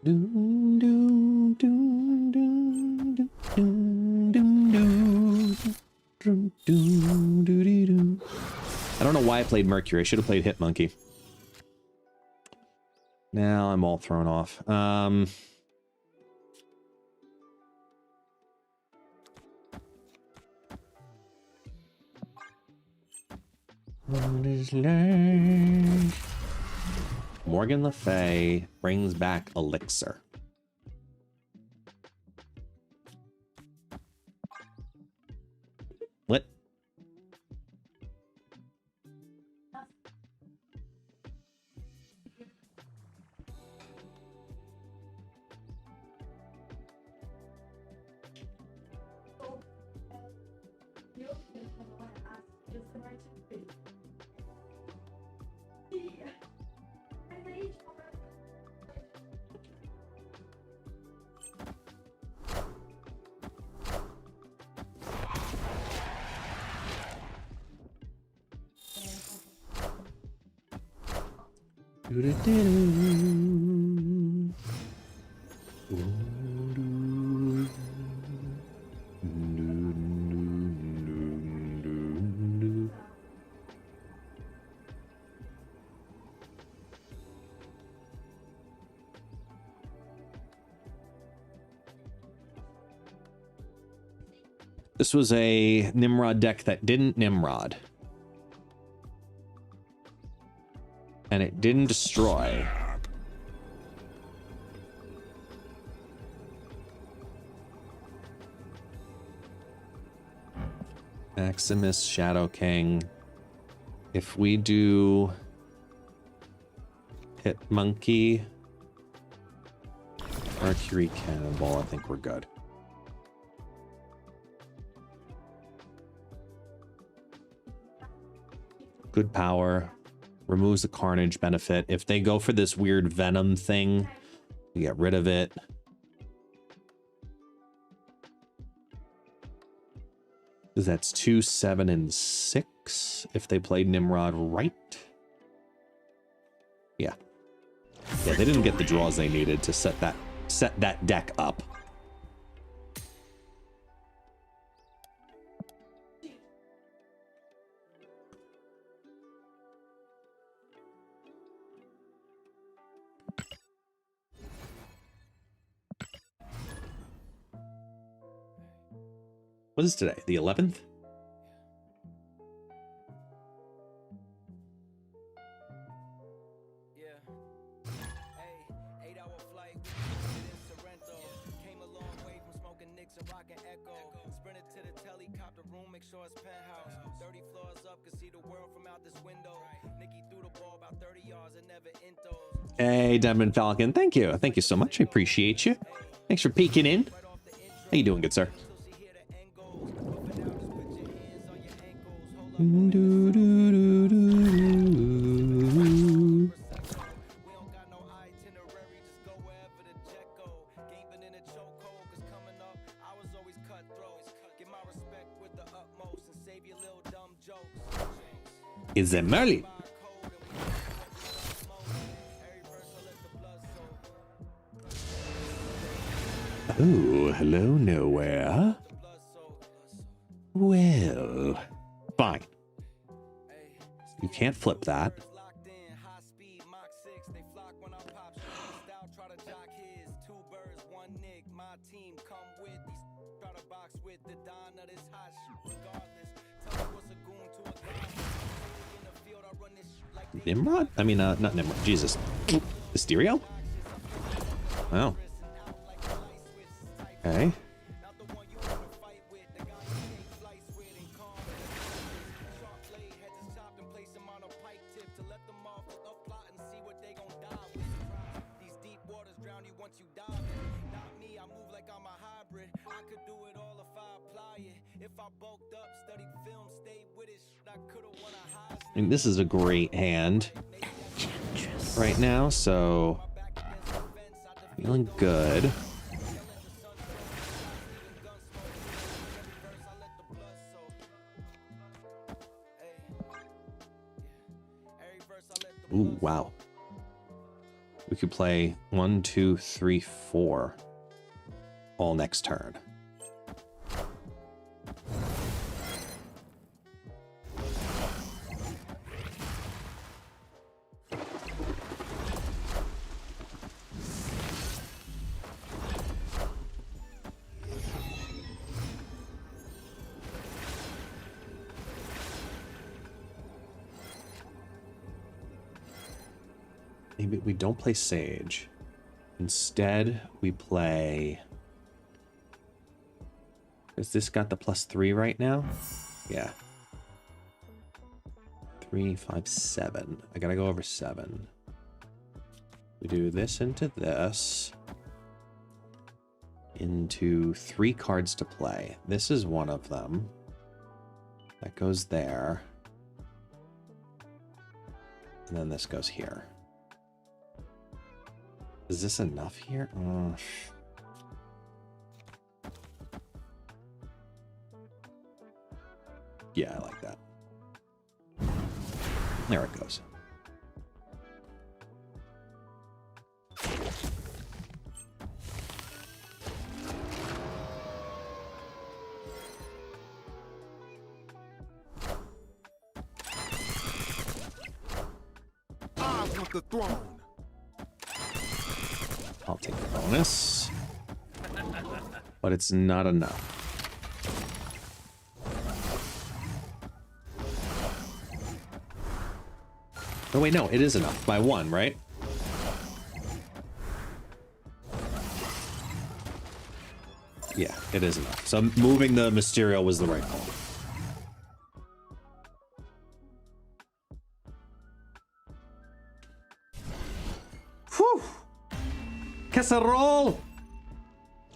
I don't know why I played Mercury. I should have played Hit Monkey. Now I'm all thrown off. What is life? Morgan Le Fay brings back Elixir. What? This was a Nimrod deck that didn't Nimrod. And it didn't destroy. Maximus, Shadow King. If we do Hit Monkey, Mercury Cannonball, I think we're good. Good power. Removes the Carnage benefit. If they go for this weird Venom thing, you get rid of it. Because that's 2, 7, and 6 if they played Nimrod right. Yeah. Yeah, they didn't get the draws they needed to set that deck up. What is today? The 11th? Hey, Diamond Falcon. Thank you. Thank you so much. I appreciate you. Thanks for peeking in. How you doing, good sir? Is it Merlin? Oh, hello, nowhere. Well, fine. You can't flip that. Nimrod? I mean, not Nimrod. Jesus. Mysterio? Wow. Okay. I mean, this is a great hand right now, so feeling good. Ooh, wow. We could play 1, 2, 3, 4 all next turn. Maybe we don't play Sage. Instead, we play... Has this got the +3 right now? Yeah. 3, 5, 7. I gotta go over 7. We do this into this. Into 3 cards to play. This is one of them. That goes there. And then this goes here. Is this enough here? Yeah, I like that. There it goes. I want the throne. I'll take the bonus. But it's not enough. Oh wait, no, it is enough. By 1, right? Yeah, it is enough. So moving the Mysterio was the right call. casserole.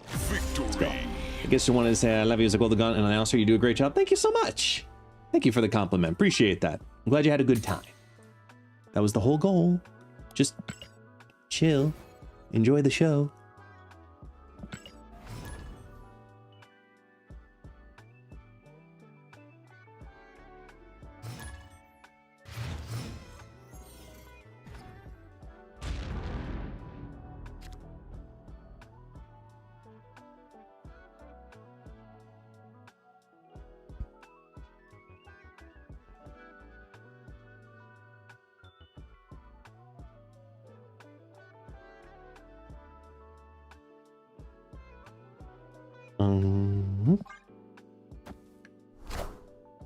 Victory. I guess you wanted to say I love you as a golden gun and announcer. You do a great job. Thank you so much. Thank you for the compliment. Appreciate that. I'm glad you had a good time. That was the whole goal. Just chill. Enjoy the show.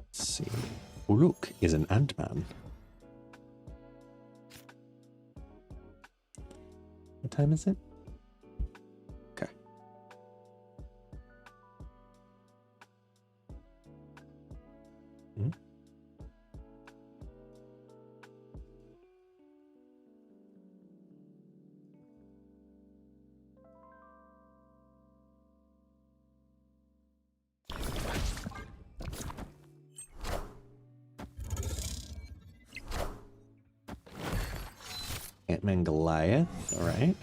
Let's see. Uruk is an Ant-Man. What time is it? Okay. Ant-Man Goliath, all right.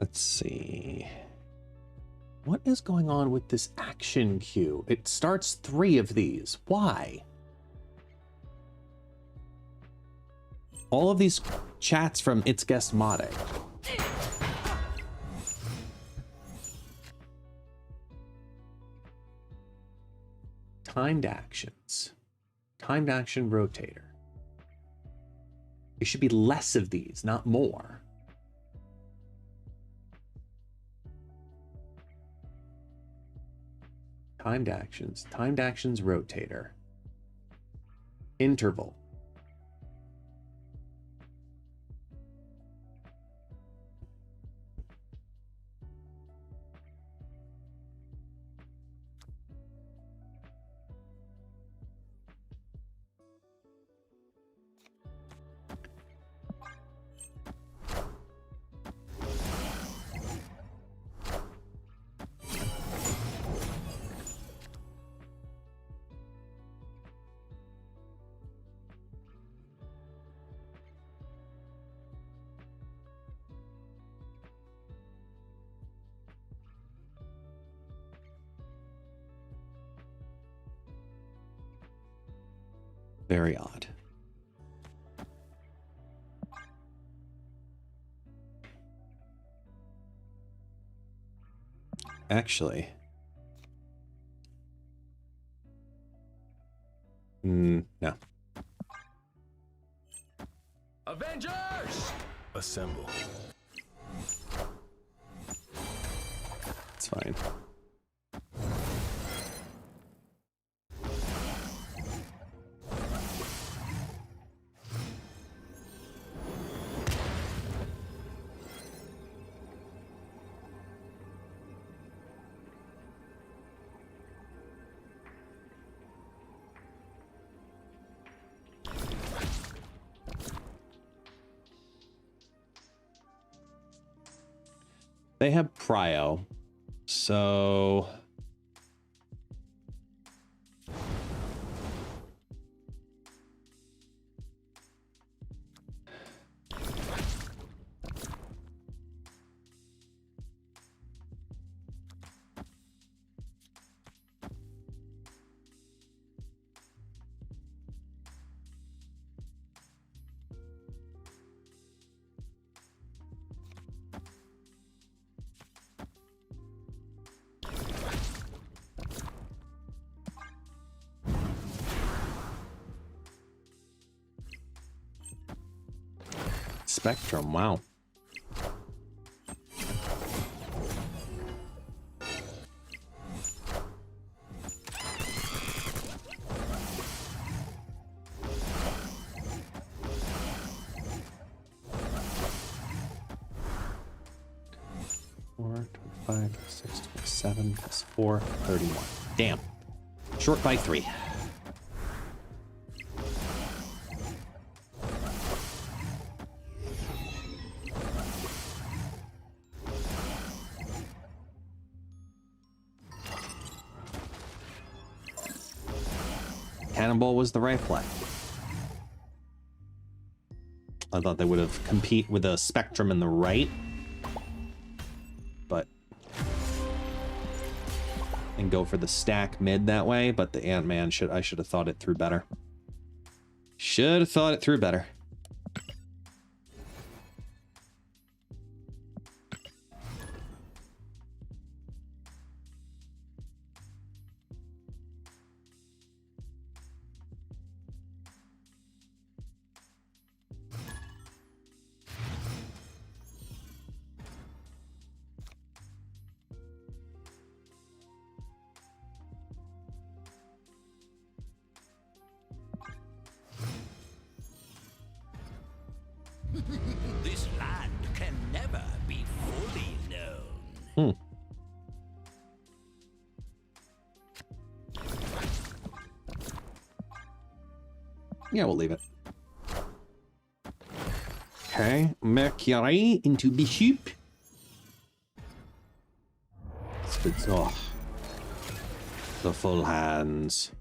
Let's see. What is going on with this action queue? It starts 3 of these. Why? All of these chats from It's Guest Modding. Timed actions. Timed action rotator. There should be less of these, not more. Timed actions rotator. Interval. Very odd. Actually. No. Avengers! Assemble. It's fine. They have prio, so Spectrum, wow. Four, 25, 6, 27, plus 4, 31. Damn. Short by 3. Cannonball was the right play. I thought they would have compete with a Spectrum in the right, but and go for the stack mid that way. But the Ant-Man I should have thought it through better. Should have thought it through better. This land can never be fully known. Yeah, we'll leave it. Okay, Mercury into Bishop. Spits off the full hands.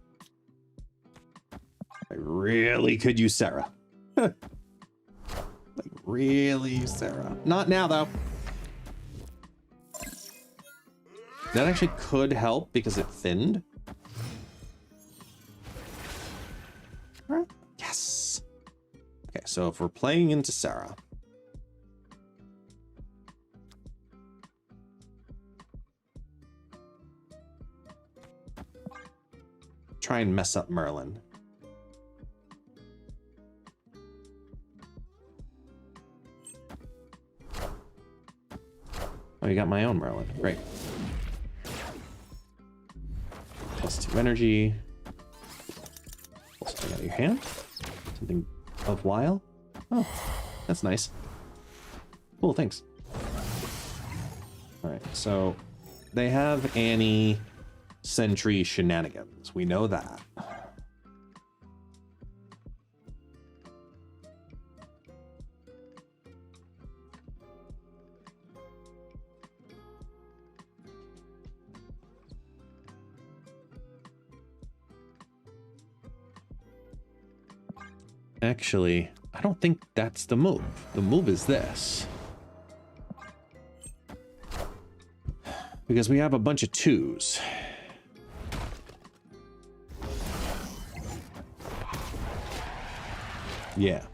I really could use Sarah. Like, really use Sarah. Not now, though. That actually could help because it thinned. Yes. Okay, so if we're playing into Sarah. Try and mess up Merlin. Oh, you got my own Merlin. Great. +2 energy. Pull something out of your hand. Something of while. Oh, that's nice. Cool, thanks. Alright, so they have Annie Sentry shenanigans. We know that. Actually, I don't think that's the move. The move is this. Because we have a bunch of 2s. Yeah.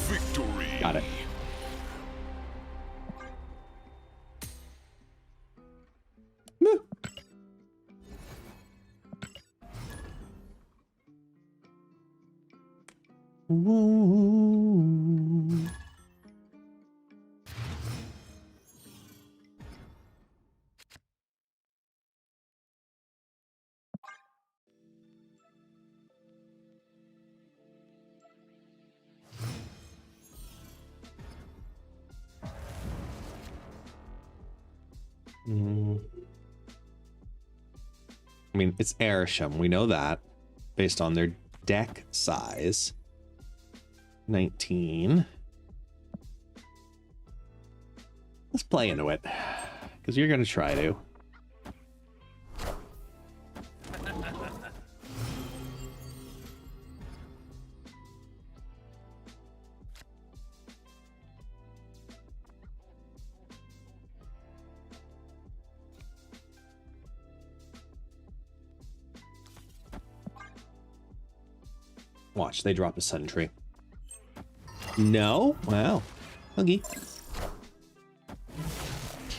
Victory. Got it. Woo. I mean, it's Airsham. We know that based on their deck size. 19. Let's play into it because you're going to try to. Watch, they drop a sentry. No? Wow. Okay.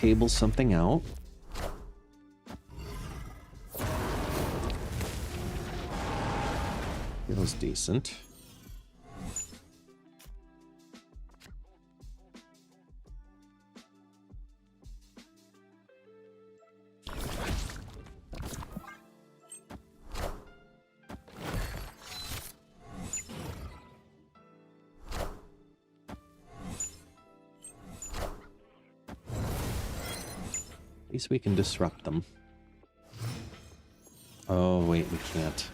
cable something out. Feels decent. At least we can disrupt them. Oh, wait, we can't.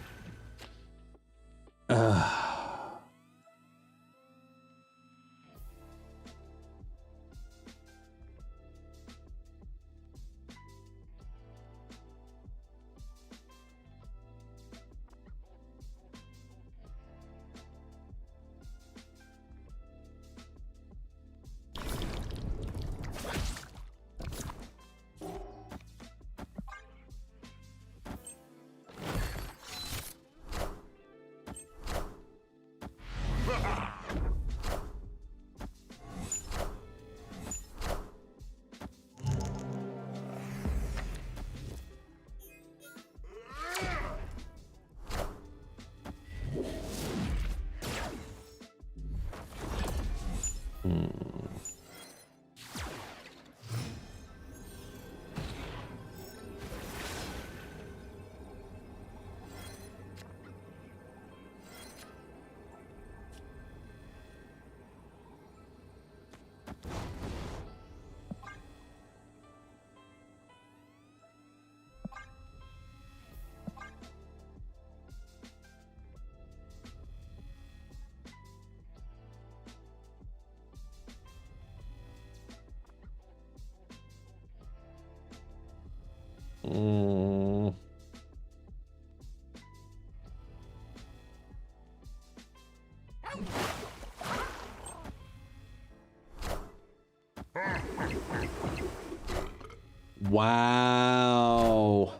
Wow.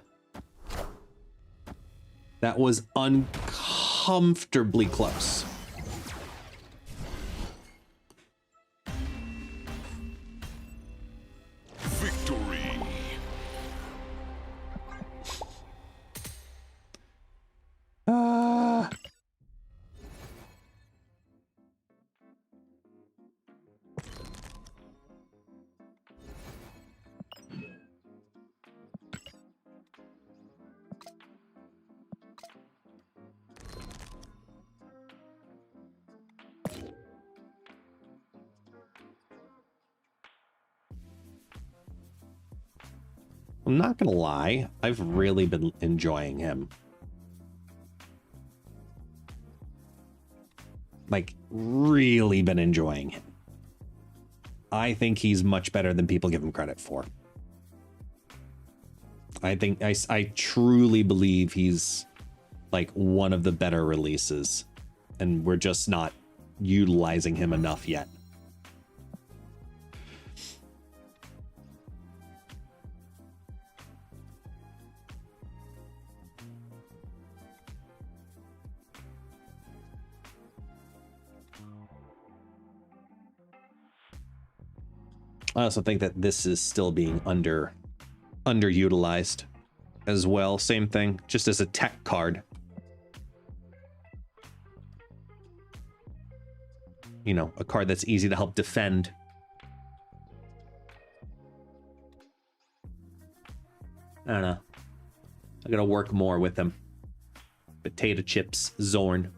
That was uncomfortably close. Victory. I'm not gonna lie, I've really been enjoying him. Like, really been enjoying him. I think he's much better than people give him credit for. I think, I truly believe he's like one of the better releases, and we're just not utilizing him enough yet. I also think that this is still being underutilized as well. Same thing, just as a tech card. You know, a card that's easy to help defend. I don't know. I gotta work more with them. Potato chips, Zorn.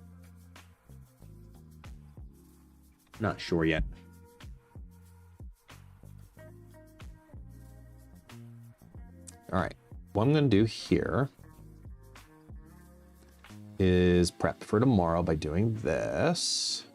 Not sure yet. All right, what I'm gonna do here is prep for tomorrow by doing this.